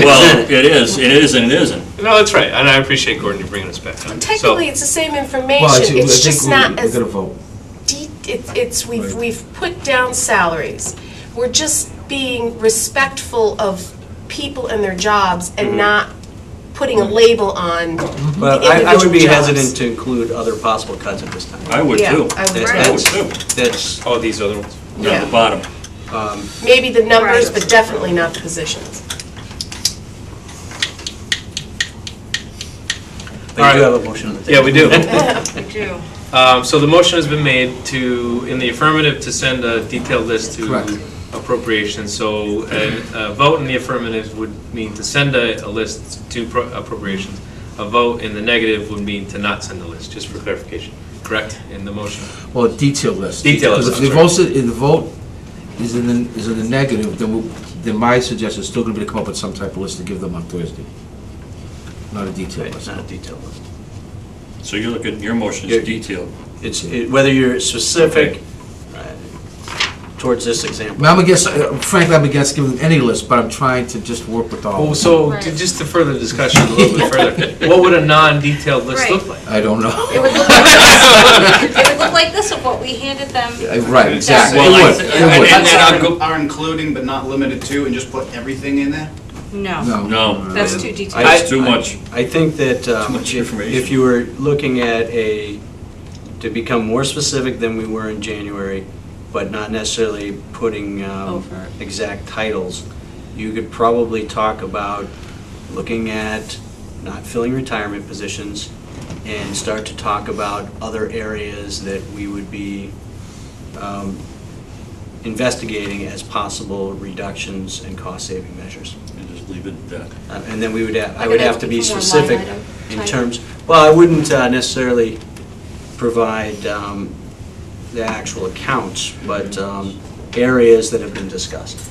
Well, it is and it isn't. No, that's right, and I appreciate Gordon, you bringing us back on. Technically, it's the same information, Well, I it's think just not we're as going to vote. we've put down salaries. We're just being respectful of people and their jobs and not putting a label on the But individual I would be jobs. hesitant to include other possible cuts at this time. I would Yeah, too. I would That's- too. That's, Oh, these other ones? Down the bottom. Maybe the numbers, but definitely not the positions. but you do have a motion on the table. Yeah, we do. We do. So the motion has been made to, in the affirmative, to send a detailed list to Correct. appropriations. So a vote in the affirmative would mean to send a list to appropriations. A vote in the negative would mean to not send a list, just for clarification. Correct, in the motion? Well, a detailed list. Detailed list, Because if I'm the vote is in the negative, then my suggestion is still going to be to come up with some type of list to give them on Thursday. Not a detailed It's list. not a detailed list. So you look at, your motion Yeah. is detailed. It's, whether you're specific towards this example. I'm against, frankly, I'm against giving them any list, but I'm trying to just work with all of Well, them. so just to further discussion a little bit further, what would a non-detailed list look like? I don't know. It would look like this. It would look like this of what we handed them. Right, exactly. Well, It would. and then I'll go, Are including but not limited to, and just put everything in there? No. no. That's too detailed. That's too much. I think that much information. if you were looking at to become more specific than we were in January, but not necessarily putting Over. exact titles, you could probably talk about looking at not filling retirement positions, and start to talk about other areas that we would be investigating as possible reductions and cost-saving measures. And just leave it at that. And then we would have, I Like would an have to be more line specific item in type. terms, well, I wouldn't necessarily provide the actual accounts, but areas that have been discussed.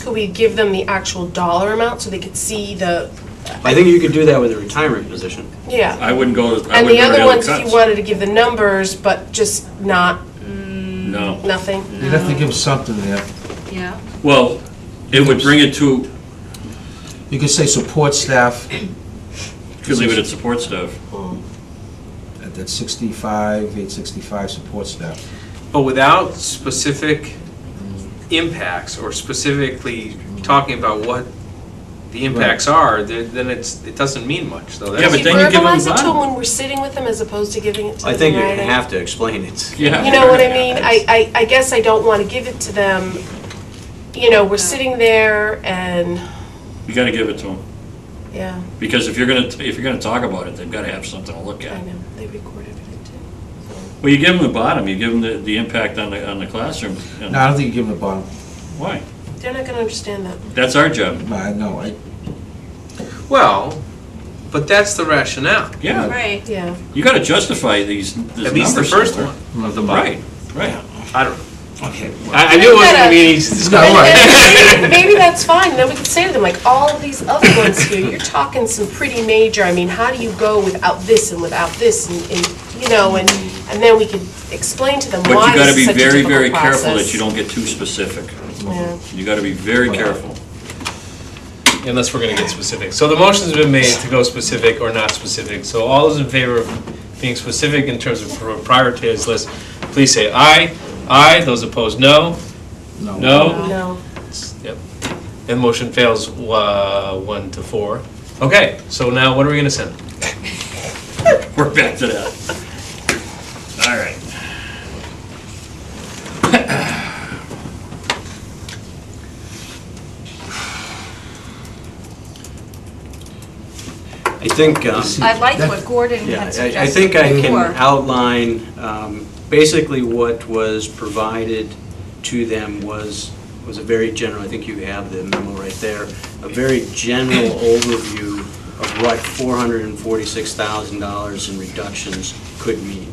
Could we give them the actual dollar amount so they could see the, I think you could do that with a retirement position. yeah. I wouldn't go, I And wouldn't the go to other ones, if cuts. you wanted to give the numbers, but just not, No. nothing? You'd have to give something there. Yeah. Well, it would bring it to, You could say support staff could leave it at support staff. at that 65, 865 support staff. But without specific impacts or specifically talking about what the impacts are, then it doesn't mean much, though. Yeah, but then you give them Verbalize it to them bottom. when we're sitting with them as opposed to giving it to them I think in you writing. have to explain it. Yeah. You know what I mean? I guess I don't want to give it to them, you know, we're sitting there and, You gotta give it to them. yeah, Because if you're gonna talk about it, they've gotta have something to look I at. know, they record everything too. Well, you give them the bottom, you give them the impact on the classroom. No, I don't think you give them the bottom. Why? They're not gonna understand that. That's our job. No, Well, but that's the rationale. Yeah. Right. Yeah. You gotta justify this At least the number first somewhere. one of the bottom. Right, right. I don't know. Okay. I knew it wasn't gonna be an easy discussion. And maybe that's fine, then we can say to them, like, all of these other ones here, you're talking some pretty major, I mean, how do you go without this and without this, and you know, and then we could explain to them But why you gotta this is be such a very, difficult very careful that process. you don't get too specific. Yeah. You gotta be very careful. Unless we're gonna get specific. So the motion's been made to go specific or not specific. So all those in favor of being specific in terms of prioritized list, please say aye. Aye. Those opposed, no. No. No. No. Yep. And motion fails 1 to 4. Okay, so now what are we gonna send? We're back to that. All right. I think, I like what Gordon yeah, had suggested I think I can before. outline, basically what was provided to them was a very general, I think you have the memo right there, a very general overview of what $446,000 in reductions could mean.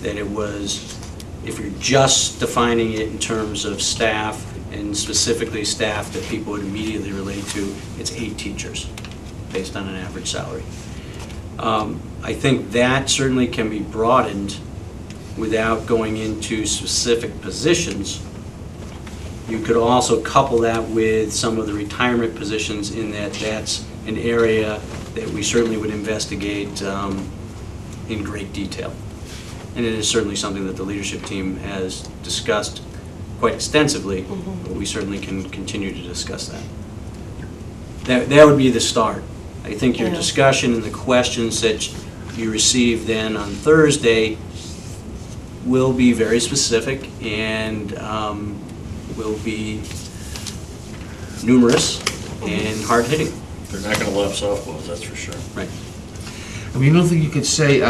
That it was, if you're just defining it in terms of staff, and specifically staff that people would immediately relate to, it's 8 teachers, based on an average salary. I think that certainly can be broadened without going into specific positions. You could also couple that with some of the retirement positions in that that's an area that we certainly would investigate in great detail. And it is certainly something that the leadership team has discussed quite extensively, but we certainly can continue to discuss that. That would be the start. I think your Yeah. discussion and the questions that you receive then on Thursday will be very specific and will be numerous and hard-hitting. They're not gonna let up softballs, that's for sure. Right. I mean, you don't think you could say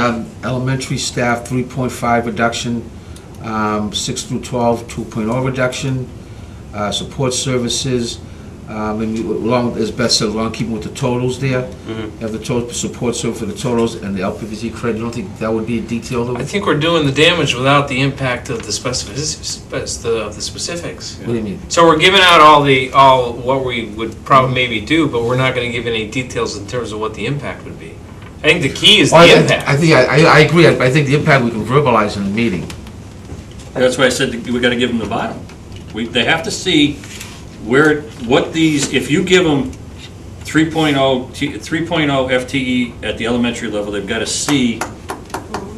elementary staff 3.5 reduction, 6 through 12, 2.0 reduction, support services, and along, as Beth said, along keeping with the totals there, have the total support service for the totals and the LPVC credit. You don't think that would be detailed? I think we're doing the damage without the impact of the specifics. What do you mean? So we're giving out all what we would probably maybe do, but we're not gonna give any details in terms of what the impact would be. I think the key is the impact. I think, I agree. I think the impact we can verbalize in the meeting. That's why I said that we gotta give them the bottom. They have to see what these, if you give them 3.0 FTE at the elementary level, they've gotta see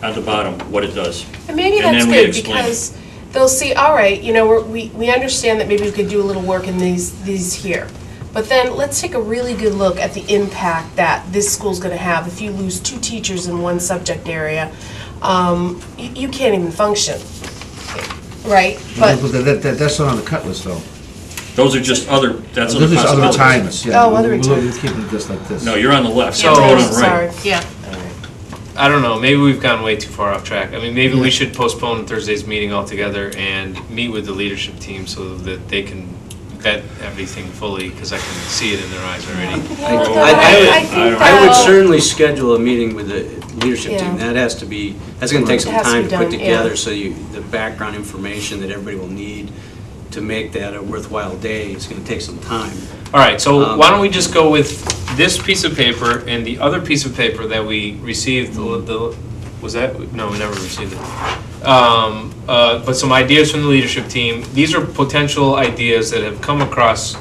at the bottom what it does. And maybe And that's then we good, explain it. because they'll see, all right, you know, we understand that maybe we could do a little work in these here. But then let's take a really good look at the impact that this school's gonna have. If you lose 2 teachers in one subject area, you can't even function, right? But That's not on the cut list, though. Those are just other, that's other Those are other possibilities. retirements, yeah. Oh, other We're retirements. keeping it just like this. No, you're on the left, so So- we're on the right. Sorry. Yeah. I don't know, maybe we've gone way too far off track. I mean, maybe we should postpone Thursday's meeting altogether and meet with the leadership team so that they can vet everything fully, because I can see it in their eyes already. I would certainly schedule a meeting with the leadership Yeah. team. That's gonna take some It has to time be to put done, together, yeah. so the background information that everybody will need to make that a worthwhile day is gonna take some time. All right, so why don't we just go with this piece of paper and the other piece of paper that we received, was that, no, we never received it. But some ideas from the leadership team. These are potential ideas that have come across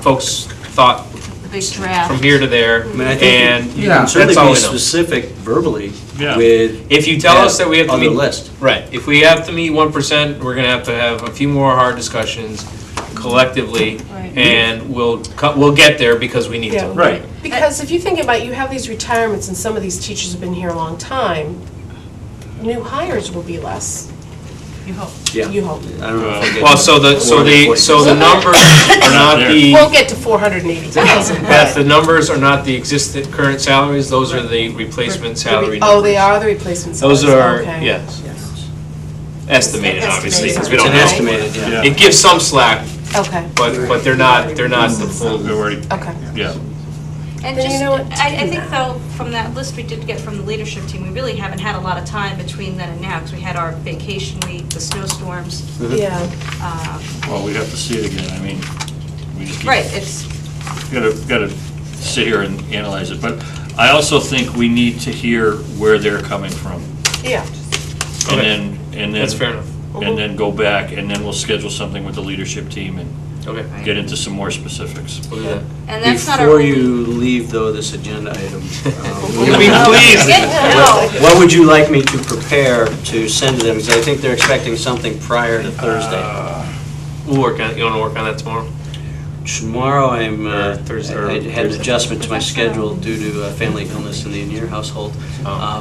folks' thought Big draft. from here to there, I mean, I think and you can certainly that's all be we know. specific verbally Yeah. with. If you tell us that we have to on the meet, list. right, if we have to meet 1%, we're gonna have to have a few more hard discussions collectively, and we'll get there because we need Yeah. to. Right. Because if you think about it, you have these retirements and some of these teachers have been here a long time, new hires will be less. You hope. Yeah. You hope. I don't know if I get. Well, so the numbers are not the. Won't get to 480,000. Beth, the numbers are not the existing current salaries, those are the replacement salary numbers. Oh, they are the replacement salaries, Those are, okay. yes. Estimated, obviously, because we It's don't an know. estimated, yeah. It gives some slack, Okay, but they're not the full. okay. Yeah. And Then you just, know what, I do think that. though, from that list we did get from the leadership team, we really haven't had a lot of time between then and now, because we had our vacation week, the snowstorms. Yeah. Well, we'd have to see it again, I mean, we just keep. Right, it's, Gotta sit here and analyze it, but I also think we need to hear where they're coming from. Yeah. And then. That's fair enough. And then go back, and then we'll schedule something with the leadership team and Okay. get into some more specifics. We'll do that. and that's not our Before only. you leave, though, this agenda item. Can we please? What would you like me to prepare to send to them? Because I think they're expecting something prior to Thursday. We'll work on, you wanna work on that tomorrow? Tomorrow, I'm, Or Thursday, or I had an Thursday. adjustment to my schedule due to family illness in the Anier household.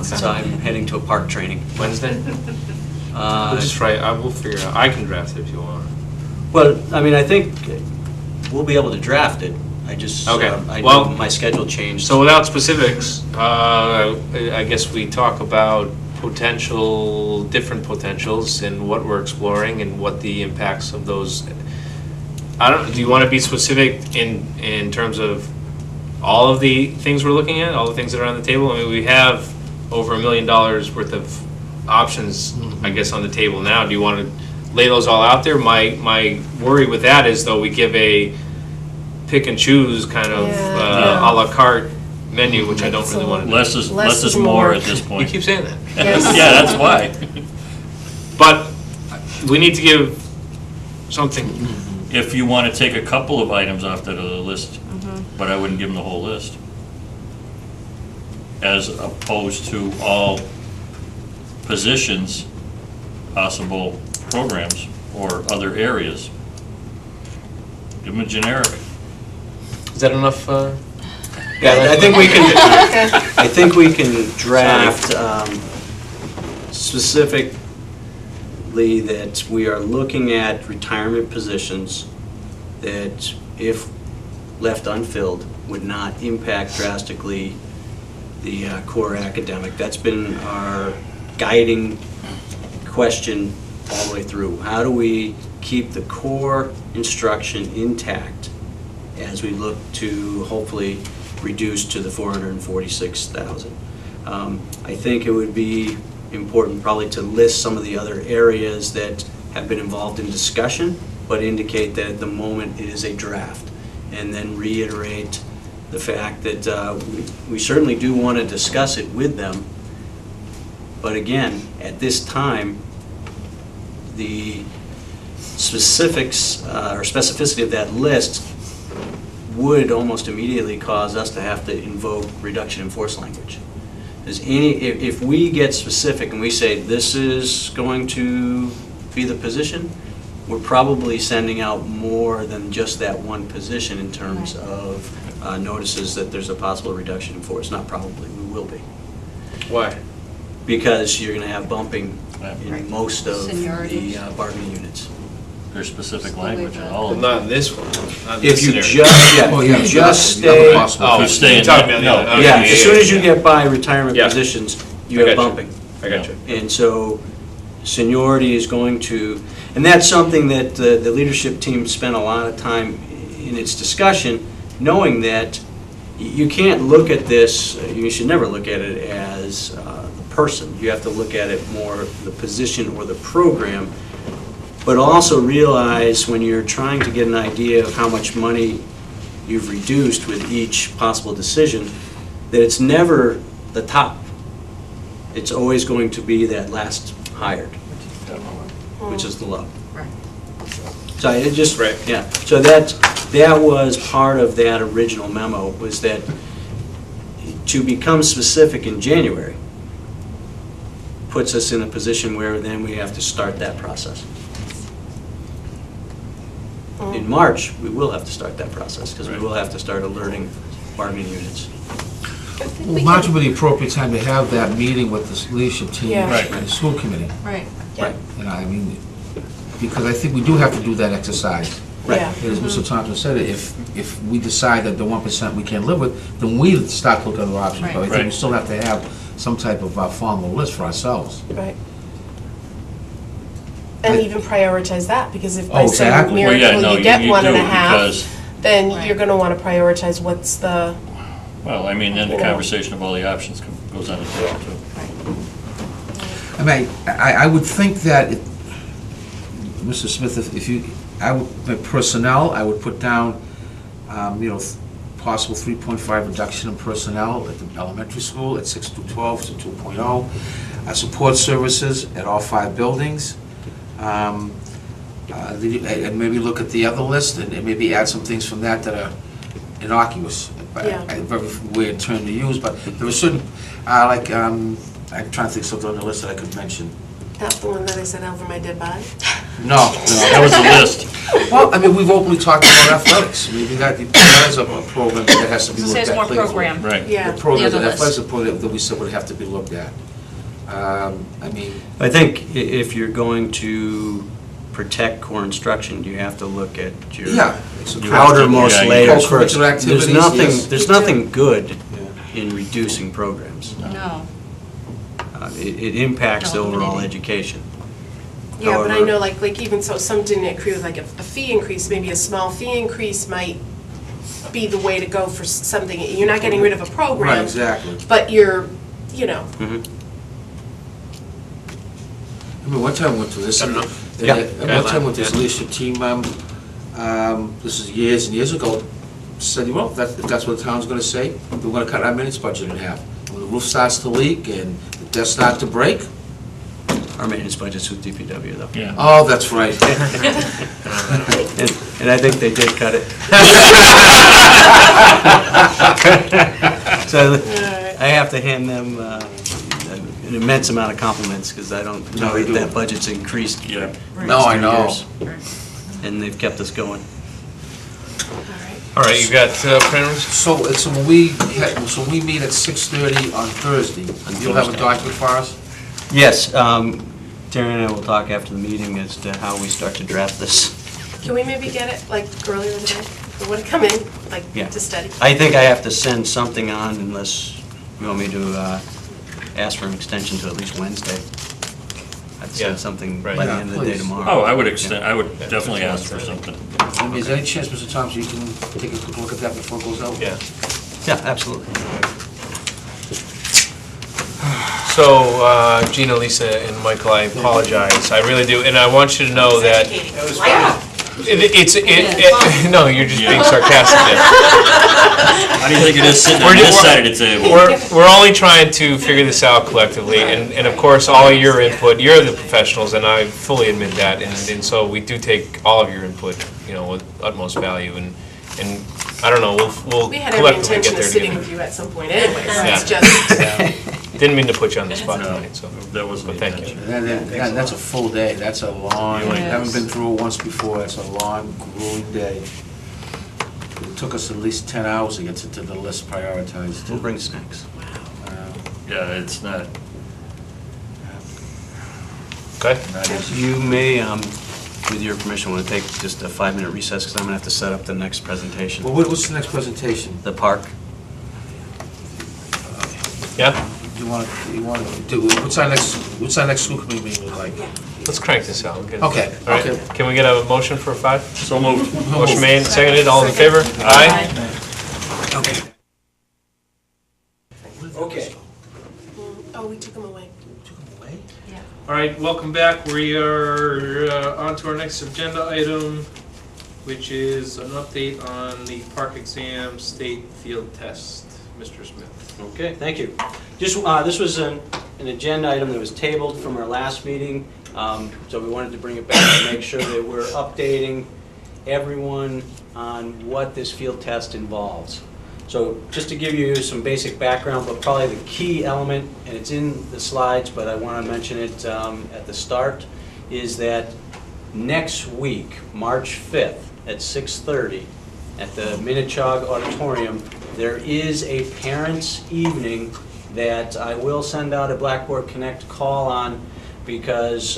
So I'm heading to a park training. Wednesday? Uh, We'll just try, we'll figure it out, I can draft it if you want. Well, I mean, I think we'll be able to draft it. I just, Okay. I Well, know my schedule changed. So without specifics, I guess we talk about different potentials and what we're exploring and what the impacts of those. Do you want to be specific in terms of all of the things we're looking at, all the things that are on the table? I mean, we have over $1 million worth of options, I guess, on the table now. Do you want to lay those all out there? My worry with that is, though, we give a pick and choose kind of Yeah. a la carte menu, which I don't really want to do. Less is more at this You point. keep saying that. Yes. Yeah, that's why. But we need to give something. If you want to take a couple of items off that other list, but I wouldn't give them the whole list. As opposed to all positions, possible programs, or other areas. Give them a generic. Is that enough? Yeah, I think we can, I think we can draft specifically that we are looking at retirement positions that, if left unfilled, would not impact drastically the core academic. That's been our guiding question all the way through. How do we keep the core instruction intact as we look to hopefully reduce to the 446,000? I think it would be important probably to list some of the other areas that have been involved in discussion, but indicate that at the moment it is a draft, and then reiterate the fact that we certainly do want to discuss it with them, but again, at this time, the specifics or specificity of that list would almost immediately cause us to have to invoke reduction in force language. If we get specific and we say this is going to be the position, we're probably sending out more than just that one position in terms of notices that there's a possible reduction in force. Not probably, we will be. Why? Because you're going to have bumping in Right. most of Seniority. the bargaining units. there's specific language in all Well, of them. not in this one. Not in If this you scenario. just, yeah, if you just stay, Oh, You stay in you're talking that- about the no. other- yeah, okay, as soon as you yeah. get by retirement Yeah. positions, I you have got you. bumping. I got you. And so seniority is going to, and that's something that the leadership team spent a lot of time in its discussion, knowing that you can't look at this, you should never look at it as the person. You have to look at it more the position or the program, but also realize when you're trying to get an idea of how much money you've reduced with each possible decision, that it's never the top. It's always going to be that last hired, which is the low. Right. So it just, Right. yeah, so that was part of that original memo, was that to become specific in January puts us in a position where then we have to start that process. In March, we will have to start that process, because we will have to start alerting bargaining units. Well, March would be the appropriate time to have that meeting with the leadership team Yeah. Right. and the school committee. Right. Right. You know, I mean, because I think we do have to do that exercise. Right. Yeah. As Mr. Thompson said, if we decide that the 1% we can't live with, then we start to look at other options. But I think we Right. still have to have some type of formal list for ourselves. Right. And even prioritize that, because if Oh, by some exactly. Well, yeah, miracle no, you get you one and a do, half, because- then Right. you're gonna wanna prioritize what's the, Well, I mean, then the You know. conversation of all the options goes on the table too. I mean, I would think that, Mr. Smith, if you, personnel, I would put down, possible 3.5 reduction in personnel at the elementary school at 6 through 12 to 2.0. Support services at all 5 buildings. And maybe look at the other list and maybe add some things from that that are innocuous. Yeah. A very weird term to use, but there was certain, I'm trying to think of something on the list that I could mention. that's the one that I sent over my dead body? No. That was the list. Well, I mean, we've openly talked about athletics. I mean, that is a program that has to be So looked at. there's more clearly. program. Right. Yeah. The program, The other that athletics list. program that we said would have to be looked at. I mean, I think if you're going to protect core instruction, you have to look at your yeah. outermost Yeah, you layers co-curricular first. There's activities, nothing, yes. there's nothing good in reducing programs. No. It impacts the overall Eliminating. education. Yeah, but I However- know, like even so, some didn't agree with like a fee increase, maybe a small fee increase might be the way to go for something. You're not getting rid of a program. Right, exactly. But you're, you know, Mhm. I mean, one time I went to this, I don't know. Yeah. one time I went to this leadership team, this is years and years ago, said, well, if that's what the town's gonna say, we're gonna cut our maintenance budget in half. When the roof starts to leak and the desks start to break, Our maintenance budget's with DPW though. Yeah. oh, that's right. And I think they did cut it. So I have to hand them an immense amount of compliments, because I don't know they that do. that budget's increased. Yeah. for No, I next 2 know. years. And they've kept us going. All right, you got printers? So when we meet at 6:30 on Thursday, you'll have a document for us? Yes, Terry and I will talk after the meeting as to how we start to draft this. can we maybe get it like earlier in the day? Or would it come in, like Yeah. to study? I think I have to send something on unless you want me to ask for an extension to at least Wednesday. I'd Yeah, send something right. by the Yeah, end of the day please. tomorrow. Oh, I would extend, I would definitely ask for something. I mean, is there any chance, Mr. Thompson, you can take a quick look at that before it goes out? Yeah. Yeah, absolutely. So, Gina, Lisa, and Michael, I apologize. I really do, and I want you to know that no, you're just being sarcastic. How do you think it is sitting on this side of the table? We're only trying to figure this out collectively, and of course, all your input, you're the professionals, and I fully admit that, and so we do take all of your input, with utmost value, and I don't know, we'll We had every collectively intention get of there sitting together. with you at some point anyway, so Yeah. it's just, Didn't mean to put you on the spot No, tonight, so. that wasn't the Thank you. intention. That's a full day, that's a long, I Yes. haven't been through it once before, it's a long, grueling day. It took us at least 10 hours to get to the list prioritized. We'll bring snacks. Yeah, it's not. Okay. You may with your permission, I want to take just a 5-minute recess because I'm going to have to set up the next presentation. Well, what's the next presentation? The park. Yeah? You want to do, what's our next school committee meeting look like? Let's crank this out. We'll get it Okay, done. All right. okay. Can we get a motion for 5? So moved. Motion made, seconded, all in favor? Aye. Okay. Okay. Oh, we took them away. All right, welcome back. We are on to our next agenda item, which is an update on the park exam state field test. Mr. Smith. Okay, thank you. Just this was an agenda item that was tabled from our last meeting, so we wanted to bring it back and make sure that we're updating everyone on what this field test involves. So just to give you some basic background, but probably the key element, and it's in the slides, but I want to mention it at the start, is that next week, March 5th at 6:30 at the Minnechaug Auditorium, there is a parents' evening that I will send out a Blackboard Connect call on because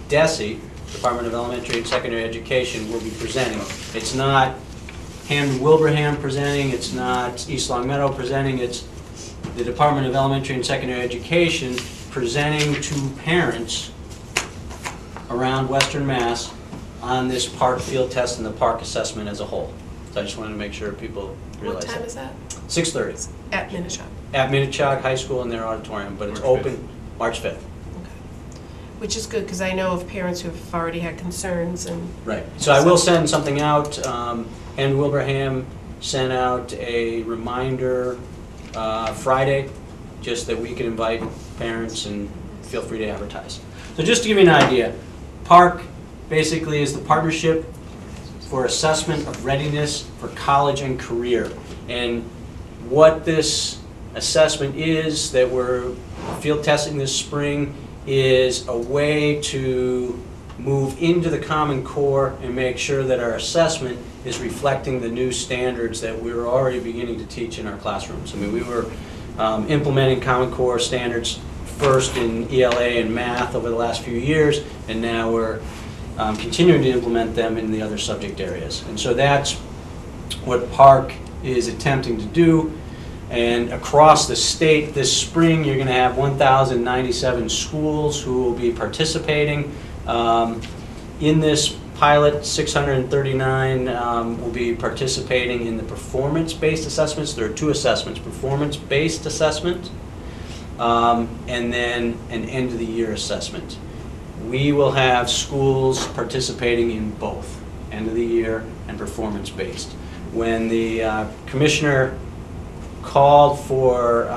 DESE, Department of Elementary and Secondary Education, will be presenting. It's not Hampton Wilbraham presenting, it's not East Long Meadow presenting, it's the Department of Elementary and Secondary Education presenting to parents around Western Mass on this park field test and the park assessment as a whole. So I just wanted to make sure people realize that. What time is that? 6:30. At Minnechaug. At Minnechaug High School in their auditorium, but it's March open March 5th. Which is good, because I know of parents who have already had concerns and... Right. So I will send something out. And Wilbraham sent out a reminder Friday, just that we can invite parents and feel free to advertise. So just to give you an idea, PARC basically is the Partnership for Assessment of Readiness for College and Career. And what this assessment is that we're field testing this spring is a way to move into the Common Core and make sure that our assessment is reflecting the new standards that we were already beginning to teach in our classrooms. I mean, we were implementing Common Core standards first in ELA and math over the last few years, and now we're continuing to implement them in the other subject areas. And so that's what PARC is attempting to do. And across the state this spring, you're going to have 1,097 schools who will be participating. In this pilot, 639 will be participating in the performance-based assessments. There are 2 assessments, performance-based assessment and then an end-of-the-year assessment. We will have schools participating in both, end-of-the-year and performance-based. When the commissioner called for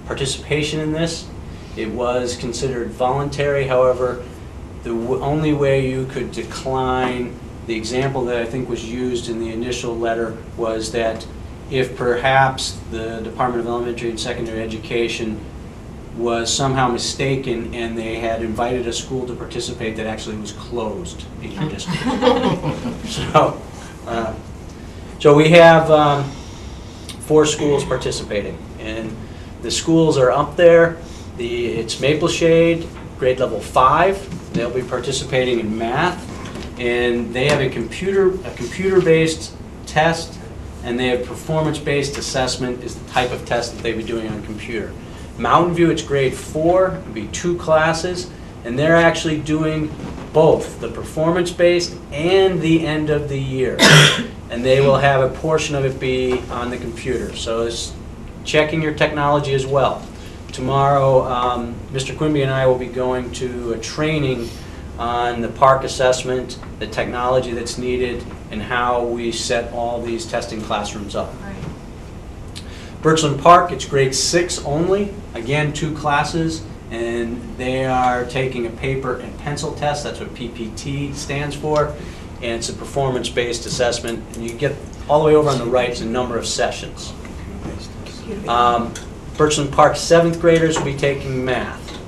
participation in this, it was considered voluntary. However, the only way you could decline, the example that I think was used in the initial letter was that if perhaps the Department of Elementary and Secondary Education was somehow mistaken and they had invited a school to participate that actually was closed in your district. So we have 4 schools participating, and the schools are up there. It's Maple Shade, grade level 5. They'll be participating in math, and they have a computer-based test, and they have performance-based assessment is the type of test that they'll be doing on computer. Mountain View, it's grade 4, it'll be 2 classes, and they're actually doing both the performance-based and the end of the year. And they will have a portion of it be on the computer. So it's checking your technology as well. Tomorrow, Mr. Quimby and I will be going to a training on the PARC assessment, the technology that's needed, and how we set all these testing classrooms up. Right. Birchland Park, it's grade 6 only. Again, 2 classes, and they are taking a paper and pencil test. That's what PPT stands for. And it's a performance-based assessment. And you get all the way over on the right, it's a number of sessions. Birchland Park 7th graders will be taking math.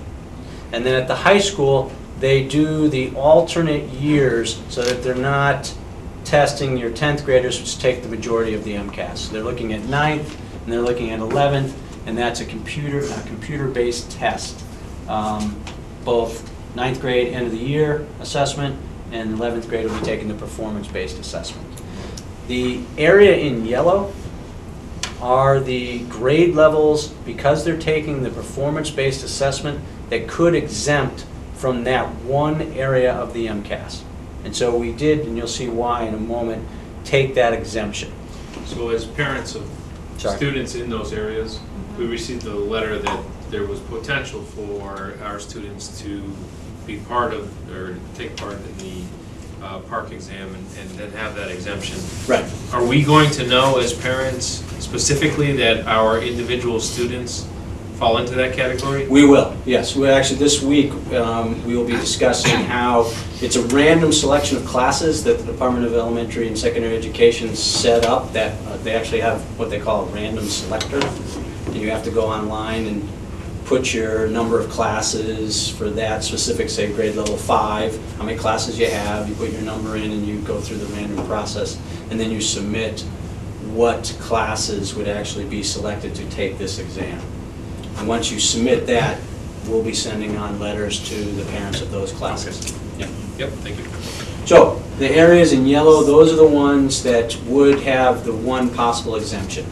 And then at the high school, they do the alternate years so that they're not testing your 10th graders, which take the majority of the MCAS. So they're looking at 9th, and they're looking at 11th, and that's a computer-based test. Both 9th grade end of the year assessment and 11th grade will be taking the performance-based assessment. The area in yellow are the grade levels, because they're taking the performance-based assessment, that could exempt from that one area of the MCAS. And so we did, and you'll see why in a moment, take that exemption. So as parents of students in those areas, we received a letter that there was potential for our students to be part of, or take part in the park exam and then have that exemption. Right. Are we going to know as parents specifically that our individual students fall into that category? We will, yes. We actually, this week, we will be discussing how it's a random selection of classes that the Department of Elementary and Secondary Education set up, that they actually have what they call a random selector. And you have to go online and put your number of classes for that specific, say, grade level 5, how many classes you have, you put your number in and you go through the random process, and then you submit what classes would actually be selected to take this exam. And once you submit that, we'll be sending on letters to the parents of those classes. Okay. Yep, thank you. So, the areas in yellow, those are the ones that would have the one possible exemption.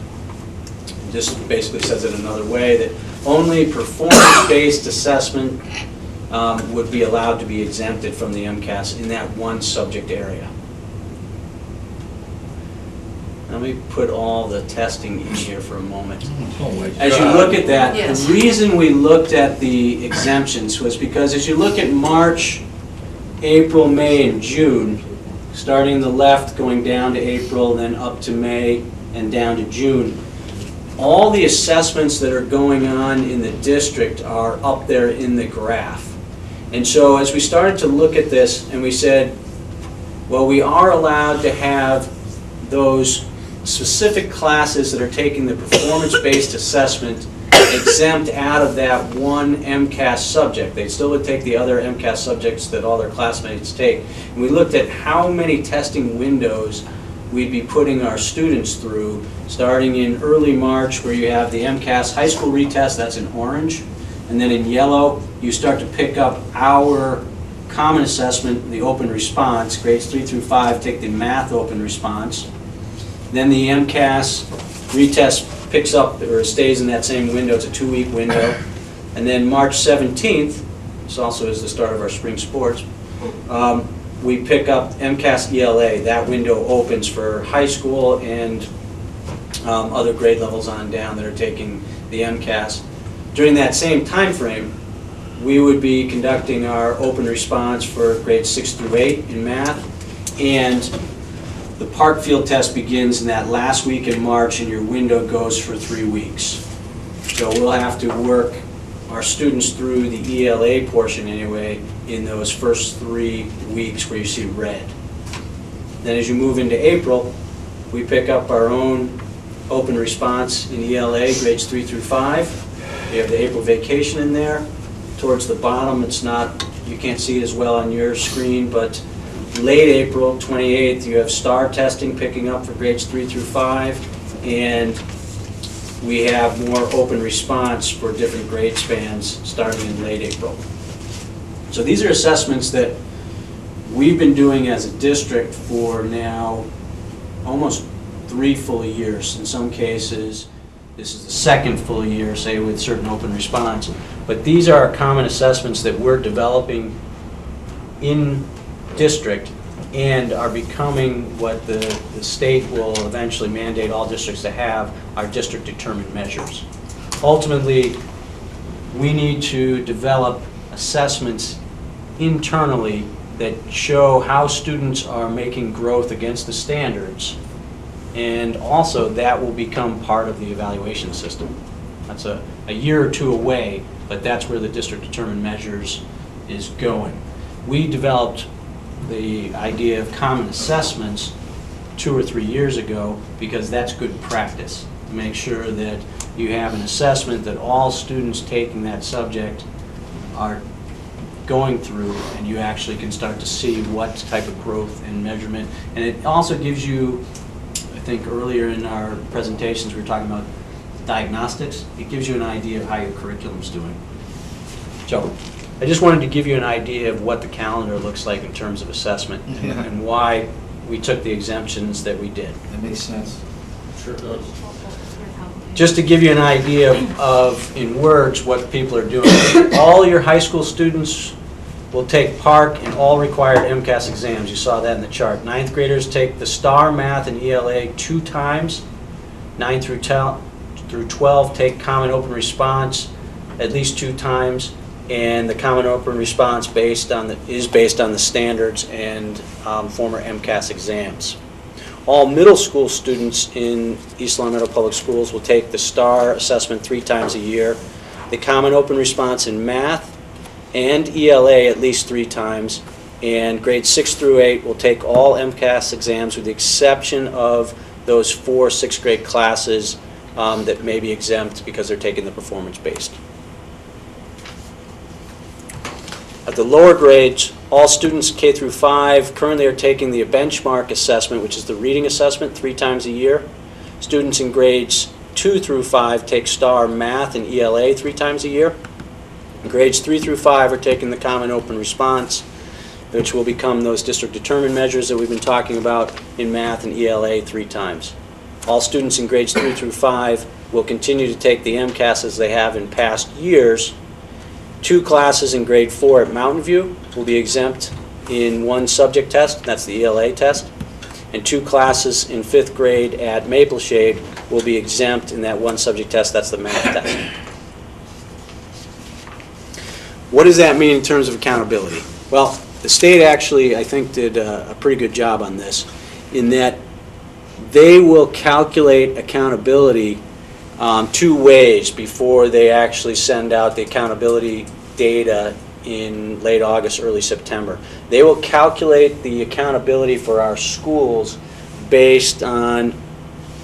This basically says it another way, that only performance-based assessment would be allowed to be exempted from the MCAS in that one subject area. Let me put all the testing in here for a moment. As you look at that, Yes. the reason we looked at the exemptions was because as you look at March, April, May, and June, starting the left, going down to April, then up to May, and down to June, all the assessments that are going on in the district are up there in the graph. And so as we started to look at this, and we said, well, we are allowed to have those specific classes that are taking the performance-based assessment exempt out of that one MCAS subject. They still would take the other MCAS subjects that all their classmates take. And we looked at how many testing windows we'd be putting our students through, starting in early March, where you have the MCAS high school retest, that's in orange, and then in yellow, you start to pick up our common assessment, the open response, grades 3 through 5 take the math open response. Then the MCAS retest picks up, or stays in that same window, it's a 2-week window. And then March 17th, this also is the start of our spring sports, we pick up MCAS ELA. That window opens for high school and other grade levels on down that are taking the MCAS. During that same time frame, we would be conducting our open response for grades 6 through 8 in math, and the park field test begins in that last week in March, and your window goes for 3 weeks. So we'll have to work our students through the ELA portion anyway in those first 3 weeks where you see red. Then as you move into April, we pick up our own open response in ELA, grades 3 through 5. We have the April vacation in there. Towards the bottom, it's not, you can't see it as well on your screen, but late April, 28th, you have STAR testing picking up for grades 3 through 5, and we have more open response for different grade spans starting in late April. So these are assessments that we've been doing as a district for now almost 3 full years. In some cases, this is the second full year, say with certain open response. But these are our common assessments that we're developing in district and are becoming what the state will eventually mandate all districts to have, our district determined measures. Ultimately, we need to develop assessments internally that show how students are making growth against the standards, and also that will become part of the evaluation system. That's a year or 2 away, but that's where the district determined measures is going. We developed the idea of common assessments 2 or 3 years ago because that's good practice, to make sure that you have an assessment that all students taking that subject are going through, and you actually can start to see what type of growth and measurement. And it also gives you, I think earlier in our presentations we were talking about diagnostics, it gives you an idea of how your curriculum's doing. Joe? I just wanted to give you an idea of what the calendar looks like in terms of assessment and why we took the exemptions that we did. That makes sense. Sure does. Just to give you an idea of, in words, what people are doing. All your high school students will take PARCC and all required MCAS exams. You saw that in the chart. 9th graders take the STAR, Math, and ELA 2 times. 9 through 12 take Common Open Response at least 2 times. And the Common Open Response is based on the standards and former MCAS exams. All middle school students in East Long Meadow Public Schools will take the STAR assessment 3 times a year, the Common Open Response in Math and ELA at least 3 times, and grades 6 through 8 will take all MCAS exams with the exception of those 4 6th grade classes that may be exempt because they're taking the performance-based. At the lower grades, all students K through 5 currently are taking the benchmark assessment, which is the reading assessment, 3 times a year. Students in grades 2 through 5 take STAR, Math, and ELA 3 times a year. Grades 3 through 5 are taking the Common Open Response, which will become those district determined measures that we've been talking about in Math and ELA 3 times. All students in grades 3 through 5 will continue to take the MCAS as they have in past years. 2 classes in grade 4 at Mountain View will be exempt in 1 subject test, that's the ELA test, and 2 classes in 5th grade at Maple Shade will be exempt in that 1 subject test, that's the math test. What does that mean in terms of accountability? Well, the state actually, I think, did a pretty good job on this in that they will calculate accountability 2 ways before they actually send out the accountability data in late August, early September. They will calculate the accountability for our schools based on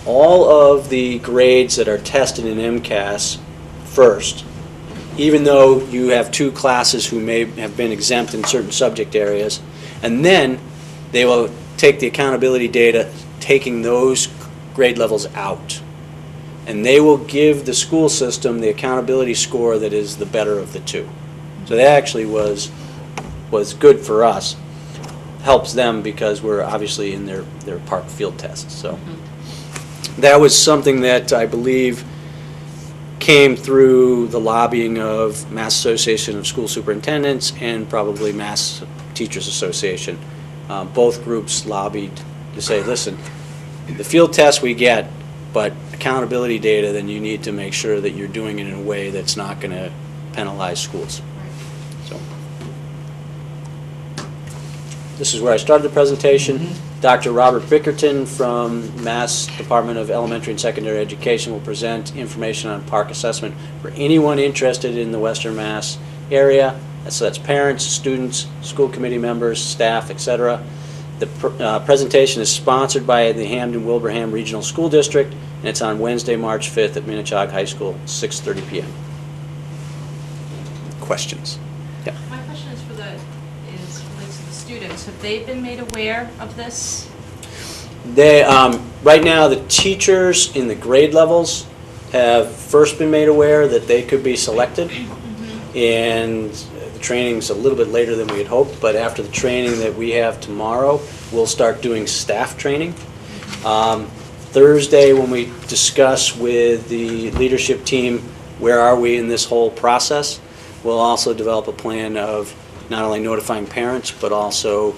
all of the grades that are tested in MCAS first, even though you have 2 classes who may have been exempt in certain subject areas, and then they will take the accountability data taking those grade levels out. And they will give the school system the accountability score that is the better of the 2. So that actually was good for us. Helps them because we're obviously in their PARCC field tests. So that was something that I believe came through the lobbying of Mass Association of School Superintendents and probably Mass Teachers Association. Both groups lobbied to say, listen, the field tests we get, but accountability data, then you need to make sure that you're doing it in a way that's not going to penalize schools. So, this is where I started the presentation. Dr. Robert Bickerton from Mass Department of Elementary and Secondary Education will present information on PARCC assessment for anyone interested in the Western Mass area. So that's parents, students, school committee members, staff, etc. The presentation is sponsored by the Hampden-Wilbraham Regional School District, and it's on Wednesday, March 5th at Minnechaug High School, 6:30 p.m. Questions? Yeah. My question is relates to the students. Have they been made aware of this? They right now the teachers in the grade levels have first been made aware that they could be selected, and the training's a little bit later than we had hoped, but after the training that we have tomorrow, we'll start doing staff training. Thursday, when we discuss with the leadership team where are we in this whole process, we'll also develop a plan of not only notifying parents, but also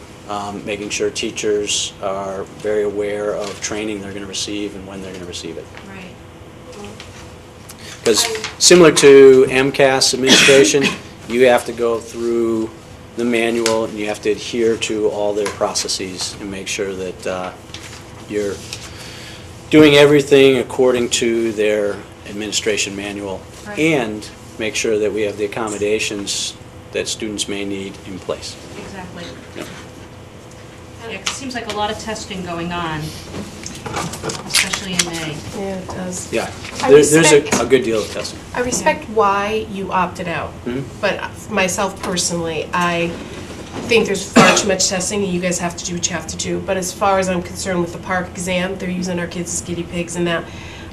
making sure teachers are very aware of training they're going to receive and when they're going to receive it. Right. Because similar to MCAS administration, you have to go through the manual and you have to adhere to all their processes and make sure that you're doing everything according to their administration manual, Right. and make sure that we have the accommodations that students may need in place. Exactly. Yep. Yeah, 'cause it seems like a lot of testing going on, especially in May. Yeah, it does. Yeah, I there's respect- a good deal of testing. I respect why you opted out, but myself personally, I think there's far too much testing and you guys have to do what you have to do. But as far as I'm concerned with the PARCC exam, they're using our kids as guinea pigs and that.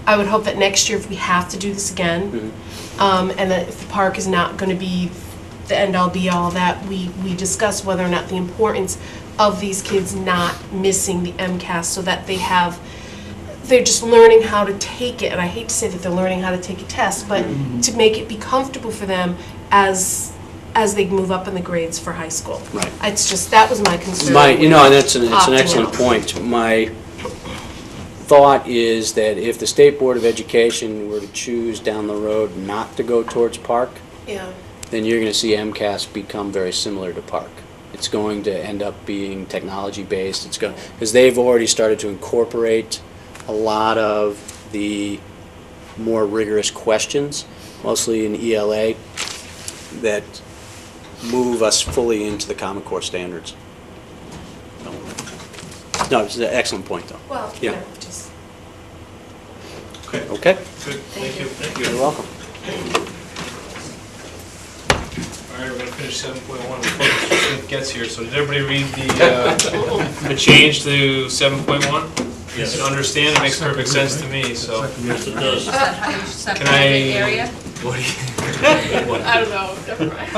I would hope that next year if we have to do this again, and that if the PARCC is not going to be the end-all be-all, that we discuss whether or not the importance of these kids not missing the MCAS, so that they're just learning how to take it. And I hate to say that they're learning how to take a test, but to make it be comfortable for them as they move up in the grades for high school. Right. It's just, that was my concern. And it's an opting excellent out. point. My thought is that if the State Board of Education were to choose down the road not to go towards Park, Yeah. then you're going to see MCAS become very similar to Park. It's going to end up being technology-based. It's going, because they've already started to incorporate a lot of the more rigorous questions, mostly in ELA, that move us fully into the Common Core standards. No, it's an excellent point, though. Well, Yeah. you know, just. Okay. Okay? Good, thank you. You're welcome. All right, we're gonna finish 7.1 before Mr. Smith gets here. So did everybody read the change to 7.1? Yes. You understand, it makes perfect sense to me, so. Yes, it does. Can I? What do you? I don't know, never mind.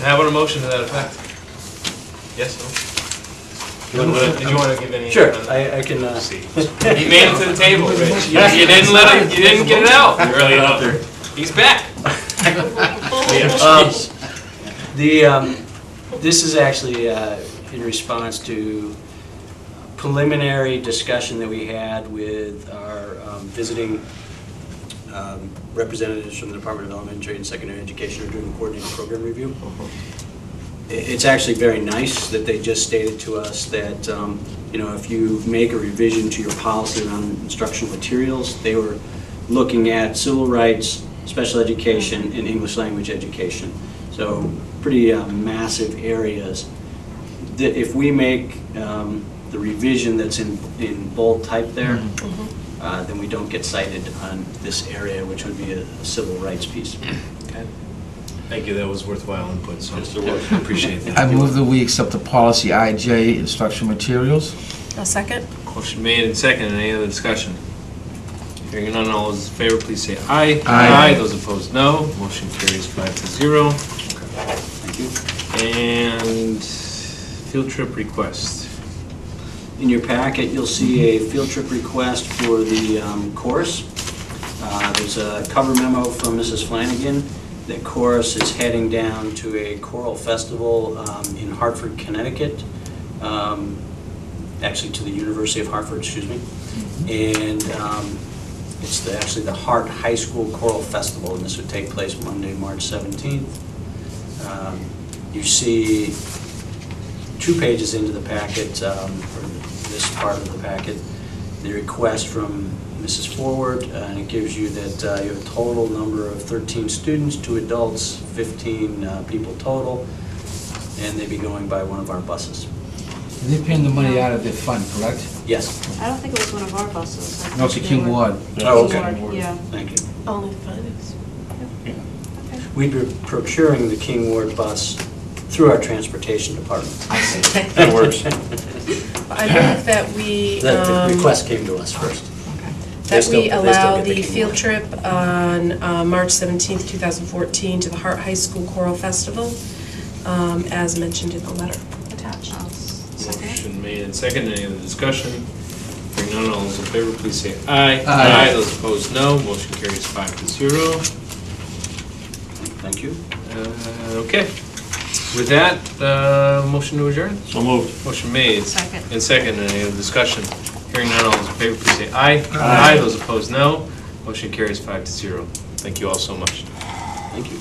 How about a motion to that effect? Yes, no? Did you want to give any? Sure, I can. He made it to the table, Rich. You didn't let him. You didn't get it out early enough. There. He's back. This is actually in response to preliminary discussion that we had with our visiting representatives from the Department of Elementary and Secondary Education who are doing a coordinated program review. It's actually very nice that they just stated to us that if you make a revision to your policy around instructional materials, they were looking at civil rights, special education, and English language education. So pretty massive areas. That if we make the revision that's in bold type there, then we don't get cited on this area, which would be a civil rights piece. Okay. Thank you, that was worthwhile input, so Yes, it was. I appreciate that. I move that we accept the policy IJ, instructional materials. A second? Motion made and seconded. Any other discussion? Hearing none, all those in favor, please say aye. Aye. Those opposed, no. Motion carries 5-0. Thank you. And field trip request. In your packet, you'll see a field trip request for the chorus. There's a cover memo from Mrs. Flanagan. The chorus is heading down to a choral festival in Hartford, Connecticut. Actually, to the University of Hartford, excuse me. And it's actually the Hart High School Choral Festival, and this would take place Monday, March 17th. You see 2 pages into the packet, or this part of the packet, the request from Mrs. Forward, and it gives you that you have a total number of 13 students, 2 adults, 15 people total, and they'd be going by one of our buses. They're paying the money out of their fund, correct? Yes. I don't think it was one of our buses. I No, it's a think King they were- Ward. Oh, okay. Ward, yeah. Thank you. Only the finance. We'd be procuring the King Ward bus through our transportation department. That works. I move that we, The request came to us first. that we They still allow get the King field Ward. trip on March 17th, 2014 to the Hart High School Choral Festival, as mentioned in the letter attached. Motion made and seconded. Any other discussion? Hearing none, all those in favor, please say aye. Aye. Those opposed, no. Motion carries 5-0. Thank you. Okay. With that, motion to adjourn? So moved. Motion made. Second. And seconded. Any other discussion? Hearing none, all those in favor, please say aye. Those opposed, no. Motion carries 5-0. Thank you all so much. Thank you.